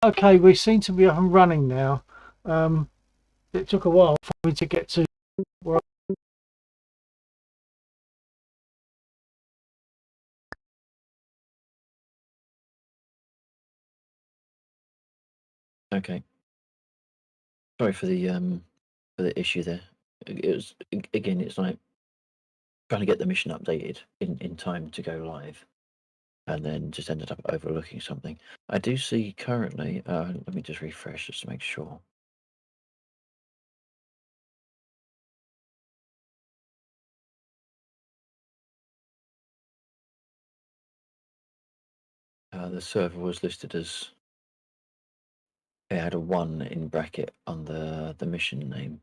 Okay, we seem to be up and running now. It took a while for me to get to where. Okay. Sorry for the issue there. It was again. It's like trying to get the mission updated in time to go live, and then just ended up overlooking something. I do see currently. Let me just refresh just to make sure. The server was listed as it had a 1 in bracket on the mission name.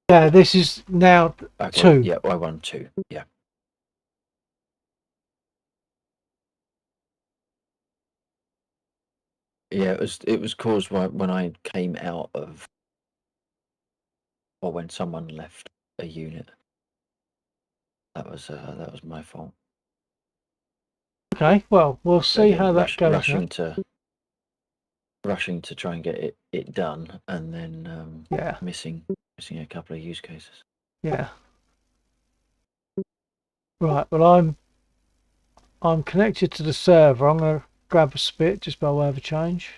Yeah, this is now Okay, 2. yeah, I won 2. Yeah. Yeah, it was caused when I came out of, or when someone left a unit. That was my fault. Okay, well, we'll So see again, how that goes now. rushing to try and get it done, and then Yeah, missing a couple of use cases. yeah. Right, well, I'm connected to the server. I'm going to grab a spit just by way of a change.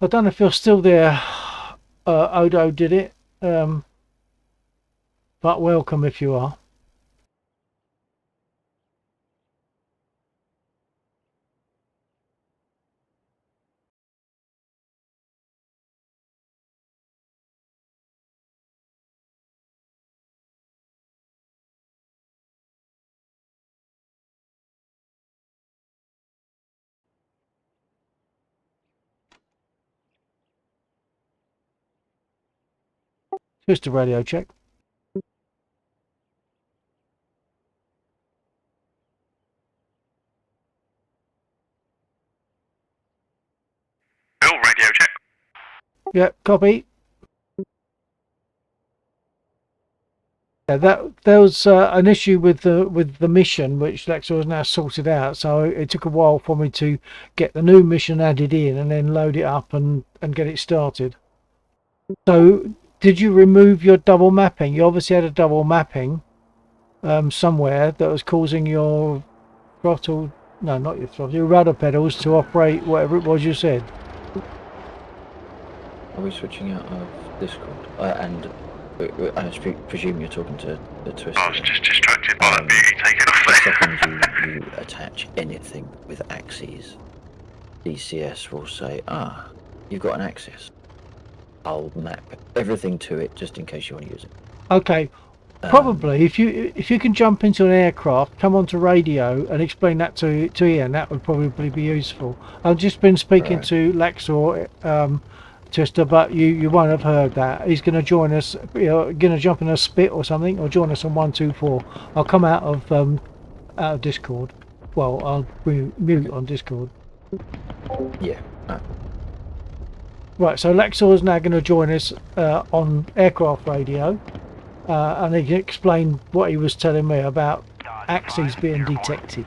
I don't know if you're still there. Odo did it, but welcome if you are. Just a radio check. Bill, radio check. Yeah, copy. Yeah, there was an issue with the mission, which Lexor has now sorted out. So it took a while for me to get the new mission added in and then load it up and get it started. So did you remove your double mapping? You obviously had a double mapping somewhere that was causing your throttle, no, not your throttle, your rudder pedals to operate whatever it was you said. Are we switching out of Discord? And I presume you're talking to the Twister. I was just distracted by that beauty taking off The there. second you attach anything with axes, DCS will say, you've got an axis. I'll map everything to it just in case you want to use it. Okay, probably if you can jump into an aircraft, come onto radio and explain that to Ian, that would probably be useful. I've just been speaking Right. to Lexor, Chester, but you won't have heard that. He's going to join us, going to jump in a spit or something, or join us on 124. I'll come out of Discord. Well, I'll mute on Discord. Yeah. Right, so Lexor is now going to join us on aircraft radio, and he can explain what he was telling me about axes being detected.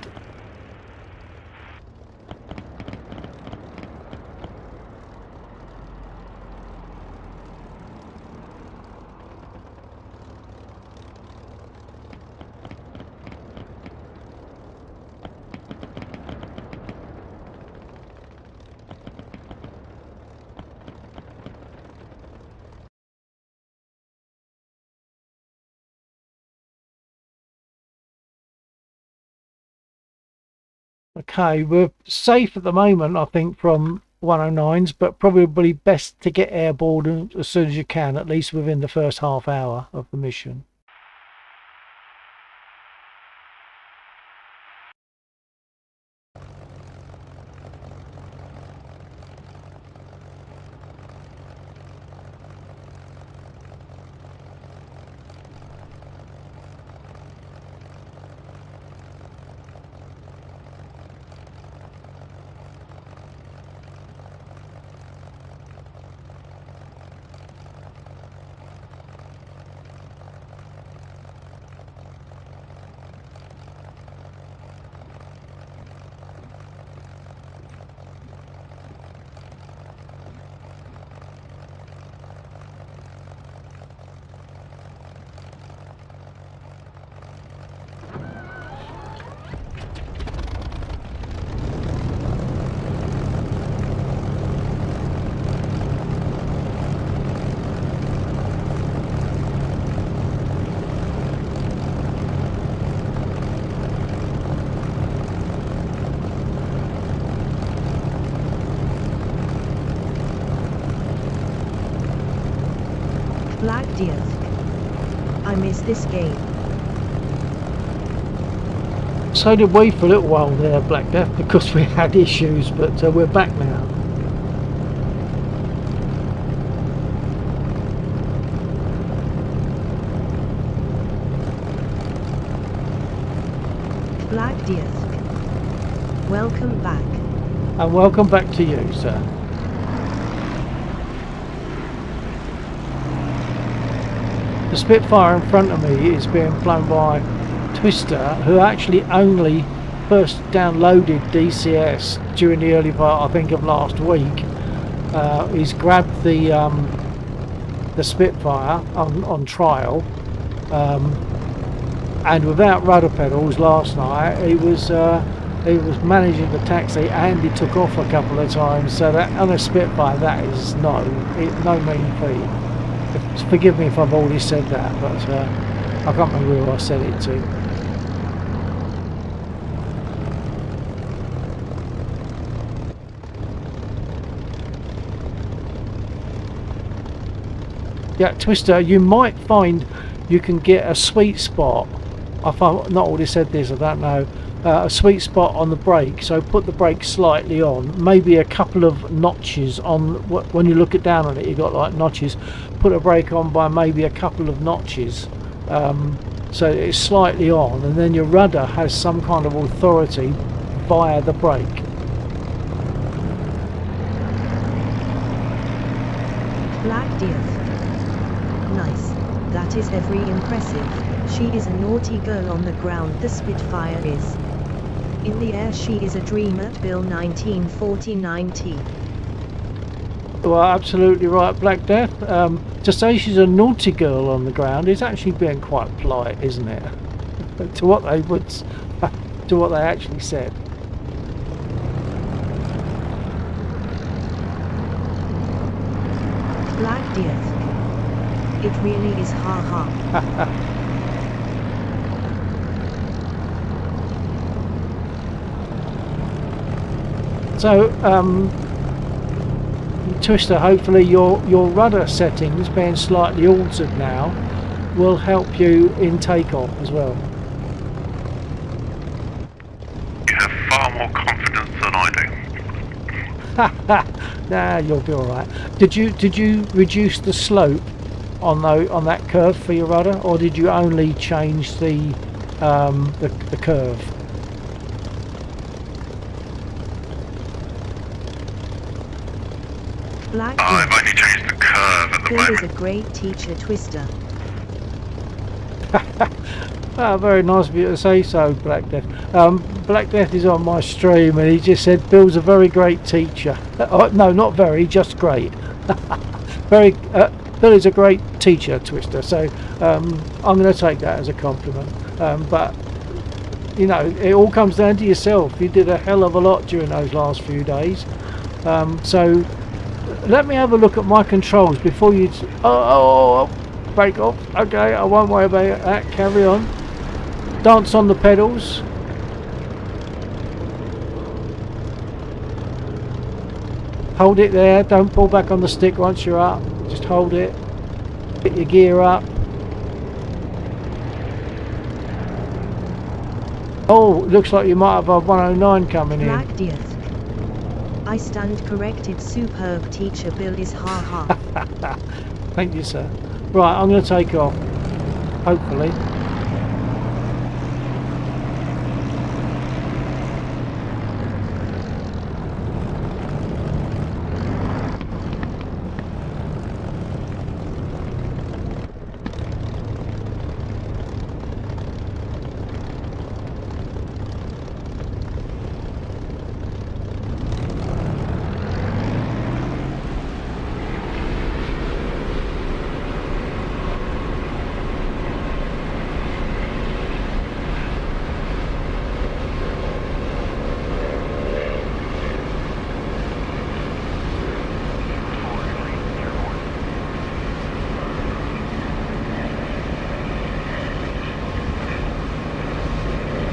Okay, we're safe at the moment, I think, from 109s, but probably best to get airborne as soon as you can, at least within the first half hour of the mission. Diath. I miss this game. So did we for a little while there, Black Death, because we had issues, but we're back now. Black Diath. Welcome back. And welcome back to you, sir. The Spitfire in front of me is being flown by Twister, who actually only first downloaded DCS during the early part, I think, of last week. He's grabbed the Spitfire on trial, and without rudder pedals last night he was managing the taxi, and he took off a couple of times. So that on a Spitfire, that is no mean feat. Forgive me if I've already said that, but I can't remember who I said it to. Yeah, Twister, you might find you can get a sweet spot. I've not already said this, I don't know. A sweet spot on the brake, so put the brake slightly on, maybe a couple of notches on. When you look it down on it, you've got like notches. Put a brake on by maybe a couple of notches, so it's slightly on, and then your rudder has some kind of authority via the brake. Black Diath. Nice. That is very impressive. She is a naughty girl on the ground, the Spitfire is. In the air she is a dreamer, Bill 1949T. Well, absolutely right, Black Death. To say she's a naughty girl on the ground is actually being quite polite, isn't it? to what they actually said. Black Diath. It really is ha-ha. So, Twister, hopefully your rudder settings being slightly altered now will help you in takeoff as well. You have far more confidence than I do. Nah, you'll be all right. Did you reduce the slope on that curve for your rudder, or did you only change the curve? Black I've Diath. only changed the curve at the Bill is moment. a great teacher, Twister. Oh, very nice of you to say so, Black Death. Black Death is on my stream, and he just said Bill's a very great teacher. No, not very, just great. Bill is a great teacher, Twister. So I'm going to take that as a compliment. But you know, it all comes down to yourself. You did a hell of a lot during those last few days. So let me have a look at my controls before you. Oh, break off. Okay, I won't worry about that. Carry on. Dance on the pedals. Hold it there. Don't pull back on the stick once you're up. Just hold it. Get your gear up. Oh, looks like you might have a 109 coming in. Black Diath. I stand corrected. Superb teacher. Bill is ha-ha. Thank you, sir. Right, I'm going to take off. Hopefully.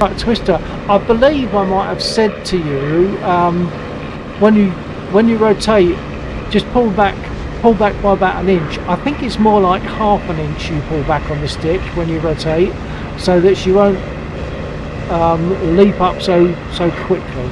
Right, Twister, I believe I might have said to you when you rotate, just pull back pull back by about an inch. I think it's more like half an inch you pull back on the stick when you rotate, so that you won't leap up so quickly.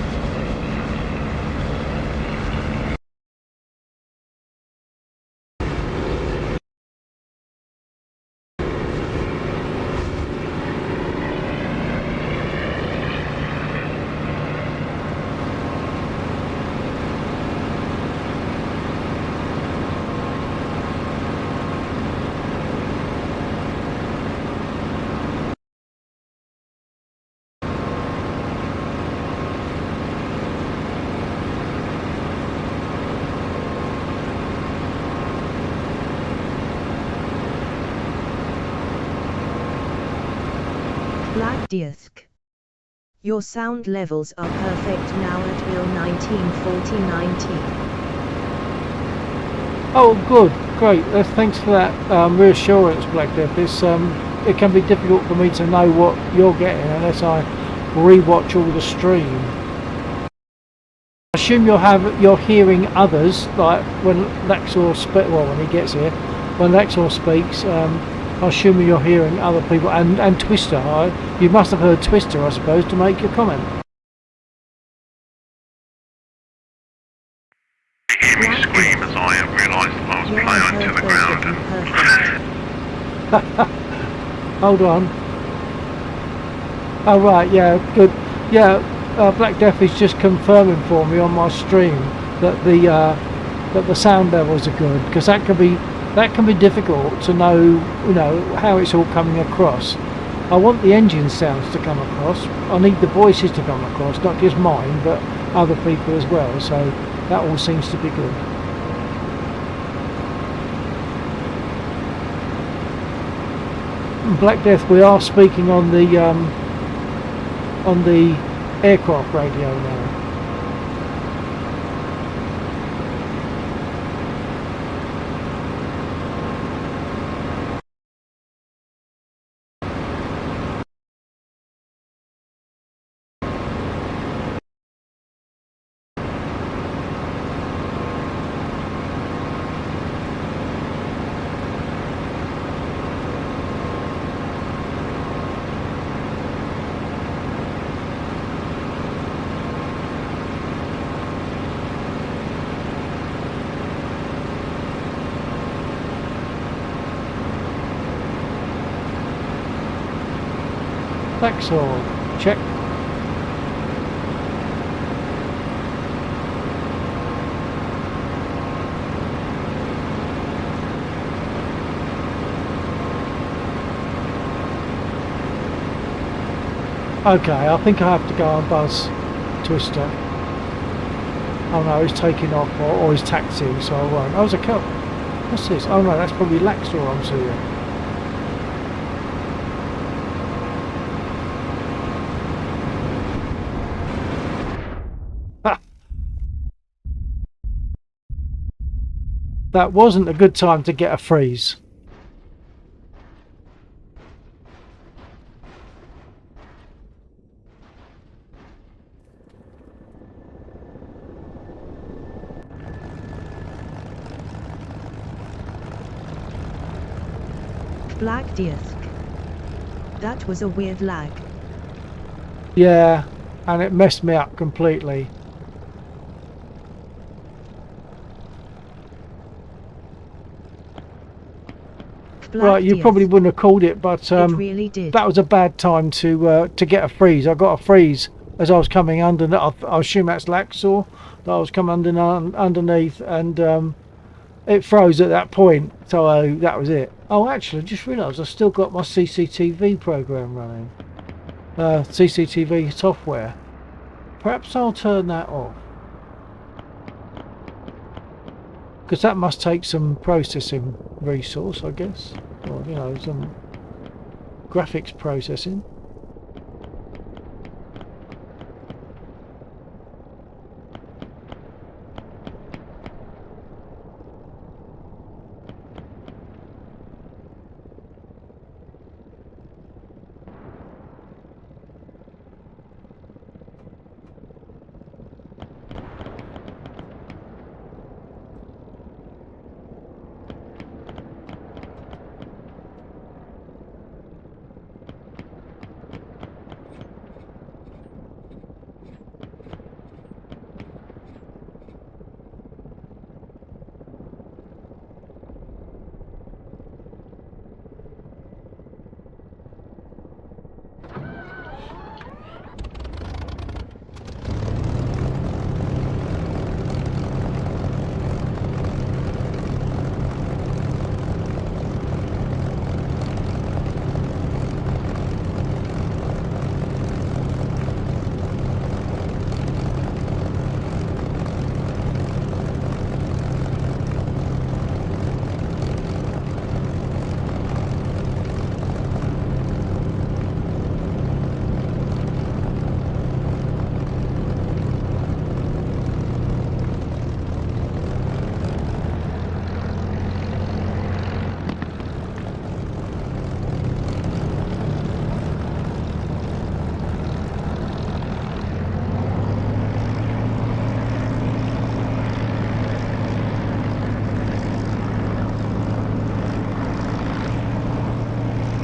Black Disc. Your sound levels are perfect now at Bill 1940-19. Oh, good, great. Thanks for that reassurance, Black Death. It can be difficult for me to know what you're getting unless I rewatch all the stream. I assume you're hearing others, like when Laxor when he gets here, when Laxor speaks. I assume you're hearing other people and Twister. You must have heard Twister, I suppose, to make your comment. You hear me scream as I realised I was plowing to the ground and Hold on. Oh right, yeah, good. Yeah, Black Death is just confirming for me on my stream that the sound levels are good, because that can be difficult to know, you know, how it's all coming across. I want the engine sounds to come across. I need the voices to come across, not just mine, but other people as well. So that all seems to be good. Black Death, we are speaking on the aircraft radio now. Laxor, check. Okay, I think I have to go and buzz Twister. Oh no, he's taking off or he's taxiing, so I won't. Oh, there's a car. What's this? Oh no, that's probably Laxor I'm seeing. That wasn't a good time to get a freeze. Black Disc. That was a weird lag. Yeah, and it messed me up completely. Black Right, you Disc. probably wouldn't have called it, but It really did. that was a bad time to get a freeze. I got a freeze as I was coming under. I assume that's Laxor that I was coming underneath, and it froze at that point. So that was it. Oh, actually, I just realised I've still got my CCTV program running. CCTV software. Perhaps I'll turn that off, because that must take some processing resource, I guess, or you know, some graphics processing.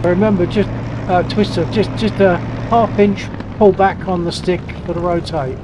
Remember, just twister, just a half-inch pull back on the stick for the rotate.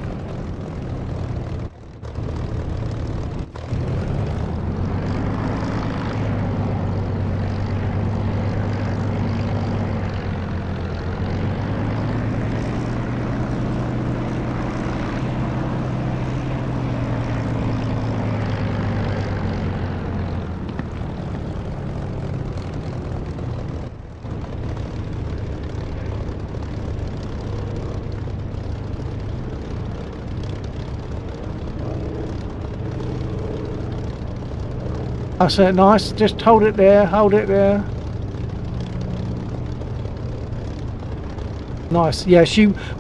That's it, nice. Just hold it there, hold it there. Nice. Yeah,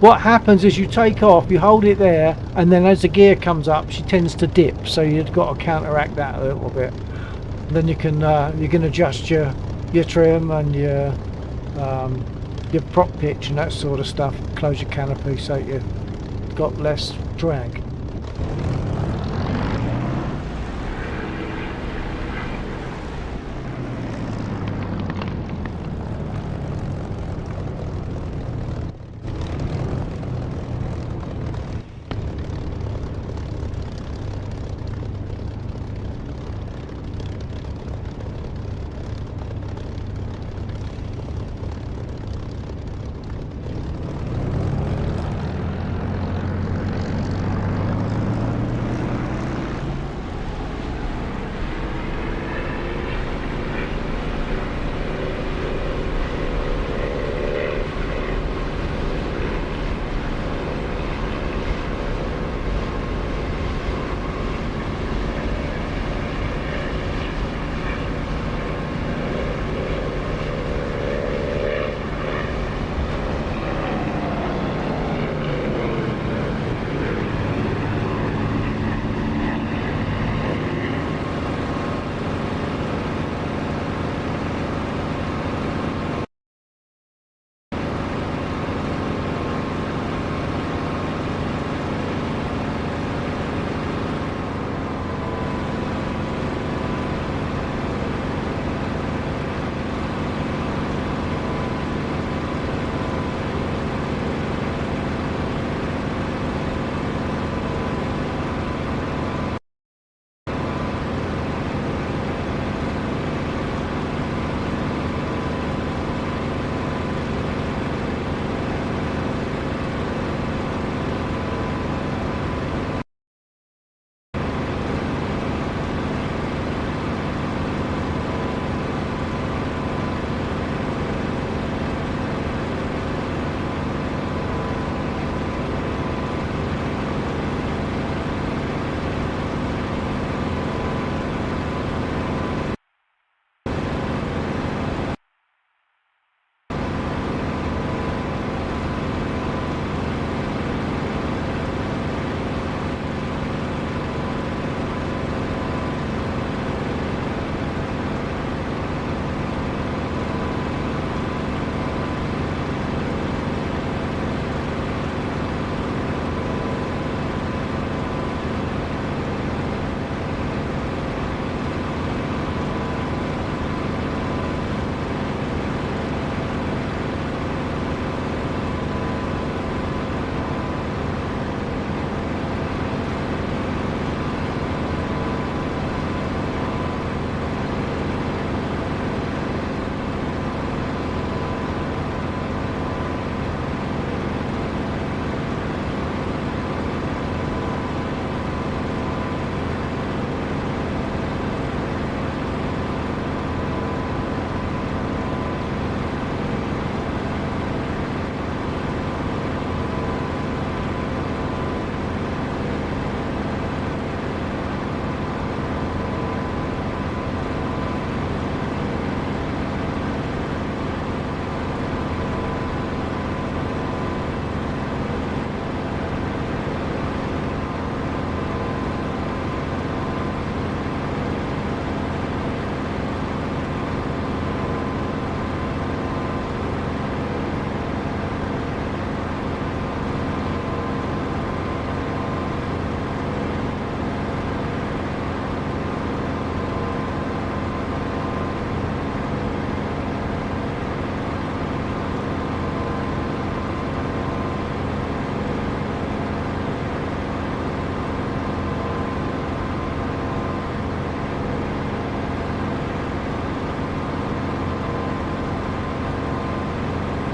what happens is you take off, you hold it there, and then as the gear comes up, she tends to dip. So you've got to counteract that a little bit. Then you can adjust your trim and your prop pitch and that sort of stuff. Close your canopy so you've got less drag.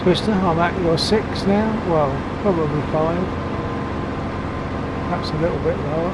Twister, I'm at your 6 now. Well, probably 5. Perhaps a little bit lower.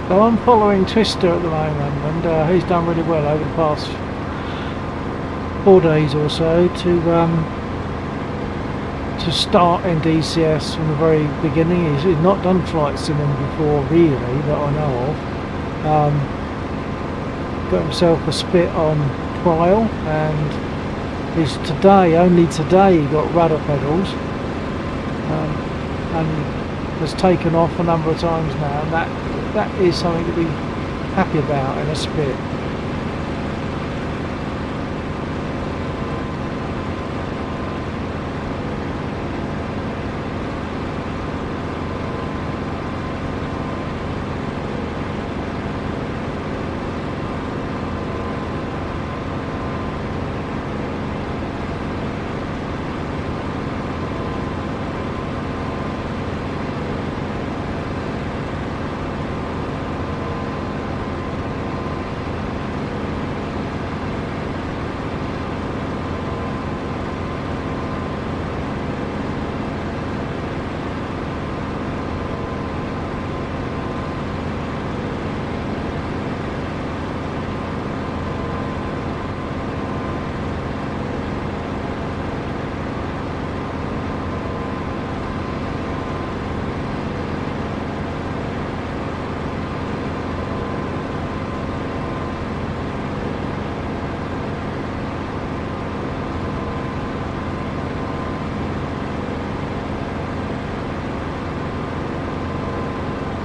So I'm following Twister at the moment, and he's done really well over the past 4 days or so to start in DCS from the very beginning. He's not done flight simming before, really, that I know of. Got himself a spit on trial, and he's only today he got rudder pedals, and has taken off a number of times now, and that is something to be happy about in a spit.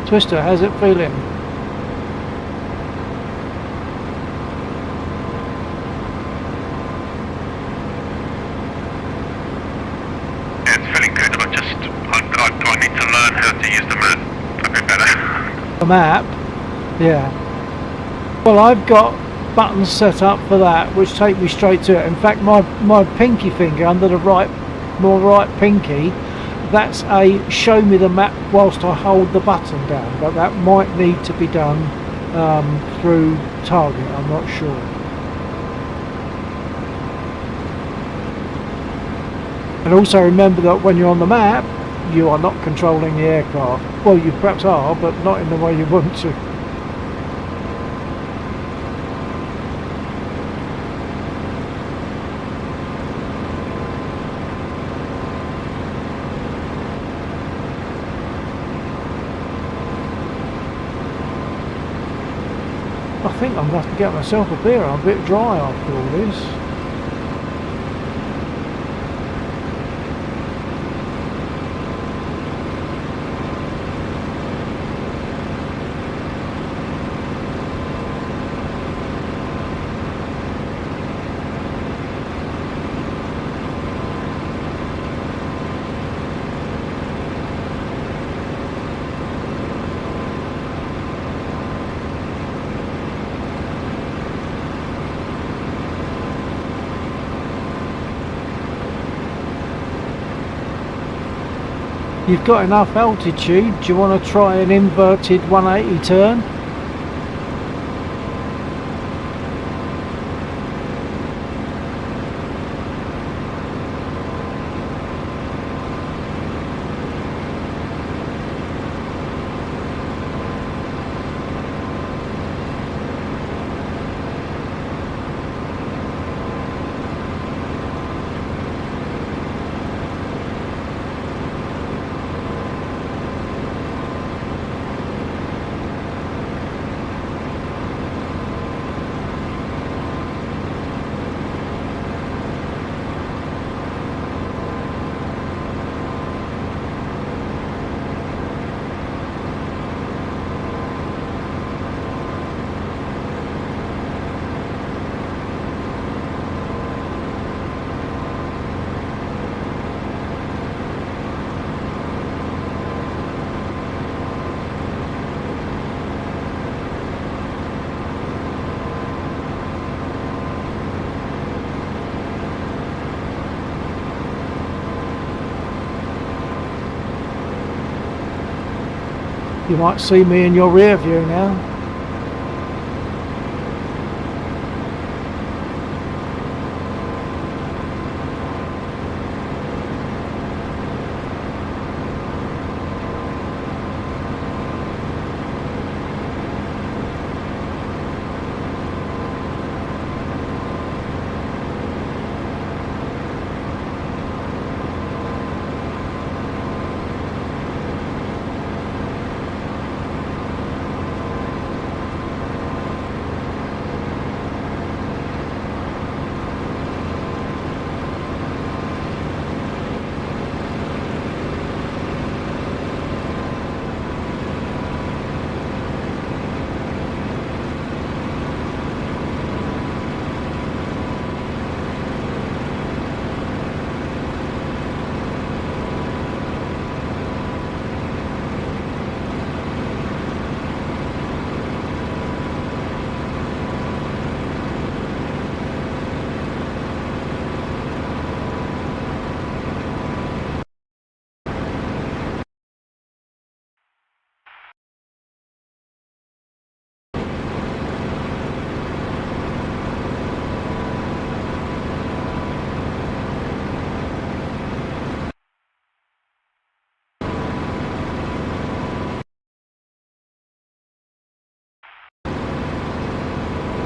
Twister, how's it feeling? Yeah, it's feeling good. I need to learn how to use the map a bit better. The map? Yeah. Well, I've got buttons set up for that which take me straight to it. In fact, my pinky finger under the right pinky, that's a show me the map whilst I hold the button down, but that might need to be done through target, I'm not sure. And also remember that when you're on the map, you are not controlling the aircraft. Well, you perhaps are, but not in the way you want to. I think I'm going to have to get myself a beer. I'm a bit dry after all this. You've got enough altitude. Do you want to try an inverted 180 turn? You might see me in your rear view now.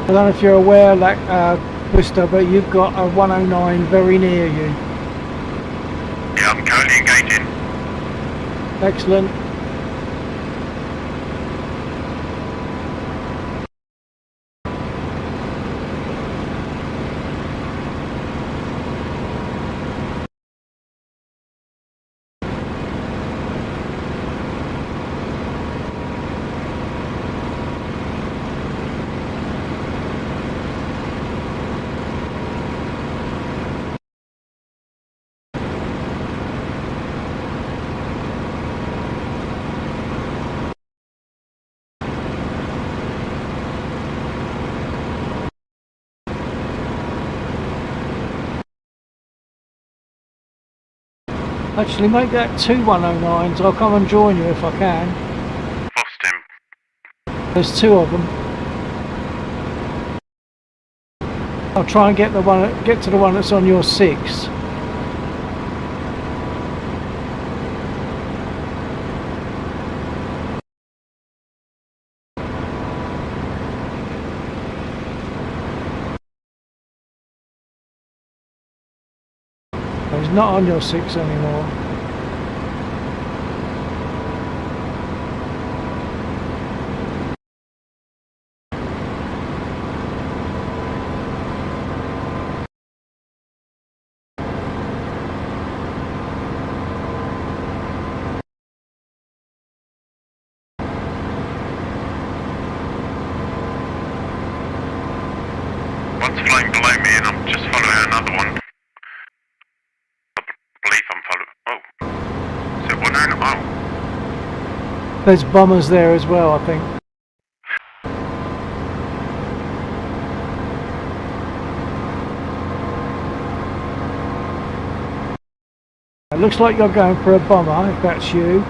I don't know if you're aware, like Twister, but you've got a 109 very near you. Yeah, I'm currently engaging. Excellent. Actually, make that 2 109s. I'll come and join you if I can. Lost him. There's 2 of them. I'll try and get to the one that's on your 6. He's not on your 6 anymore. One's flying below me and I'm just following another one. I believe I'm following. Oh. Is it 109? Oh. There's bombers there as well, I think. It looks like you're going for a bomber, if that's you.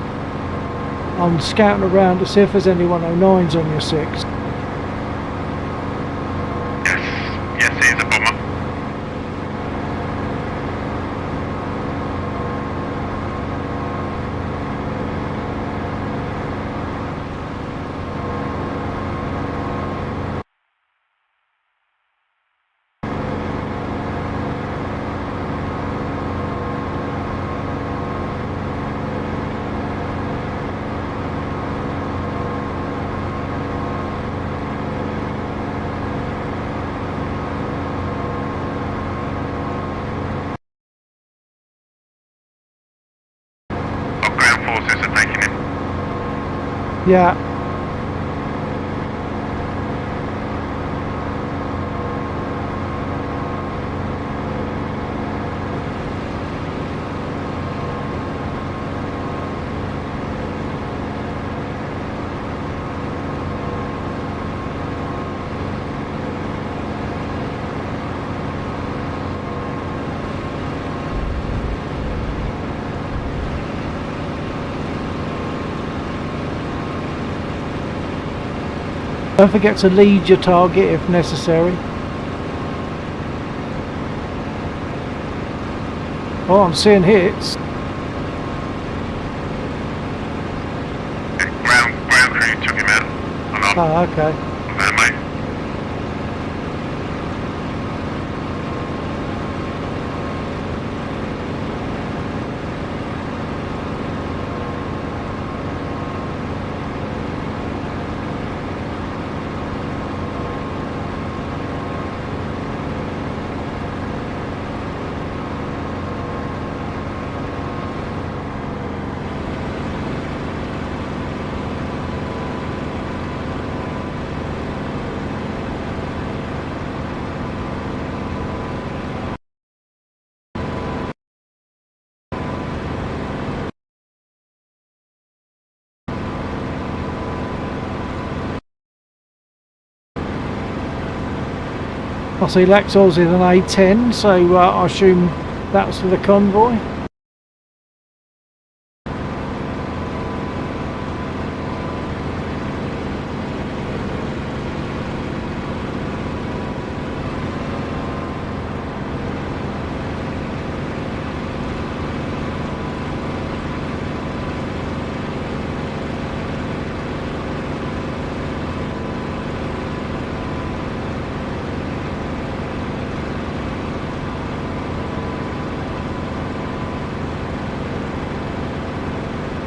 I'm scouting around to see if there's any 109s on your 6. Yes, he is a bomber. Ground forces are taking him. Yeah. Don't forget to lead your target if necessary. Oh, I'm seeing hits. Ground crew took him out. And Oh, okay. there, mate. I see Lexor's in an A10, so I assume that was for the convoy.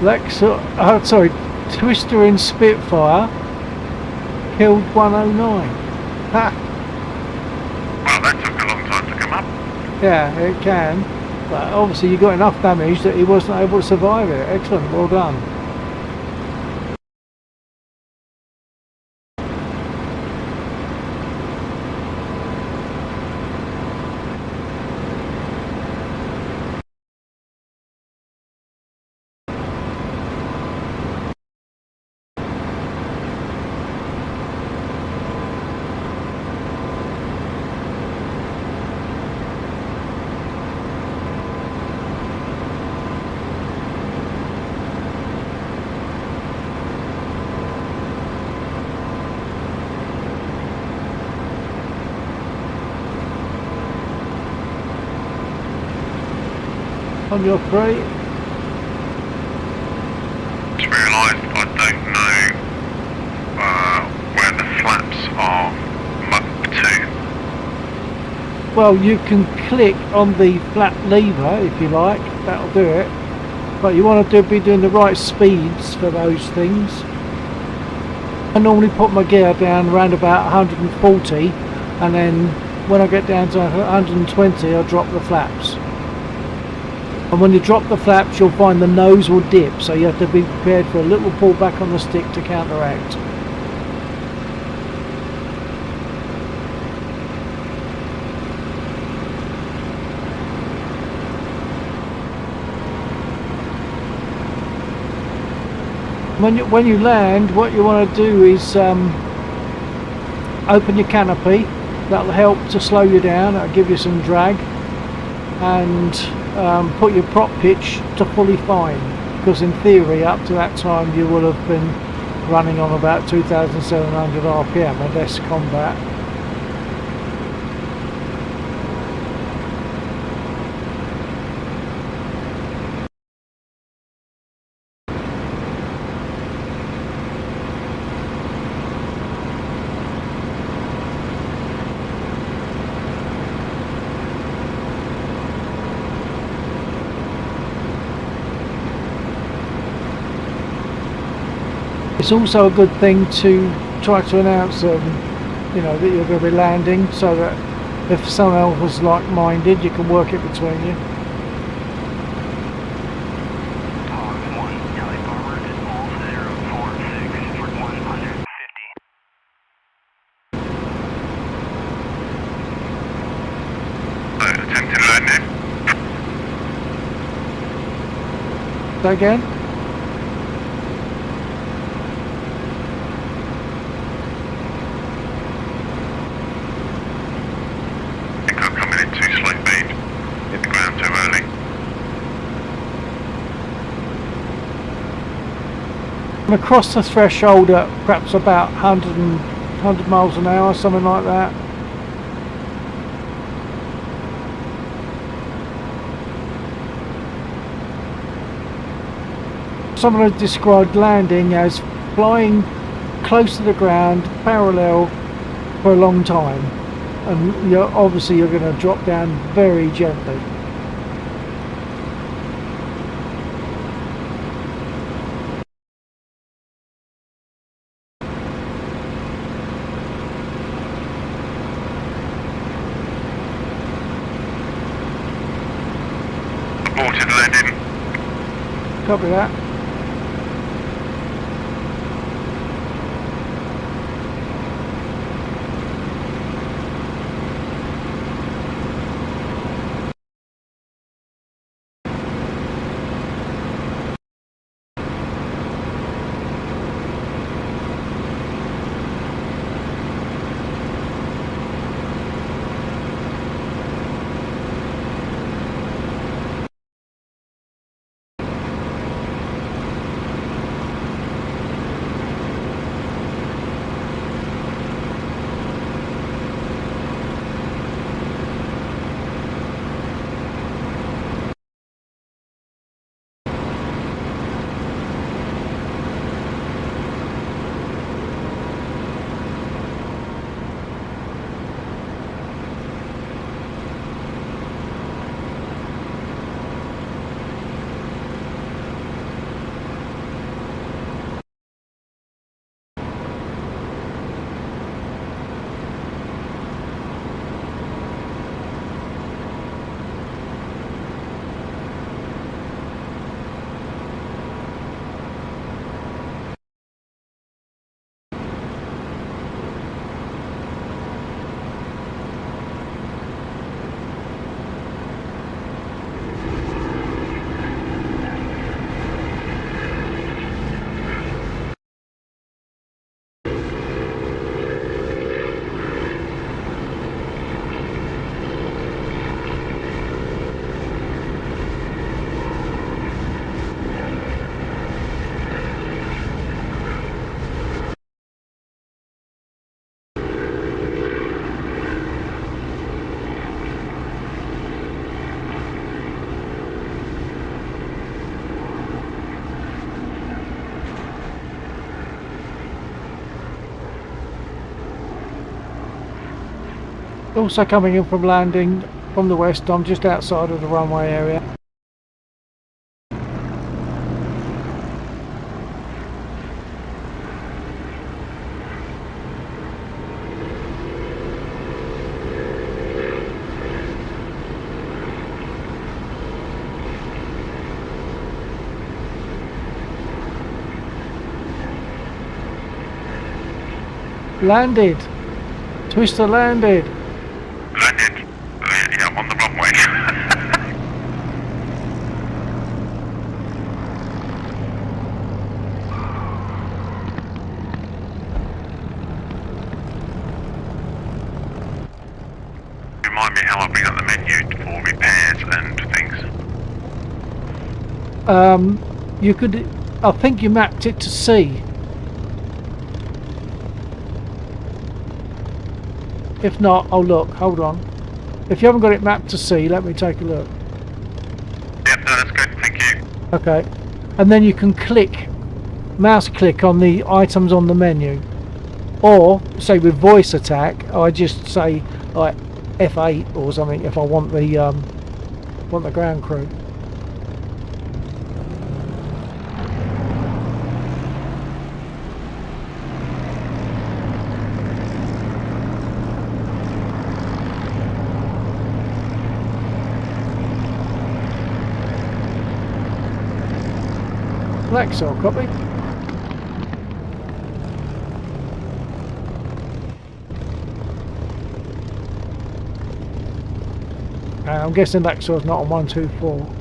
Lexor, sorry, Twister in Spitfire killed 109. Ha! Well, that took a long time to come up. Yeah, it can. But obviously you got enough damage that he wasn't able to survive it. Excellent, well done. On your three. Just realised I don't know where the flaps are mucked to. Well, you can click on the flap lever if you like, that'll do it. But you want to be doing the right speeds for those things. I normally put my gear down around about 140, and then when I get down to 120 I'll drop the flaps. And when you drop the flaps you'll find the nose will dip, so you have to be prepared for a little pullback on the stick to counteract. When you land, what you want to do is open your canopy. That'll help to slow you down, that'll give you some drag, and put your prop pitch to fully fine, because in theory up to that time you will have been running on about 2,700 RPM and less combat. It's also a good thing to try to announce, you know, that you're going to be landing, so that if someone else was like-minded, you can work it between you. Hogs 1, Kelly forward, hold 046 for 150. Attempting landing. Say again? I think I'm coming in too slow speed. Hit the ground too early. I'm across the threshold at perhaps about 100 100 miles an hour, something like that. Someone had described landing as flying close to the ground, parallel for a long time, and obviously you're going to drop down very gently. Aborted landing. Copy that. Also coming in from landing from the west, I'm just outside of the runway area. Landed! Twister landed! Landed. Yeah, on the runway. Remind me how I bring up the menu for repairs and things. You could, I think you mapped it to C. If not, oh look, hold on. If you haven't got it mapped to C, let me take a look. Yep, no, that's good, thank you. Okay. And then you can click, mouse click on the items on the menu. Or, say with voice attack, I just say like F8 or something if I want the ground crew. Lexor, copy. I'm guessing Lexor's not on 124.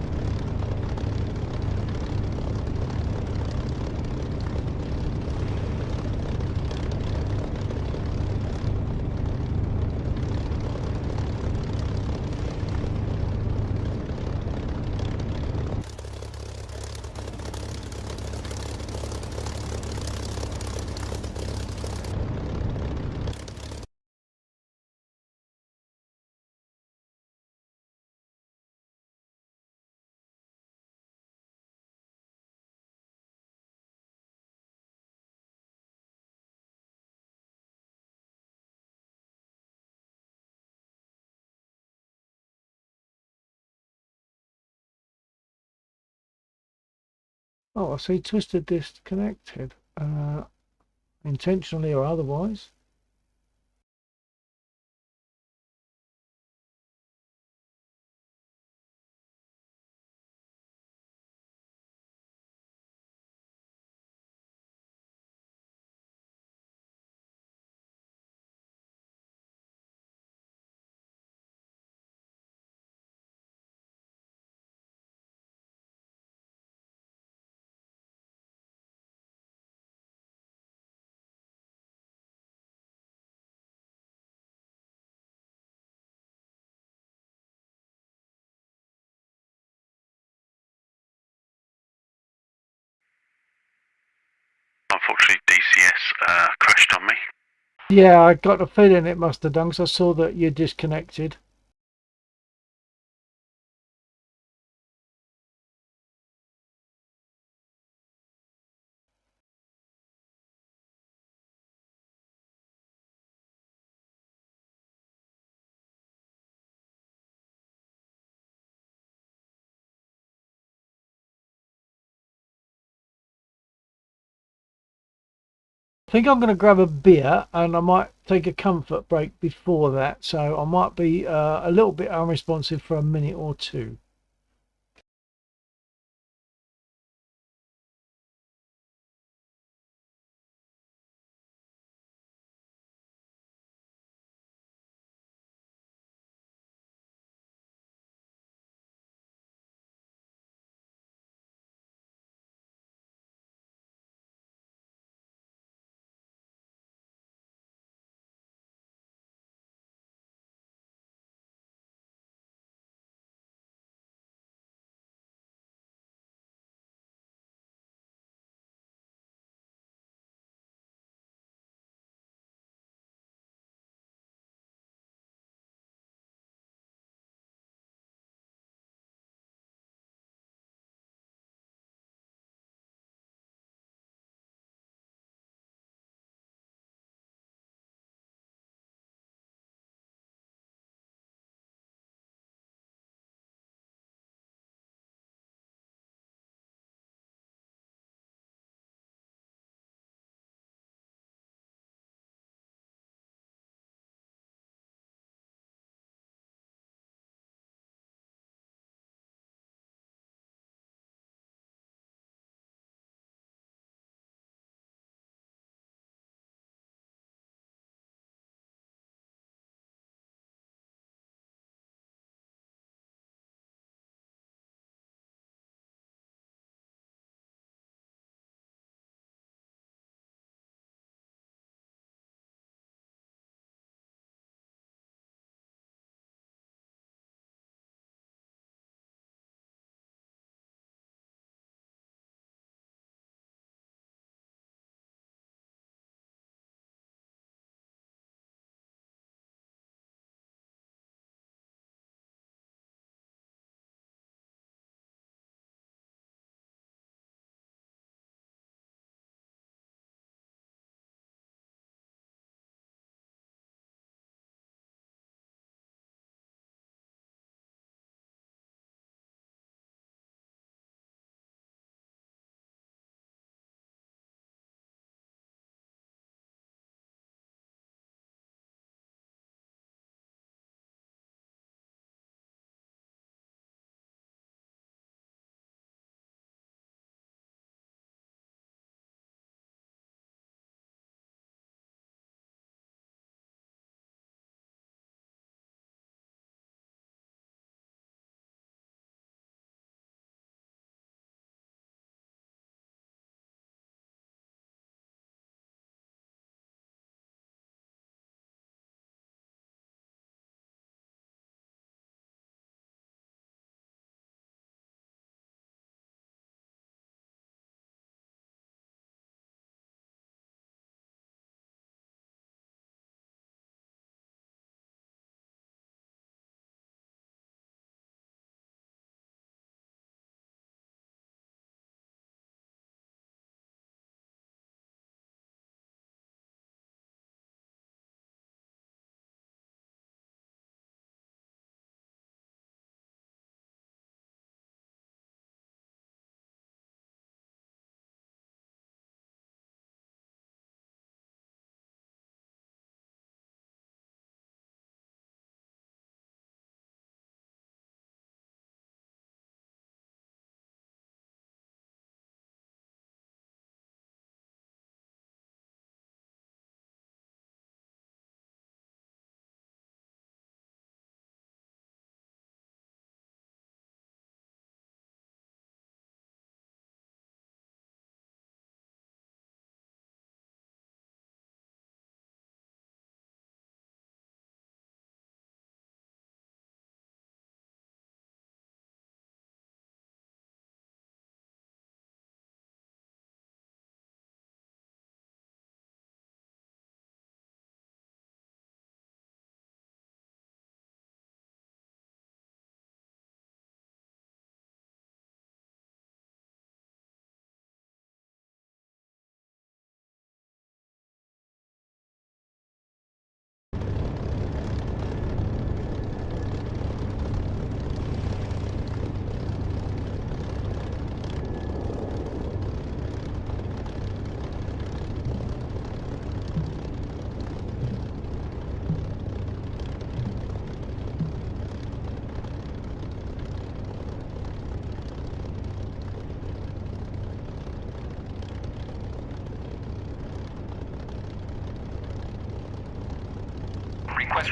Oh, I see twisted disconnected. Intentionally or otherwise. Unfortunately, DCS crashed on me. Yeah, I got a feeling it must have done, 'cause I saw that you disconnected. I think I'm going to grab a beer and I might take a comfort break before that, so I might be a little bit unresponsive for a minute or two.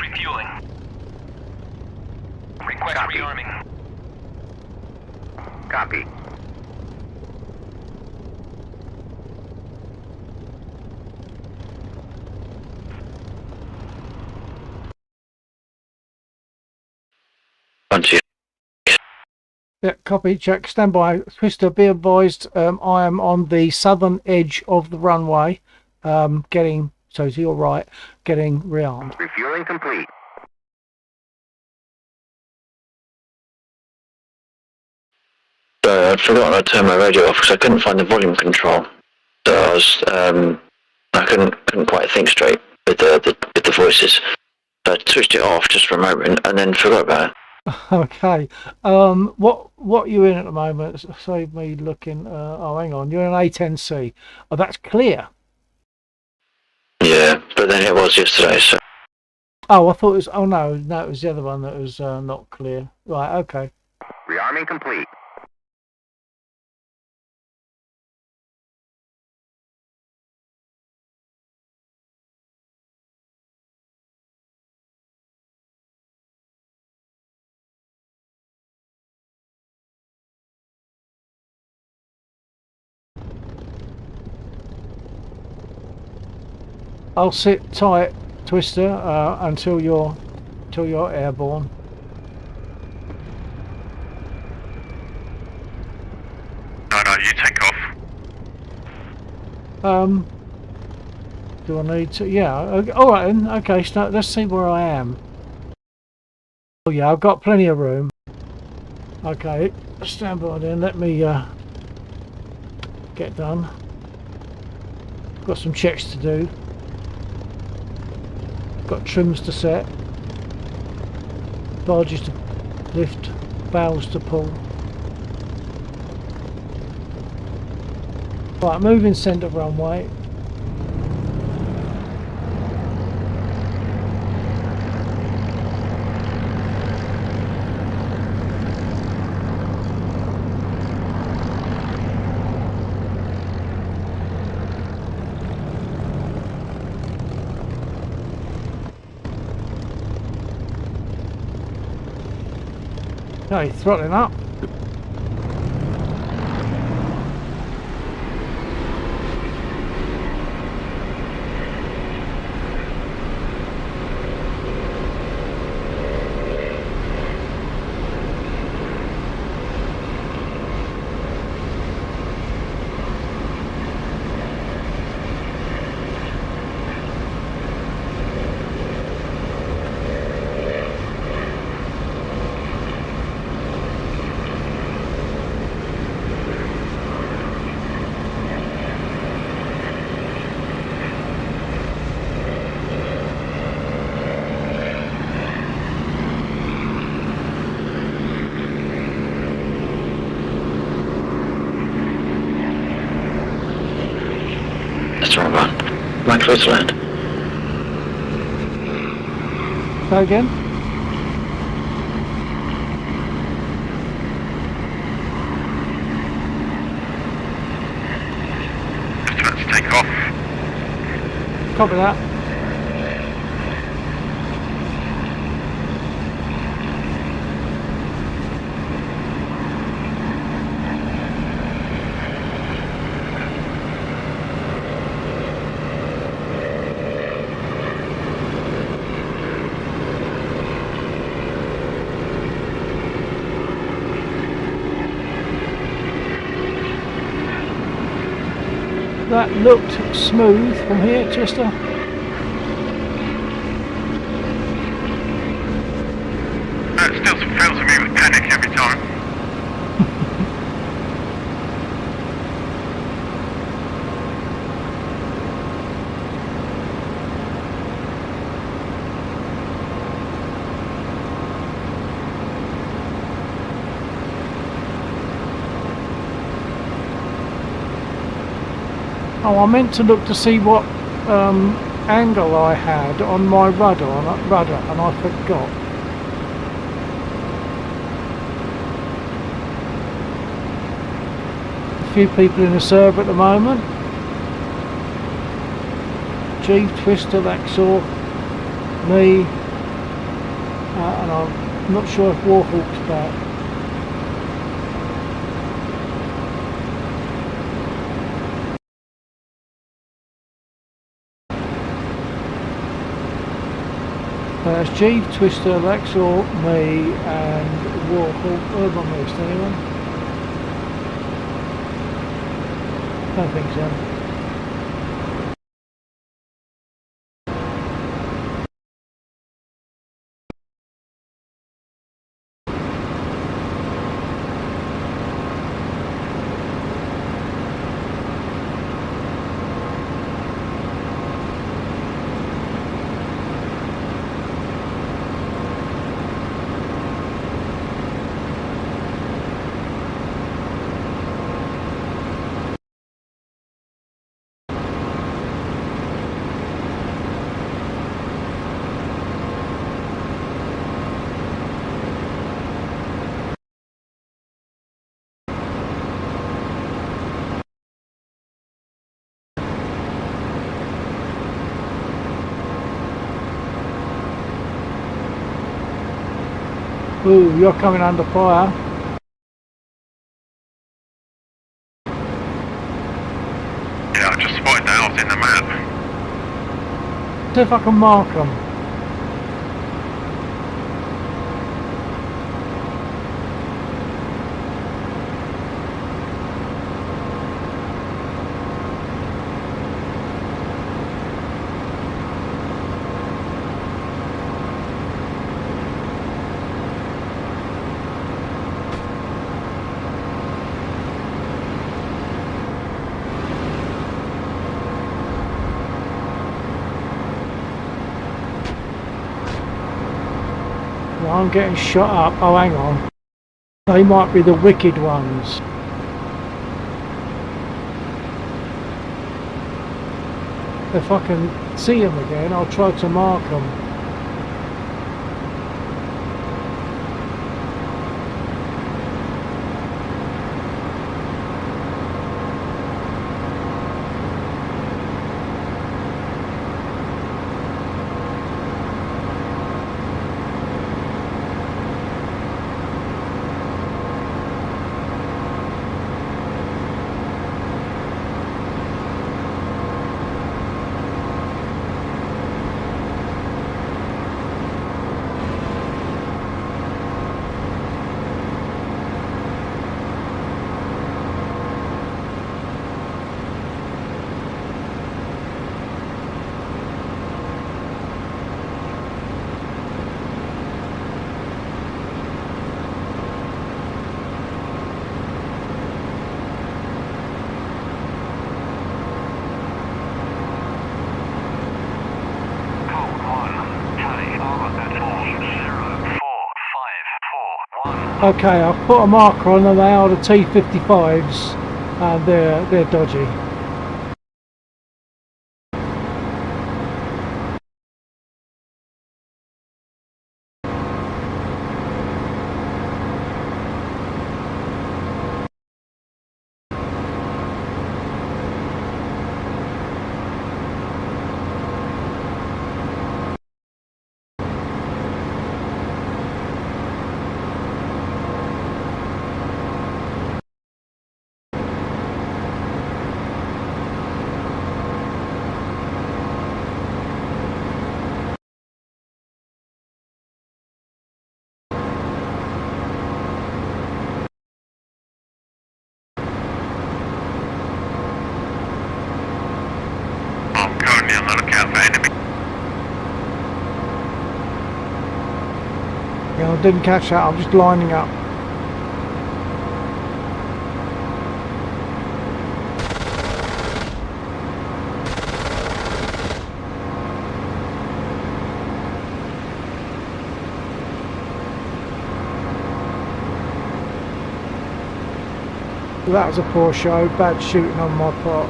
Request refueling. Request Copy. rearming. Copy. Once you Yeah, copy, check, stand by. Twister, be advised, I am on the southern edge of the runway, getting, so to your right, getting rearmed. Refueling complete. I'd forgotten to turn my radio off because I couldn't find the volume control. So I was, I couldn't quite think straight with the voices. So I switched it off just for a moment and then forgot about it. Okay, what are you in at the moment? Save me looking, oh, hang on, you're in A10C. Oh, that's clear. Yeah, but then it was yesterday, so Oh, I thought it was, oh no, it was the other one that was not clear. Right, okay. Rearming complete. I'll sit tight, Twister, until you're airborne. No, you take off. Do I need to? Yeah. All right then. Okay. So let's see where I am. Oh yeah, I've got plenty of room. Okay. Stand by then. Let me get done. Got some checks to do. Got trims to set. Barges to lift. Bows to pull. Right. Moving centre runway. Okay, throttling up. that's all right. Right close to land. Go again. Just about to take off. Copy that. That looked smooth from here, Chester. That still fills me with panic every time. Oh, I meant to look to see what angle I had on my rudder, and I forgot. A few people in the server at the moment. G, Twister, Laxor, me, and I'm not sure if Warhawk's back. It's Jeeve, Twister, Lexor, me, and Warhawk. Have I missed anyone? Don't think so. Ooh, you're coming under fire. Yeah, I just spotted that out in the map. See if I can mark them. Well, I'm getting shot up. Oh, hang on. They might be the wicked ones. If I can see them again, I'll try to mark them. Okay, I've put a marker on them. They are the T55s, and they're dodgy. I'm currently on the lookout for enemy. Yeah, I didn't catch that. I'm just lining up. That was a poor show. Bad shooting on my part.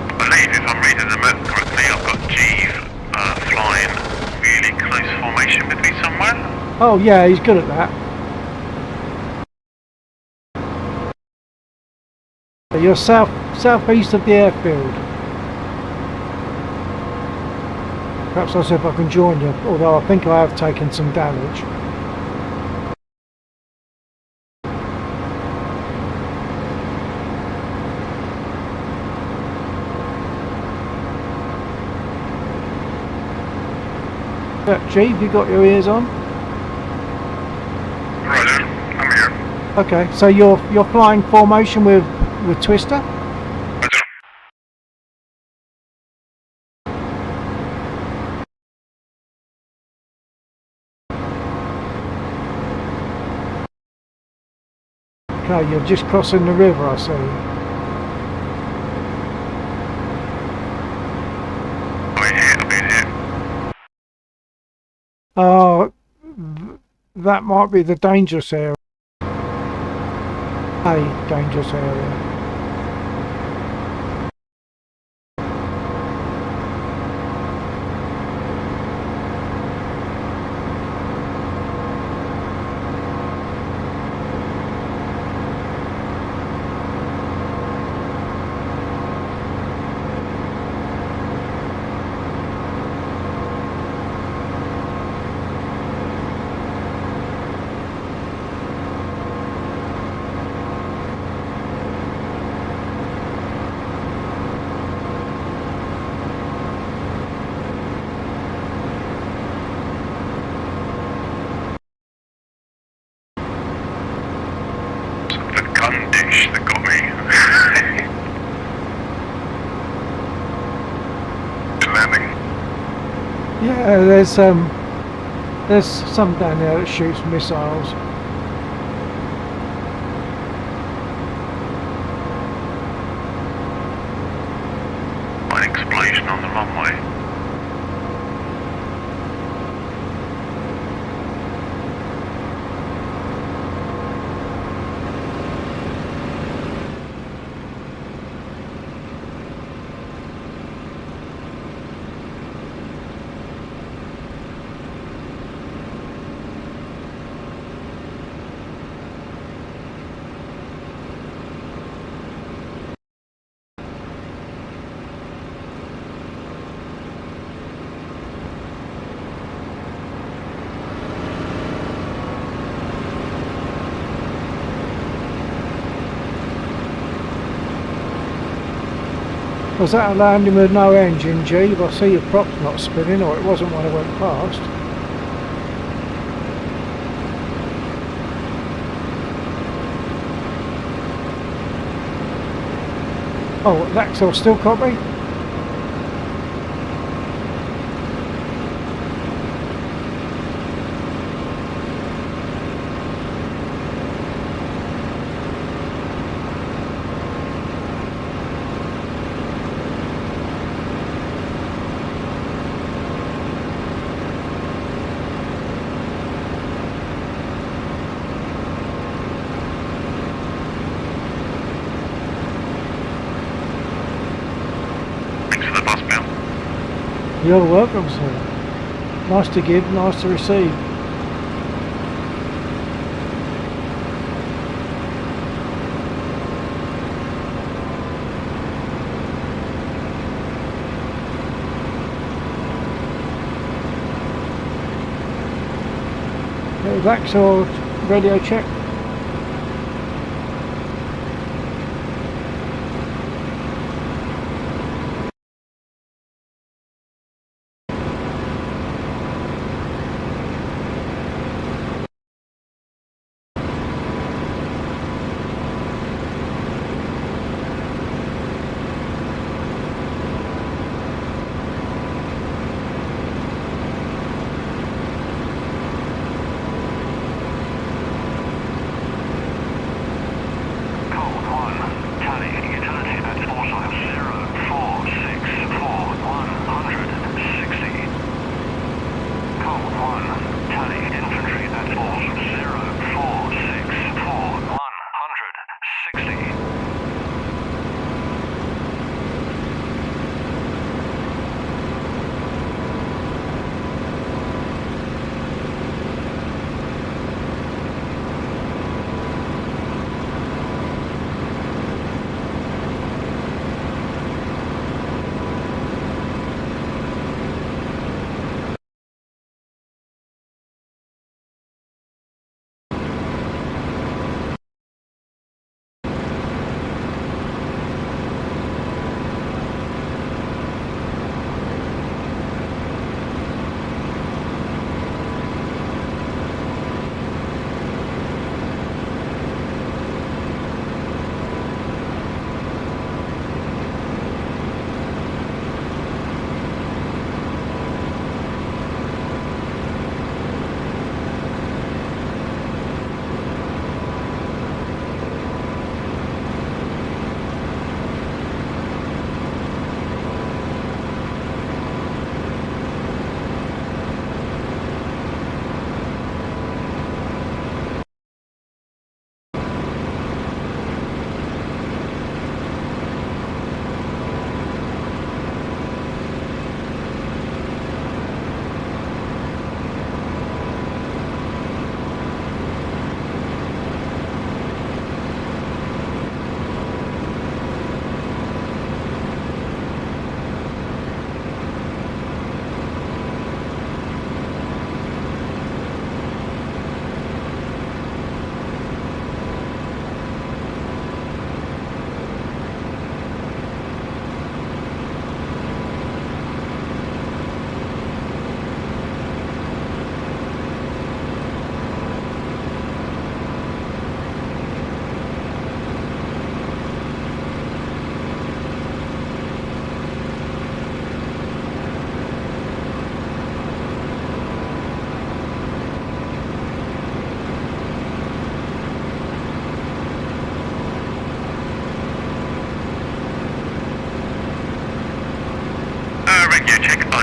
I believe if I'm reading the map correctly, I've got Jeeve flying really close formation. communication with me somewhere? Oh yeah, he's good at that. You're southeast of the airfield. Perhaps I'll see if I can join you, although I think I have taken some damage. G, have you got your ears on? Roger, I'm here. Okay, so you're flying formation with Twister? Roger. Okay, you're just crossing the river, I see. I'll be here. That might be the dangerous area. A dangerous area. The gun dish that got me. Good landing. Yeah, there's some down there that shoots missiles. An explosion on the runway. Was that a landing with no engine, G? I see your props not spinning, or it wasn't when I went past. Oh, Laxel still copy? Thanks for the bus bill. You're welcome, sir. Nice to give, nice to receive. Laxel radio check.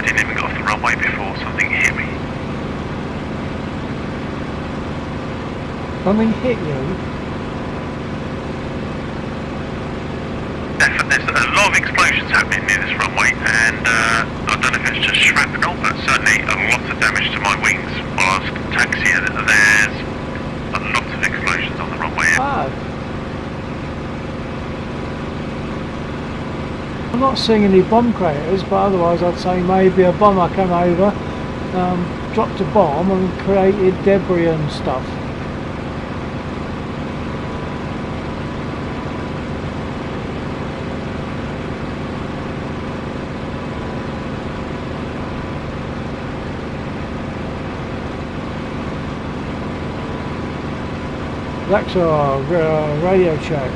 I didn't even get off the runway before something hit me. Something hit you? There's a lot of explosions happening near this runway, and I don't know if it's just shrapnel, but certainly a lot of damage to my wings whilst taxiing. There's a lot of explosions on the runway. Oh. I'm not seeing any bomb craters, but otherwise I'd say maybe a bomber came over, dropped a bomb and created debris and stuff. That's our radio check.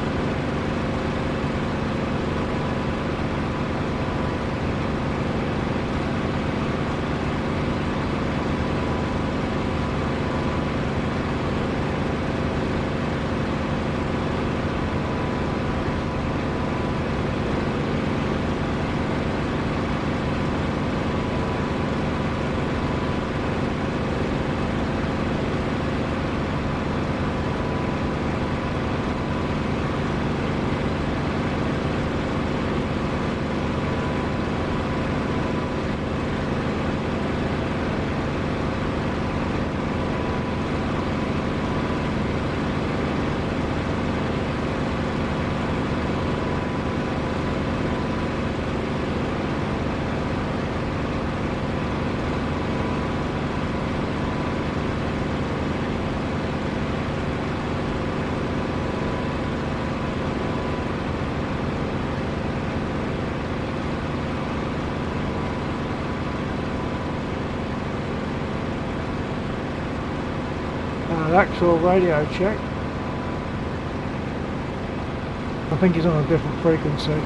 Actual radio check. I think he's on a different frequency.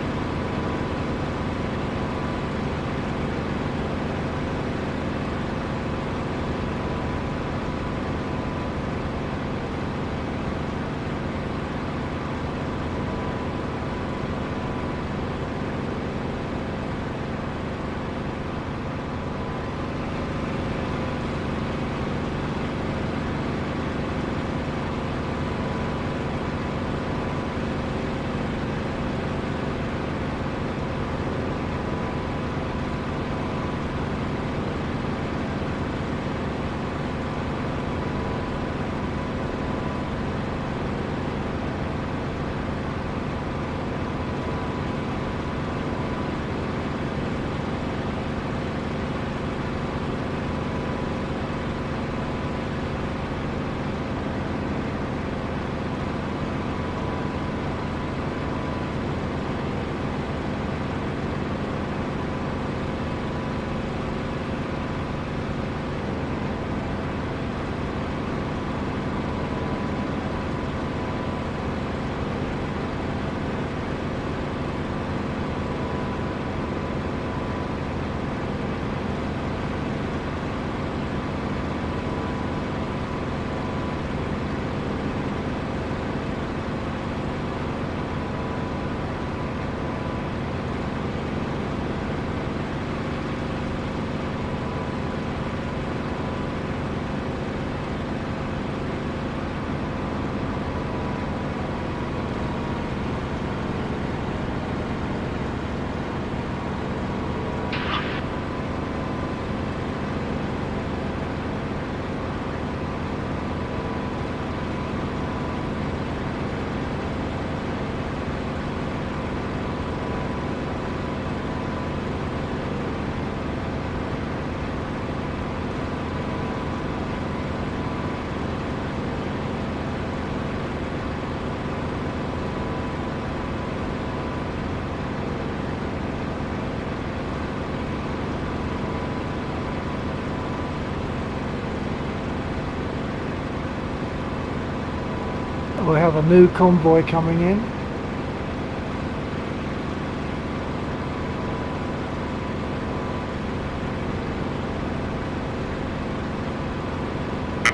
We have a new convoy coming in.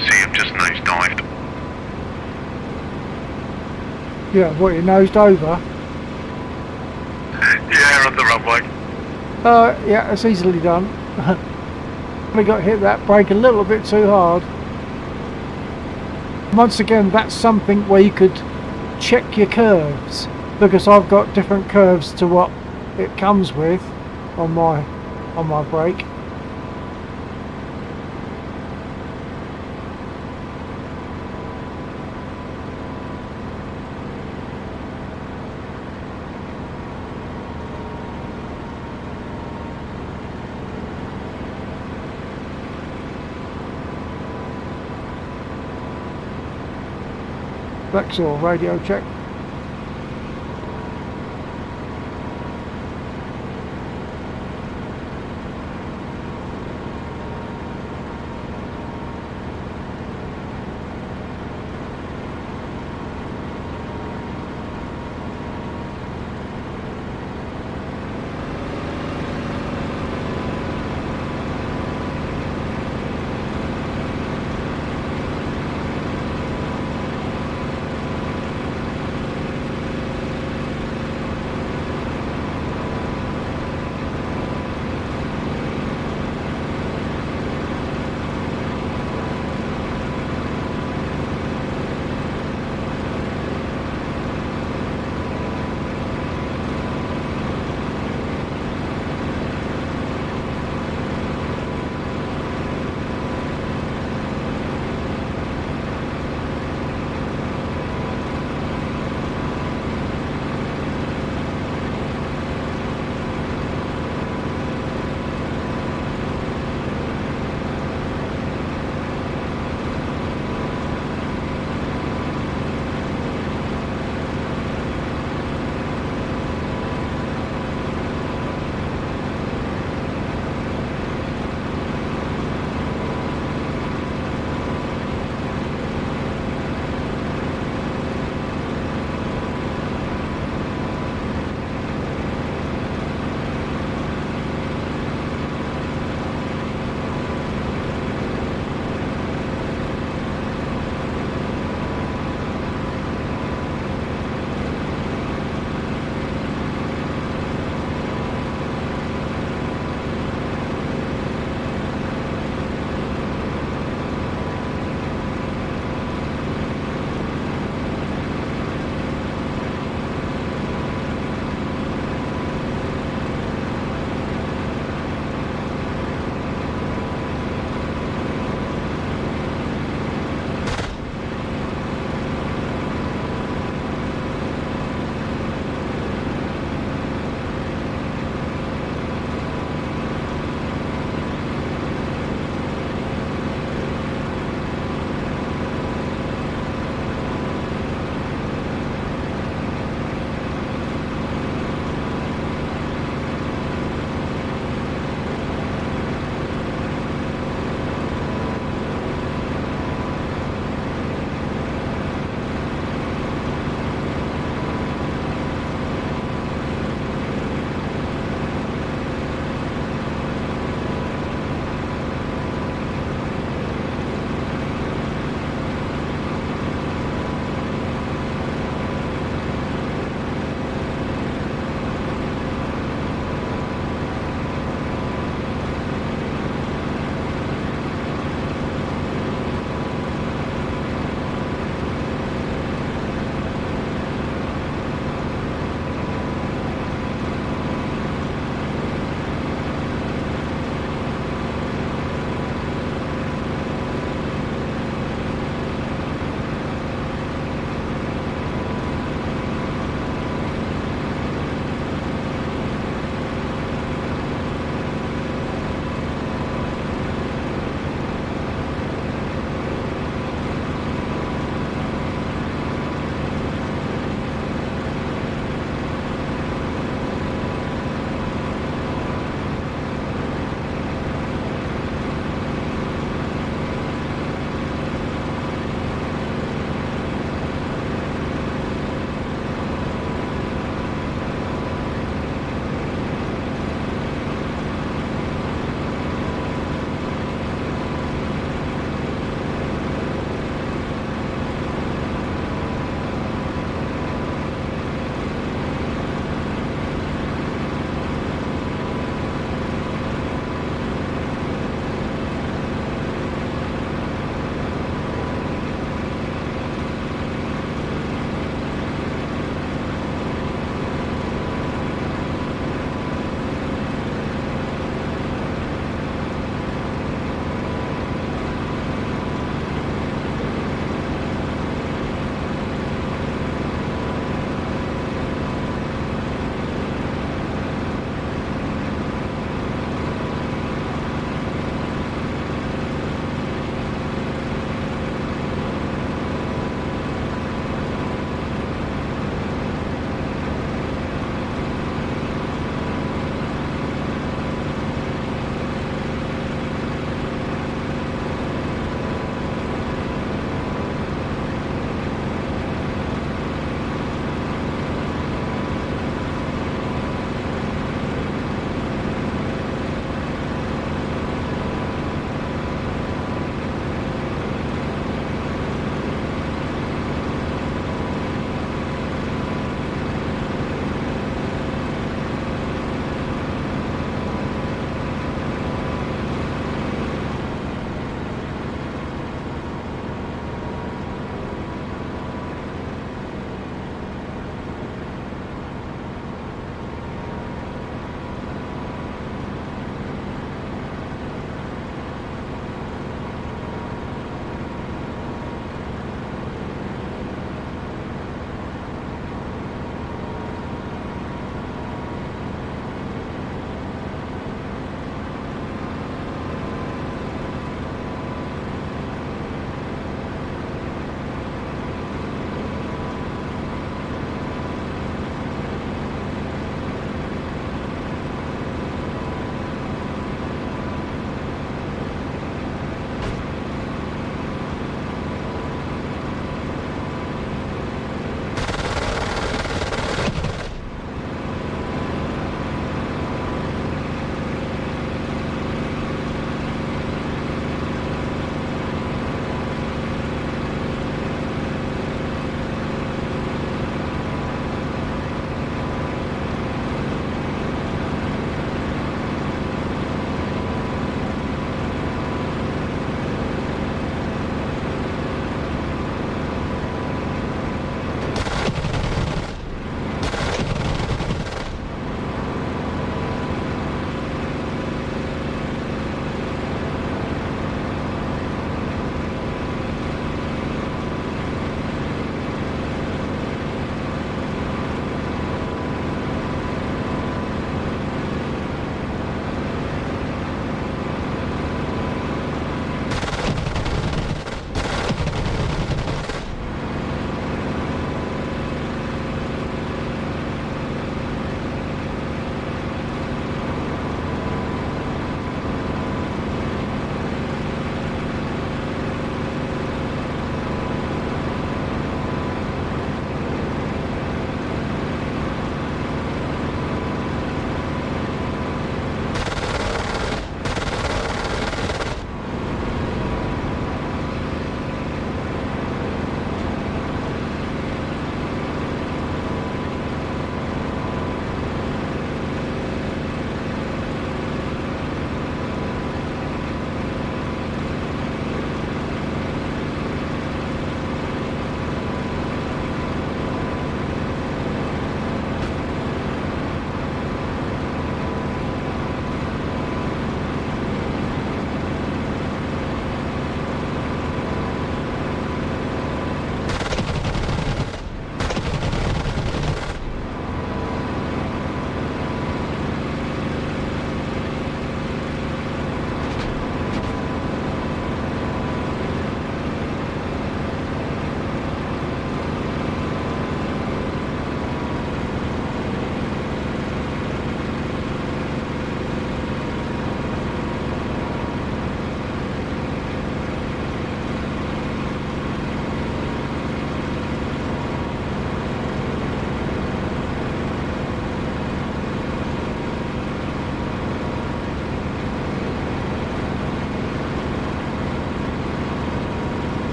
See, I've just nosedived. Yeah, what, you nosed over? Yeah, on the runway. Yeah, it's easily done. We got hit that brake a little bit too hard. Once again, that's something where you could check your curves, because I've got different curves to what it comes with on my brake. Vexor radio check.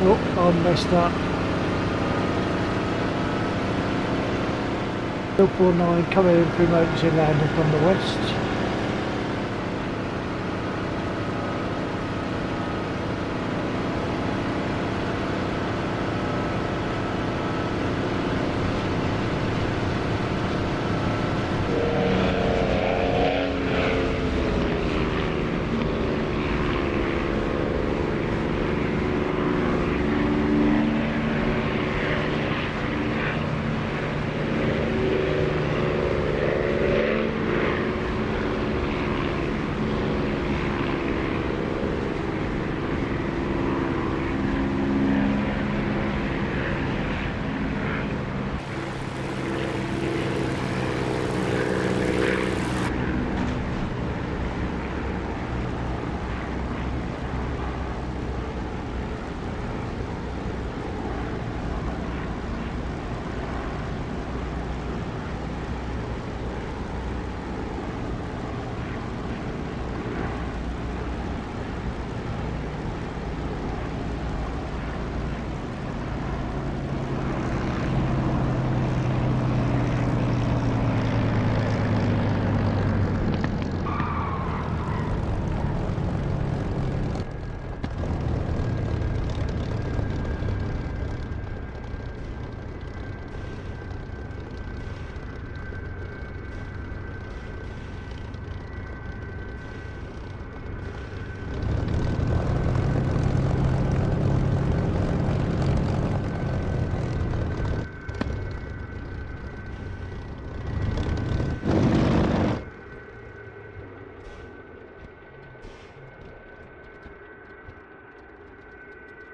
Oh, I messed up. Bill 49 coming in for emergency landing from the west.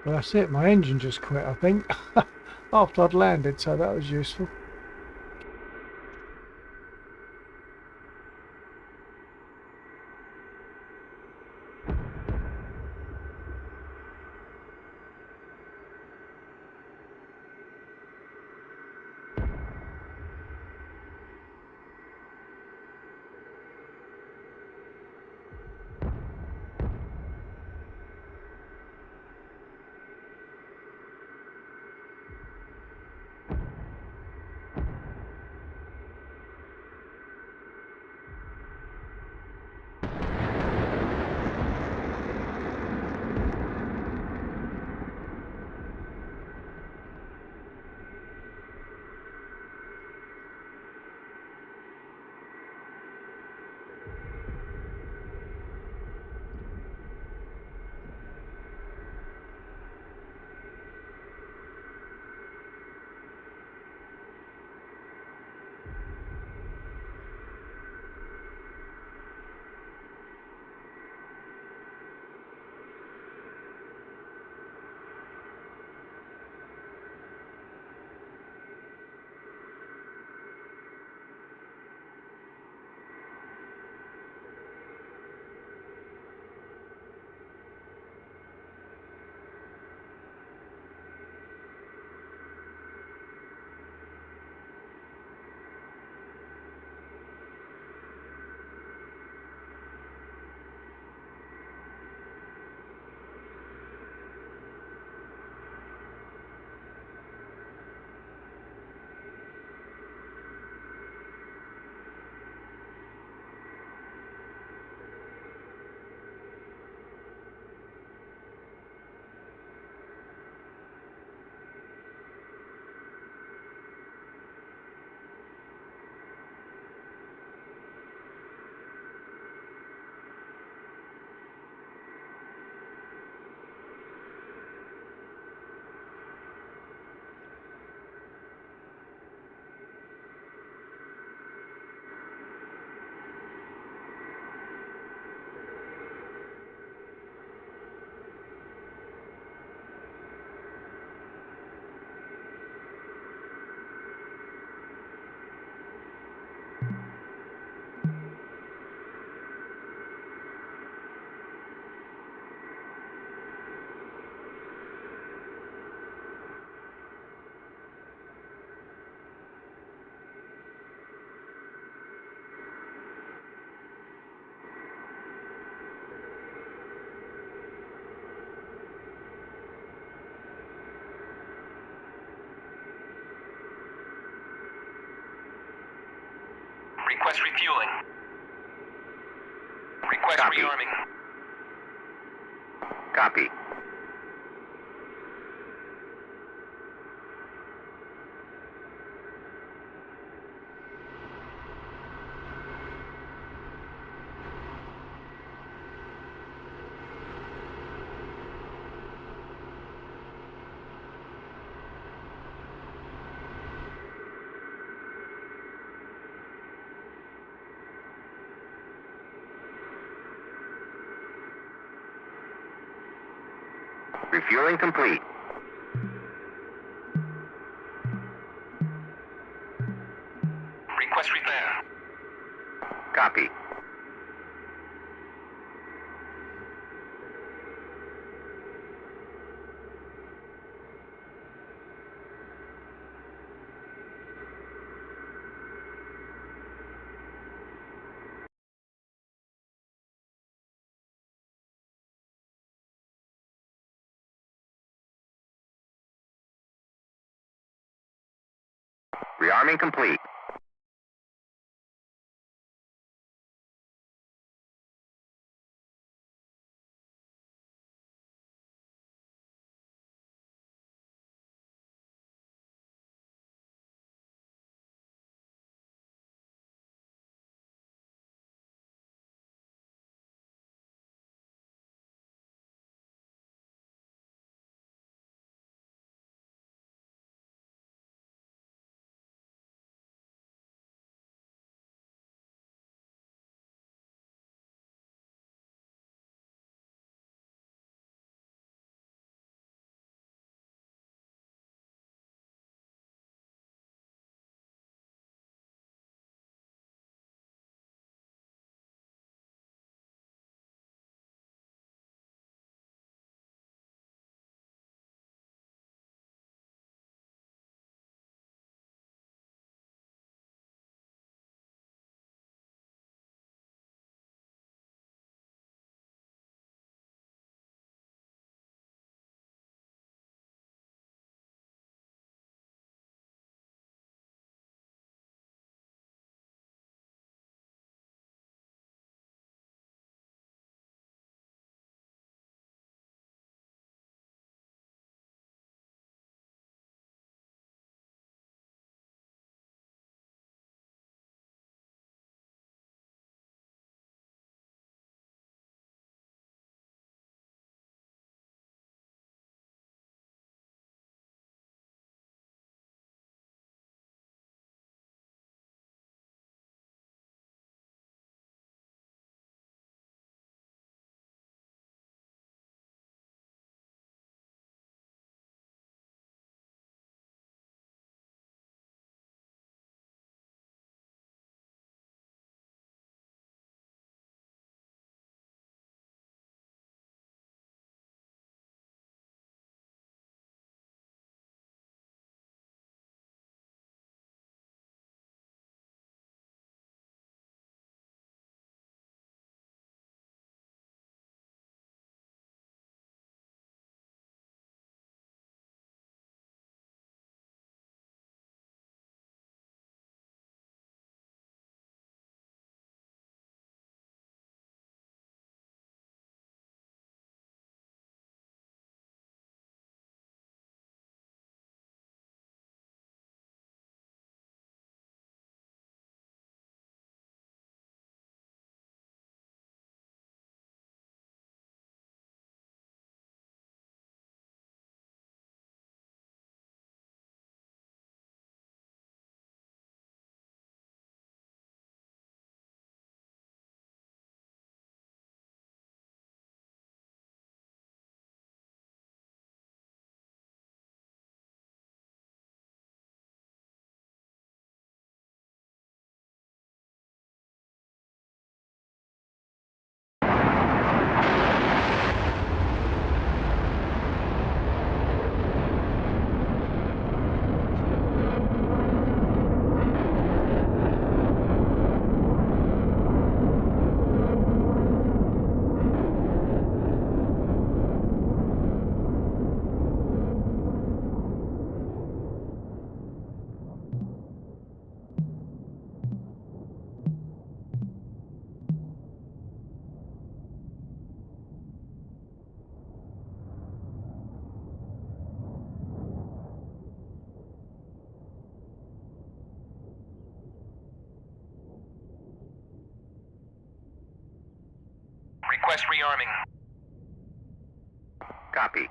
Well, that's it. My engine just quit, I think, after I'd landed, so that was useful. Request refueling. Request Copy. rearming. Copy. Refueling complete. Request repair. Copy. Rearming complete. Request rearming. Copy.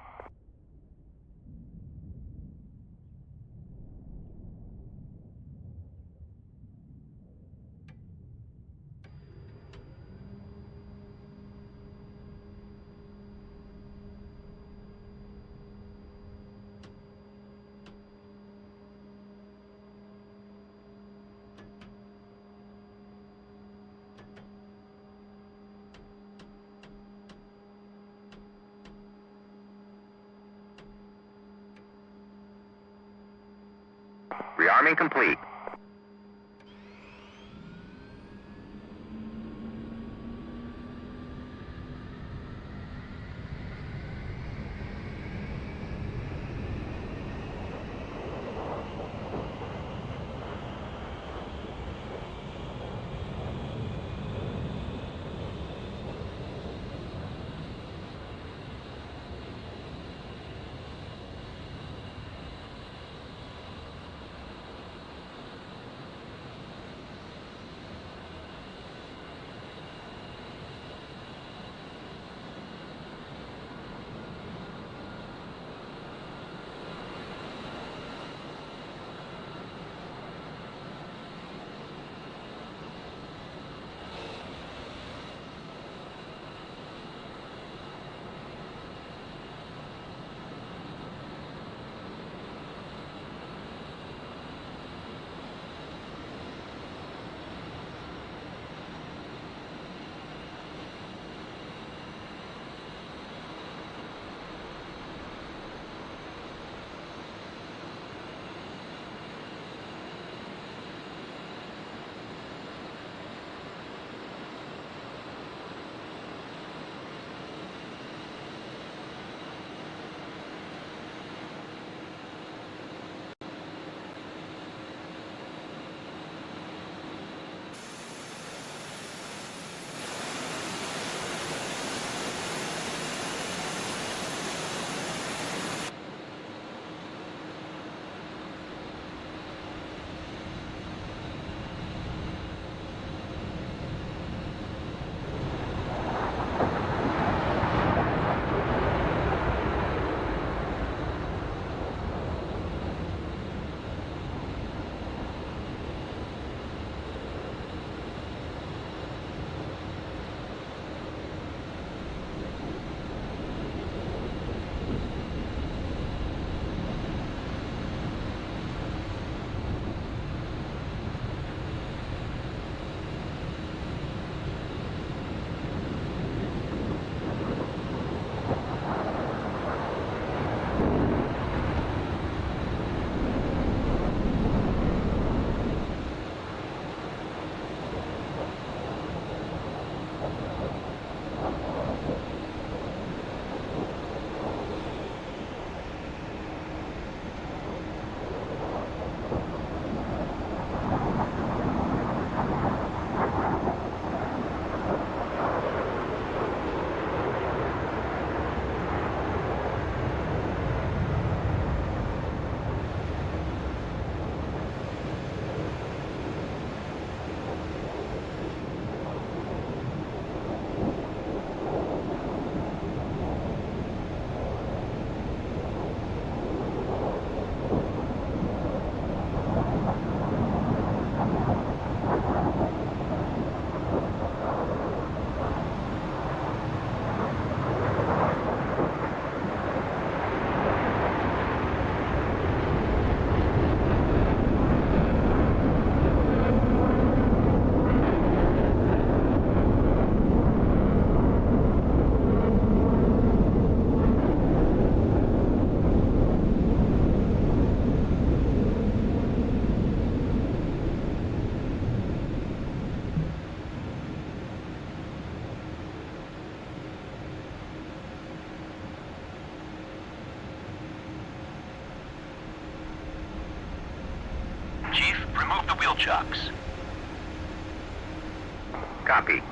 Rearming complete. Chief, remove the wheel chocks. Copy.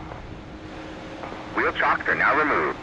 Wheel chocks are now removed.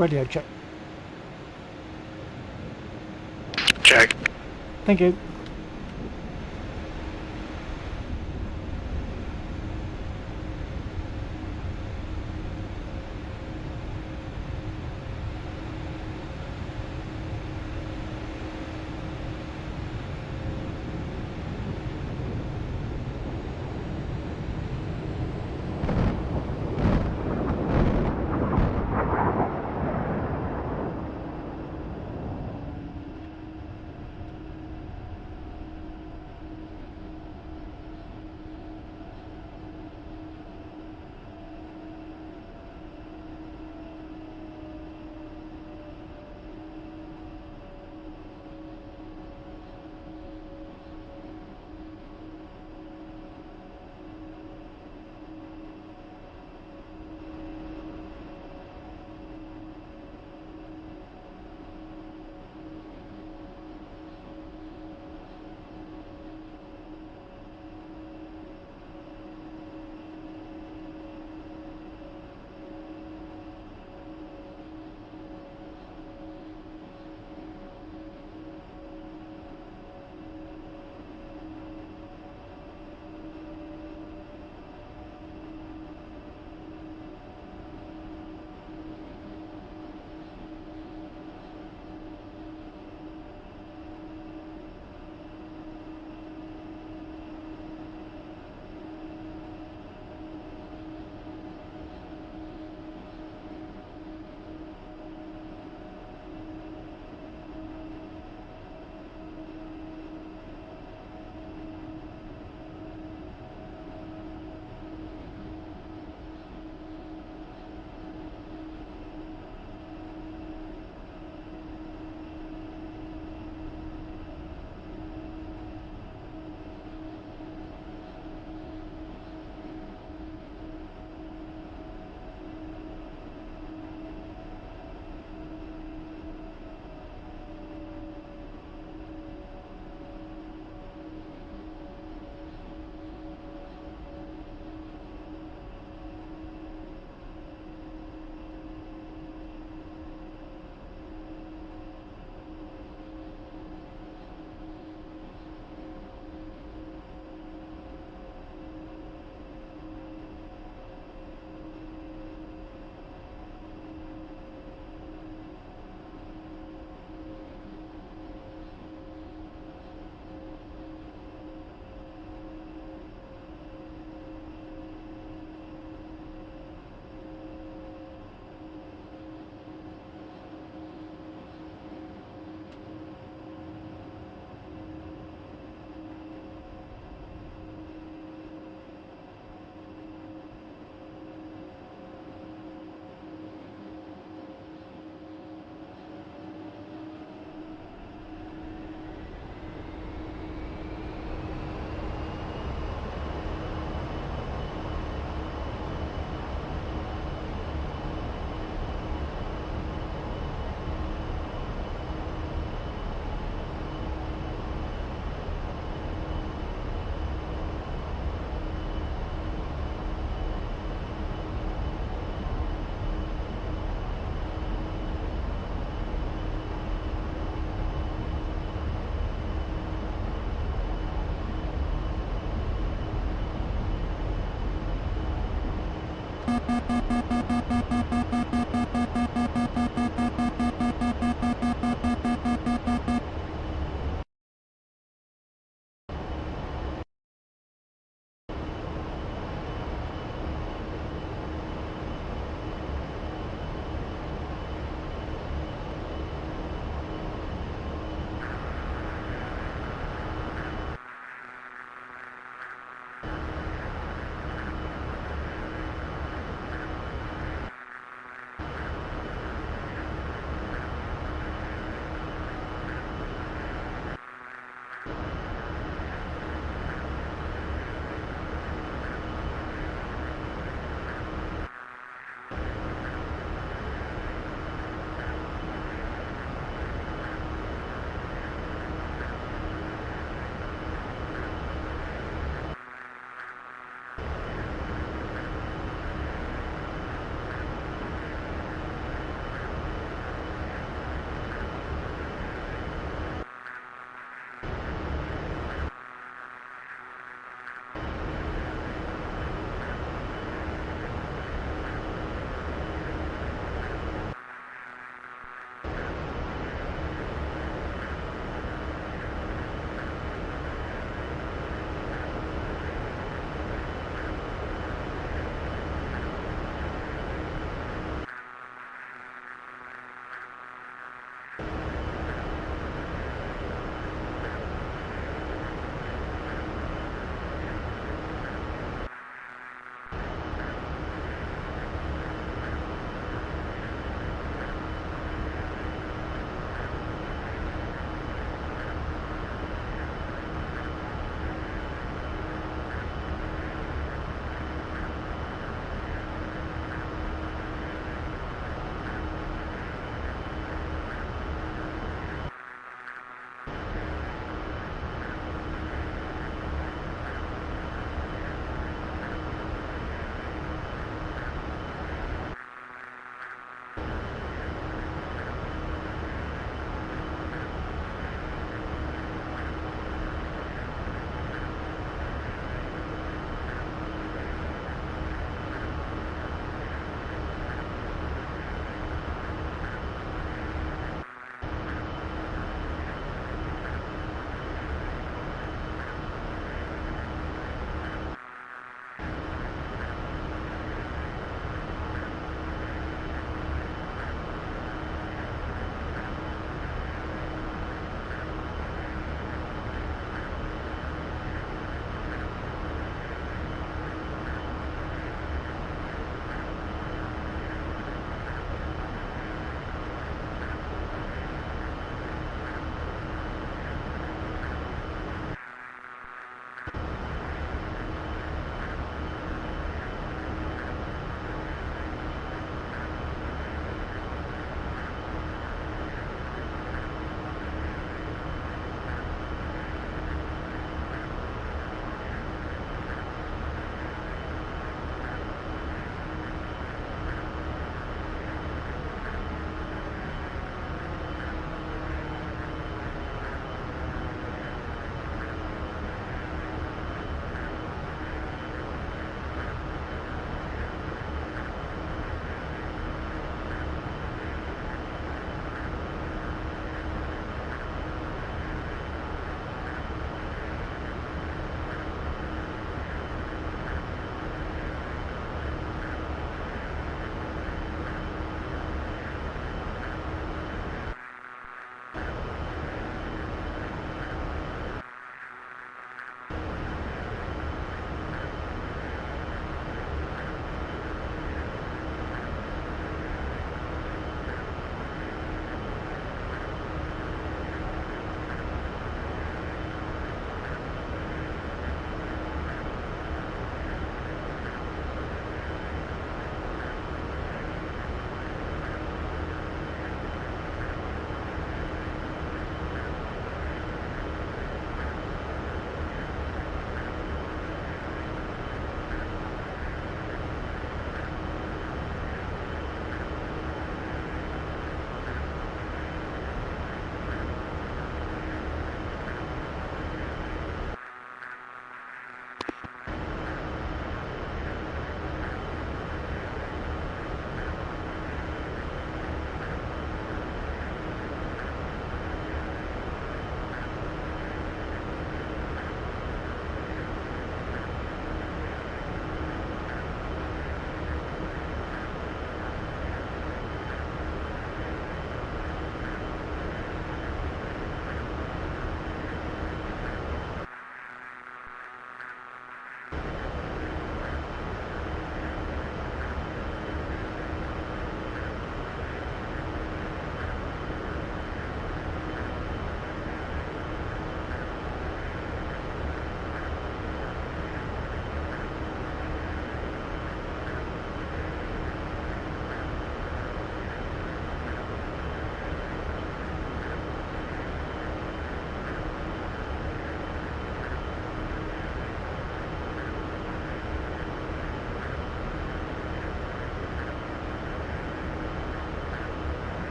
Radio check. Check. Thank you.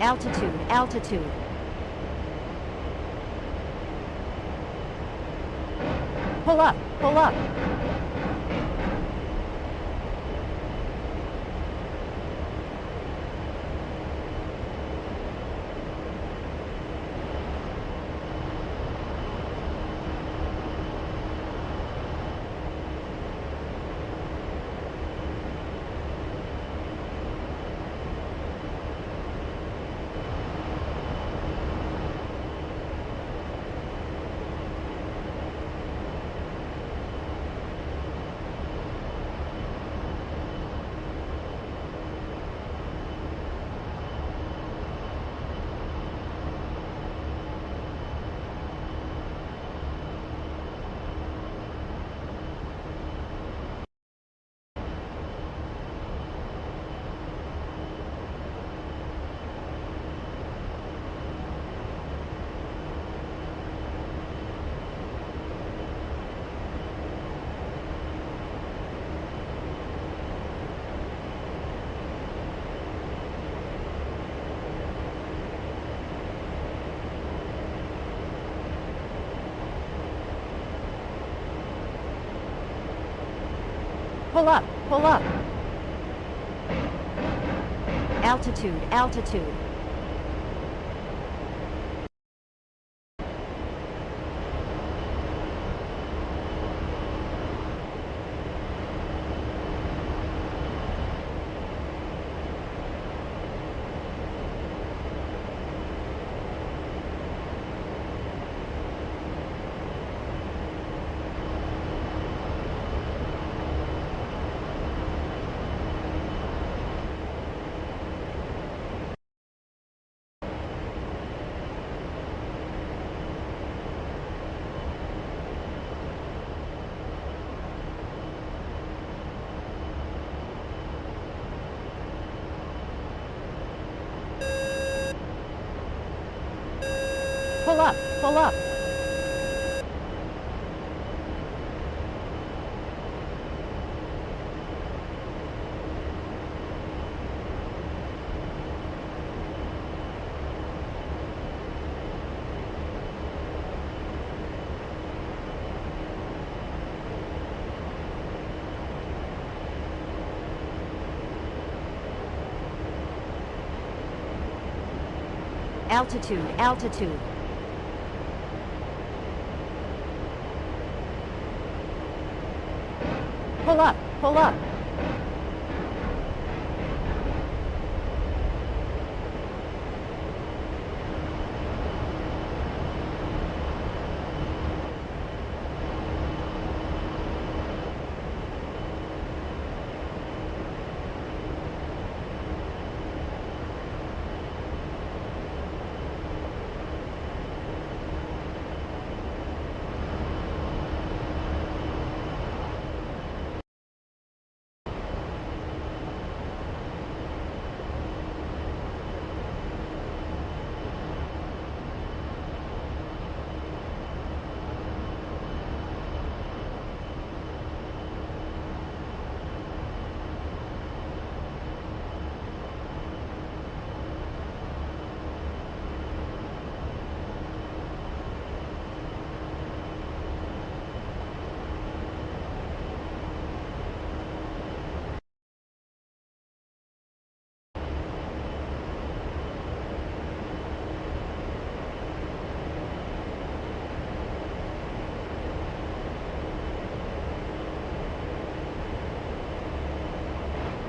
Altitude, altitude. Pull up, pull up. Pull up, pull up. Altitude, altitude. Pull up, pull up. Altitude, altitude. Pull up, pull up.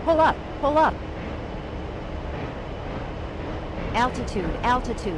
Pull up, pull up. Altitude, altitude.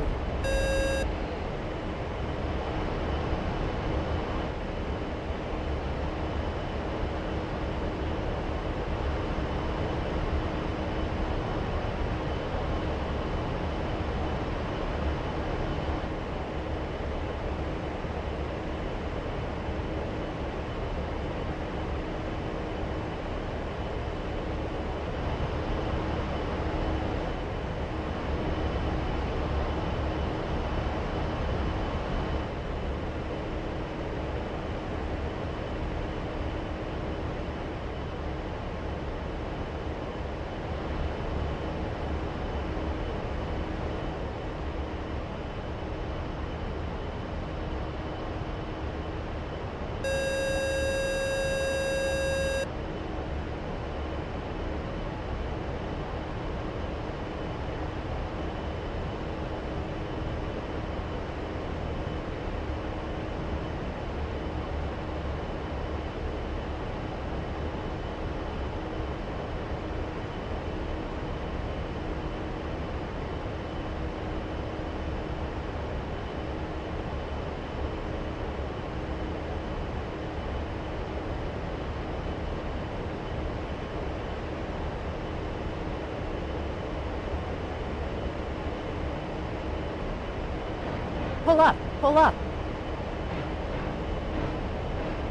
Pull up, pull up.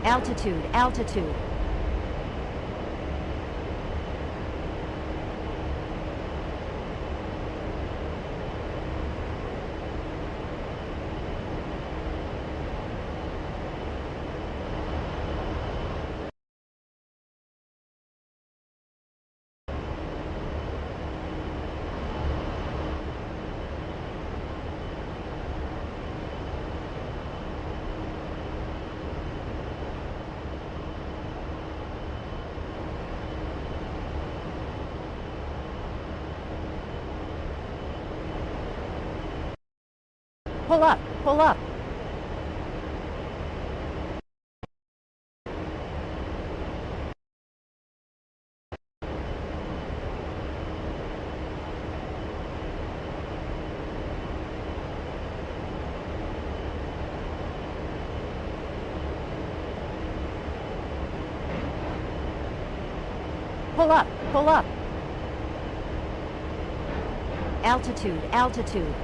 Altitude, altitude. Pull up, pull up. Pull up, pull up. Altitude, altitude.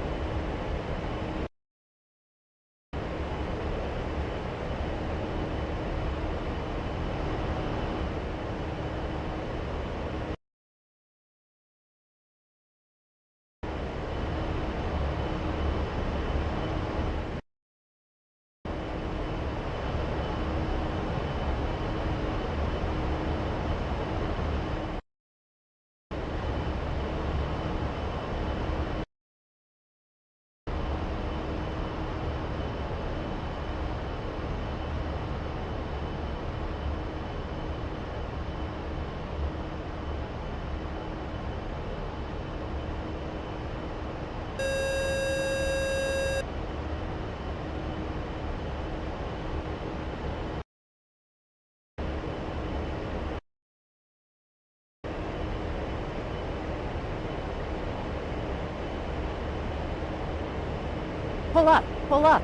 Pull up, pull up.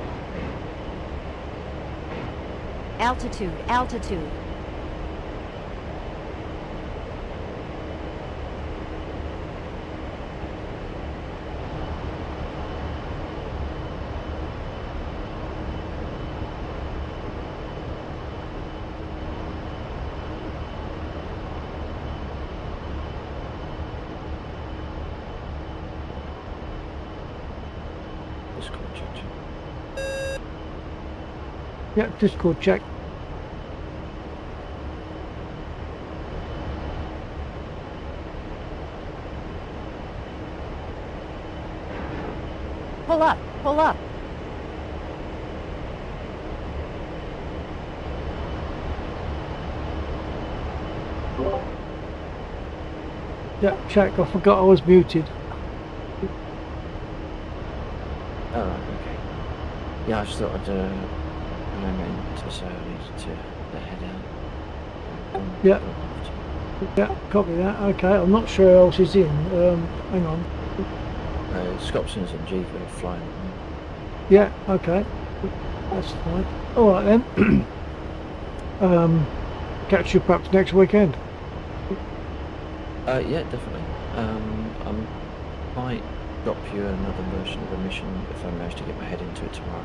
Altitude, altitude. Discord check. Yeah, Discord check. Pull up, pull up. Yeah, check. I forgot I was muted. Oh, right, okay. Yeah, I just thought I'd remember to say I needed to head out. Yeah. Yeah, copy that. Okay, I'm not sure who else is in. Hang on. Scopsons and G are flying with me. Yeah, okay. That's fine. Alright then. Catch you perhaps next weekend. Yeah, definitely. I might drop you another version of the mission if I manage to get my head into it tomorrow.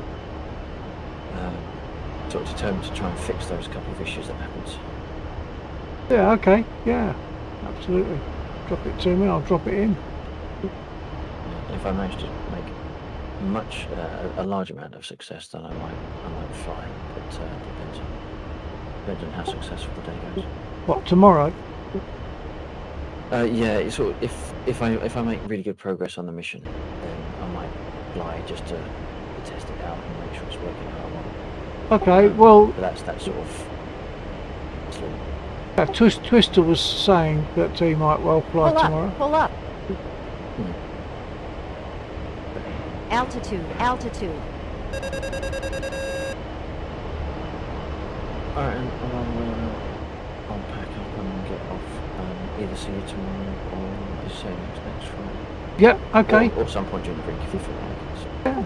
Sort of determined to try and fix those couple of issues that happened. Yeah, okay. Yeah, absolutely. Drop it to me, I'll drop it in. If I manage to make a large amount of success, then I might fly. But depends on how successful the day goes. What, tomorrow? Yeah, it's sort of, if I make really good progress on the mission, then I might fly just to test it out and make sure it's working how I want. Okay, well, But that's sort of slim. Twister was saying that he might well fly Pull tomorrow. up, pull up. Altitude, altitude. Alright, and I'll pack up and get off. Either see you tomorrow or as say next Friday. Yeah, okay. Or some point during the week if you feel like it. Yeah,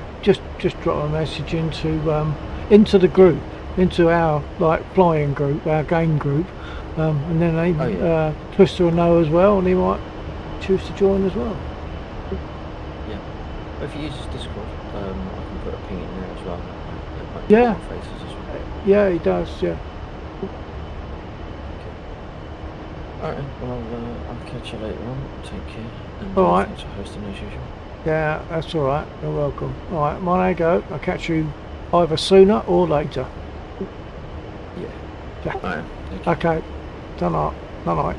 just drop a message into the group, into our flying group, our game group, and then Twister will know as well, and he might choose to join as well. Yeah. If you use Discord, I can put a ping in there as well. That might Yeah. be faces as well. Yeah, he does. Yeah. Alright, well, I'll catch you later on. Take care. And All right. thanks for hosting as usual. Yeah, that's all right. You're welcome. All right, mine go. I'll catch you either sooner or later. Yeah. Yeah. Alright, take care. Okay. Night. Night.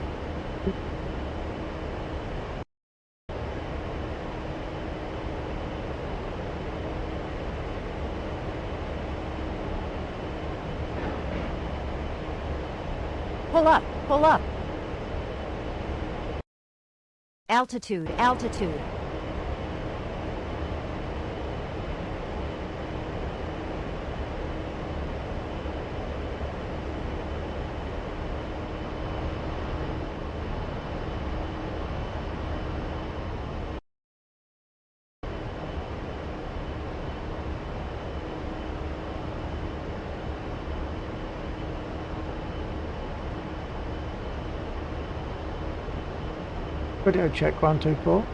Pull up, pull up. Altitude, altitude. Video check 1, 2, 4.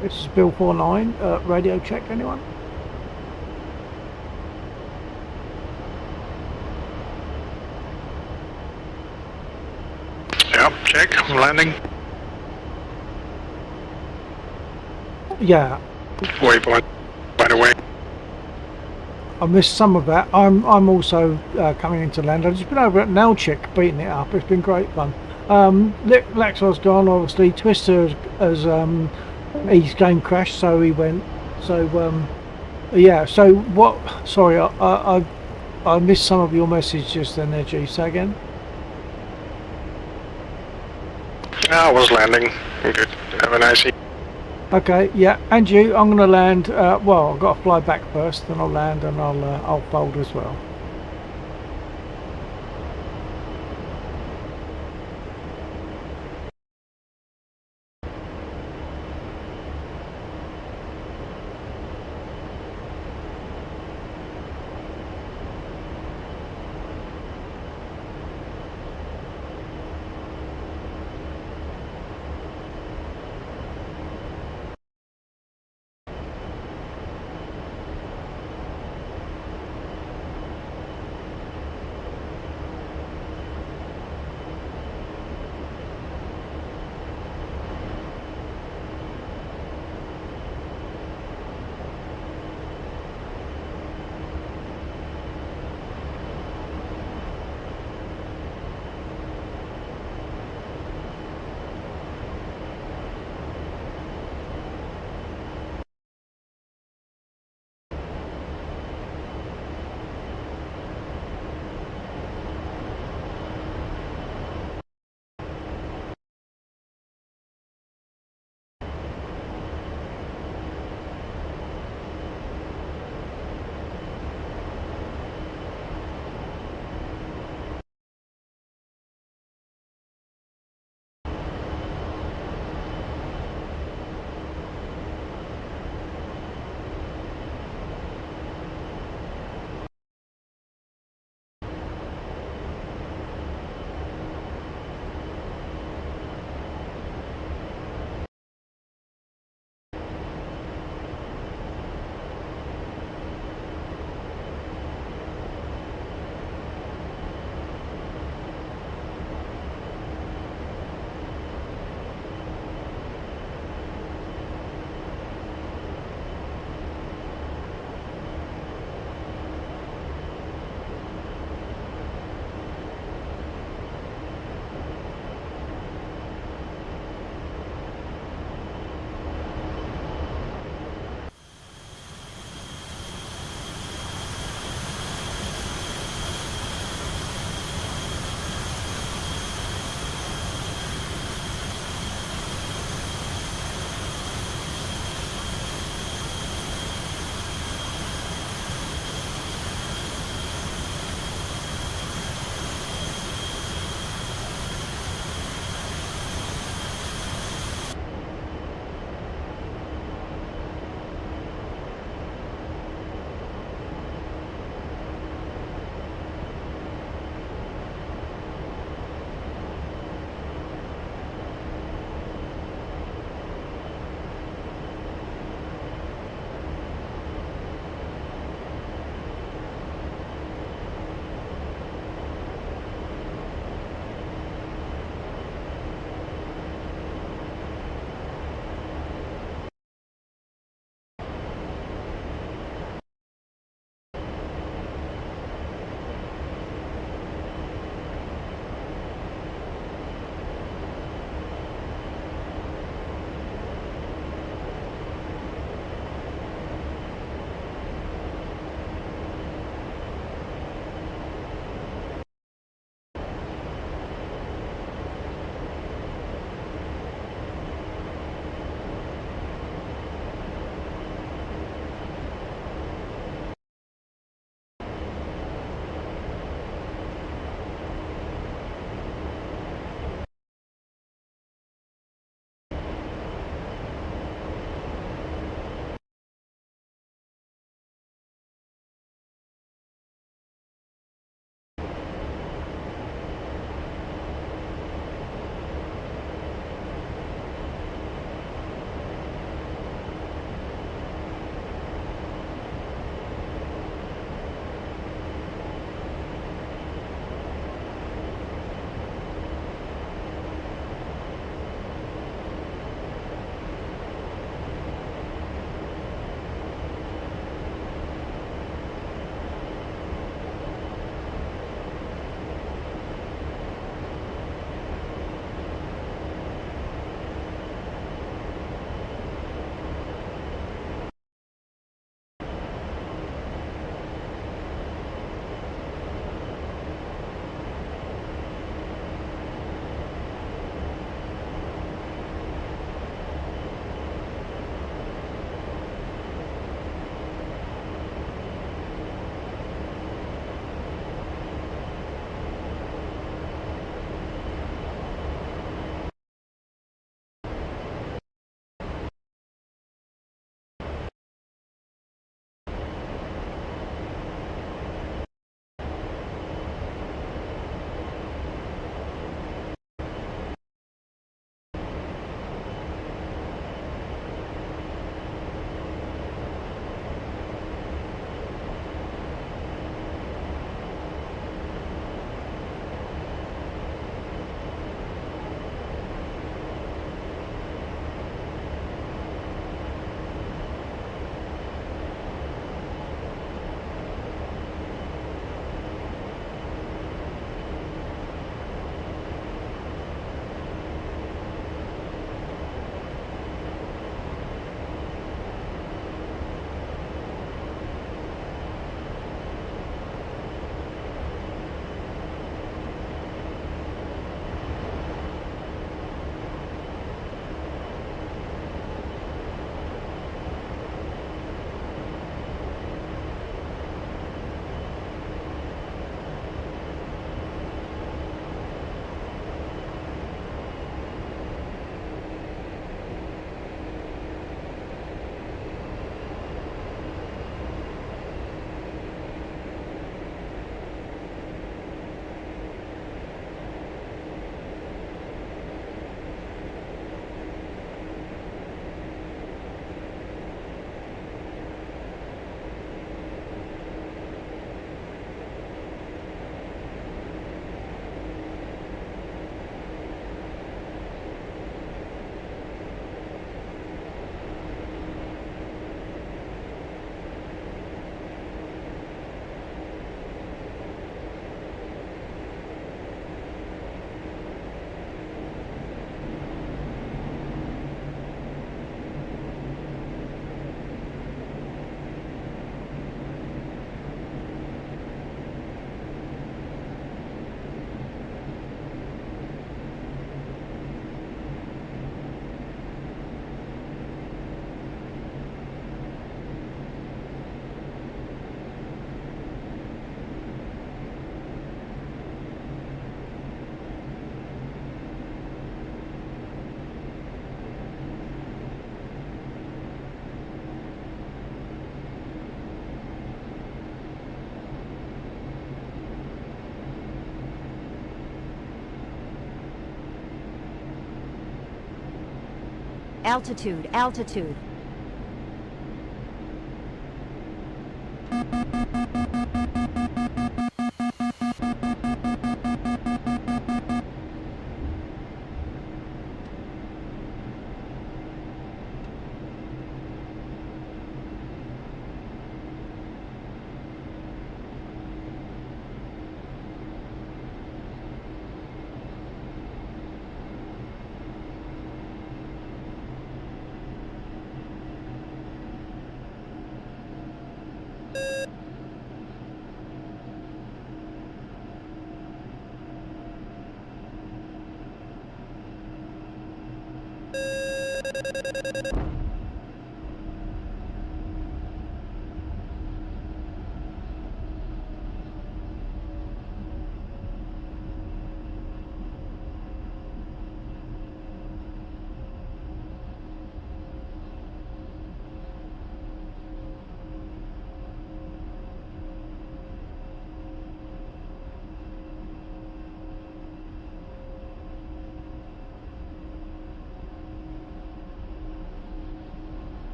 This is Bill 49. Radio check, anyone? Yep, check. I'm landing. Yeah, Waypoint. By the way. I missed some of that. I'm also coming into land. I've just been over at Nalchik beating it up. It's been great fun. Laxar's gone, obviously. Twister has his game crashed, so he went. So yeah. So what? Sorry, I missed some of your message just then there, G. Say again. I was landing. Good. Have a nice evening. Okay, yeah, and you. I'm going to land. Well, I've got to fly back first, then I'll land and I'll fold as well. Altitude, altitude.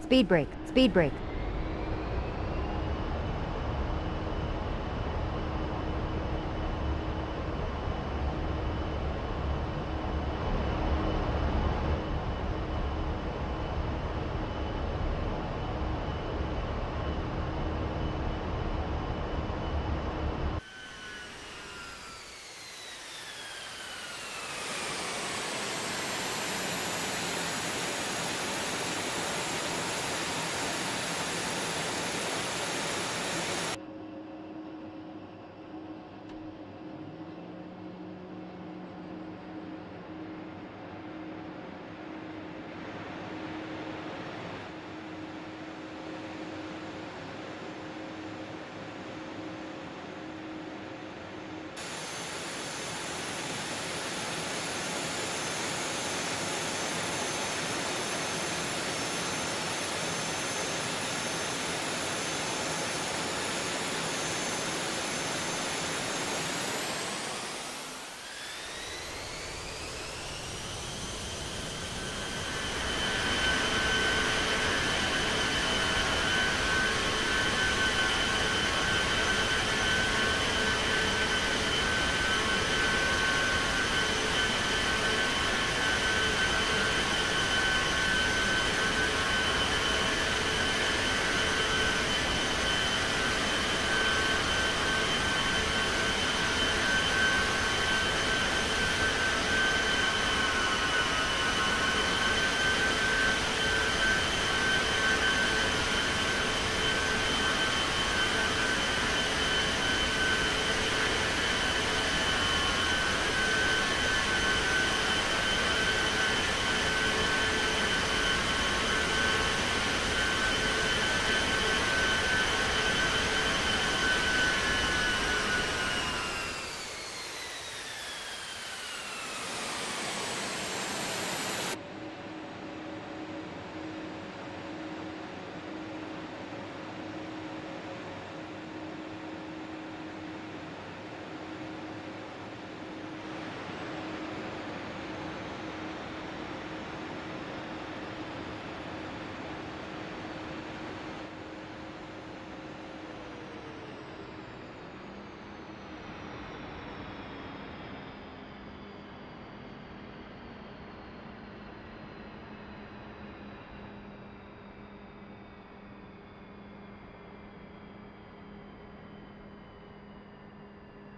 Speed brake. Speed brake.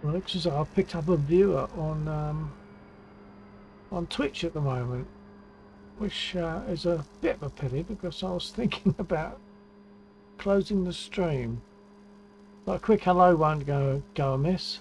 Well, looks as though I've picked up a viewer on Twitch at the moment, which is a bit of a pity because I was thinking about closing the stream. But a quick hello won't go amiss.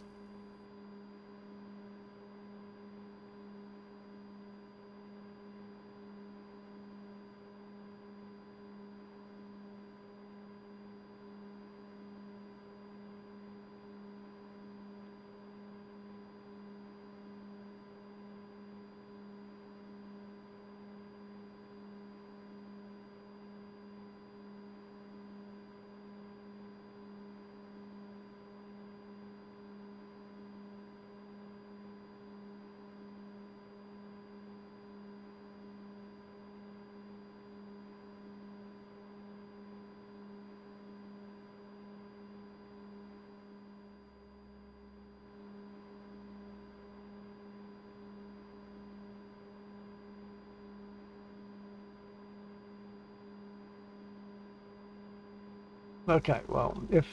Okay, well, if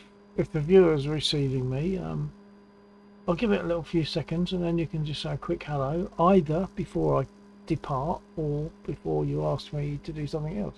the viewer's receiving me, I'll give it a little few seconds and then you can just say a quick hello, either before I depart or before you ask me to do something else.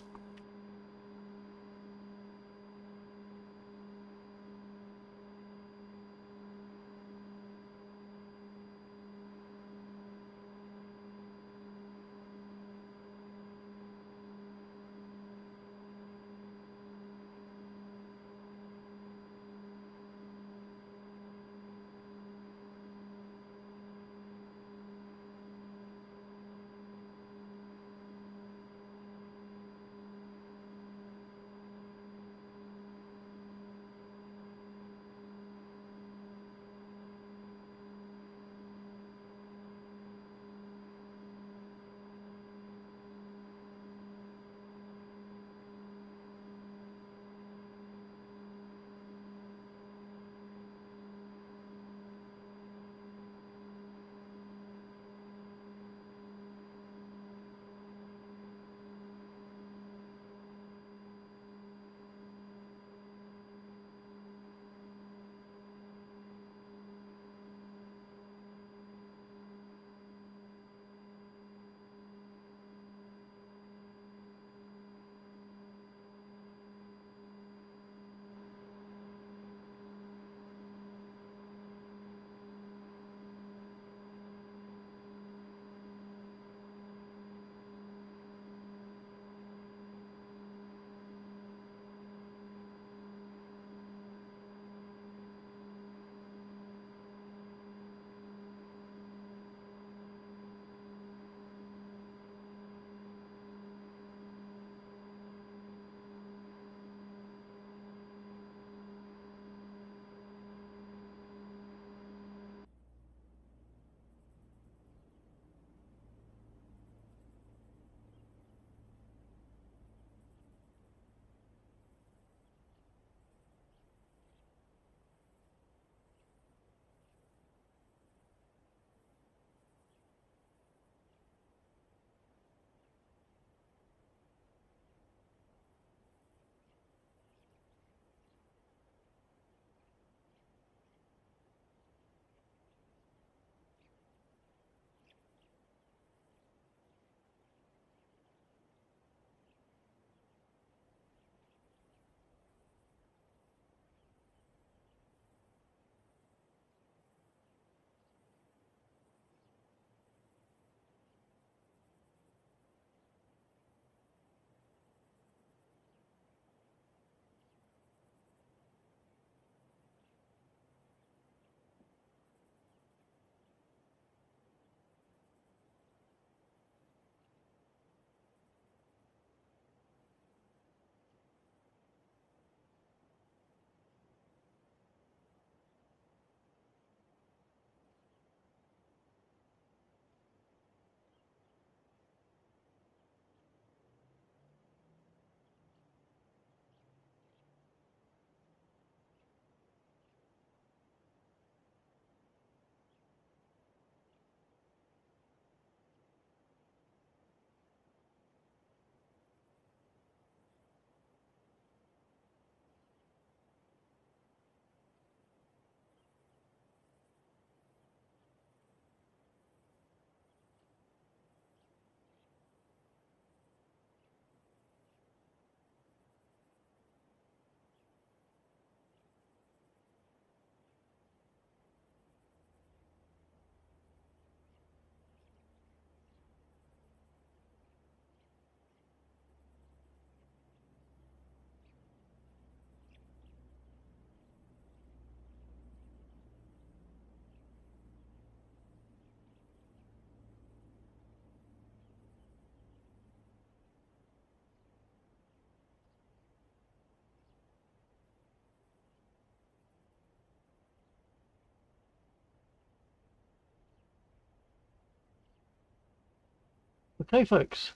Okay, folks,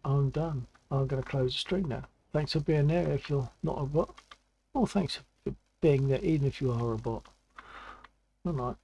I'm done. I'm going to close the stream now. Thanks for being there if you're not a bot. Well, thanks for being there even if you are a bot. Good night.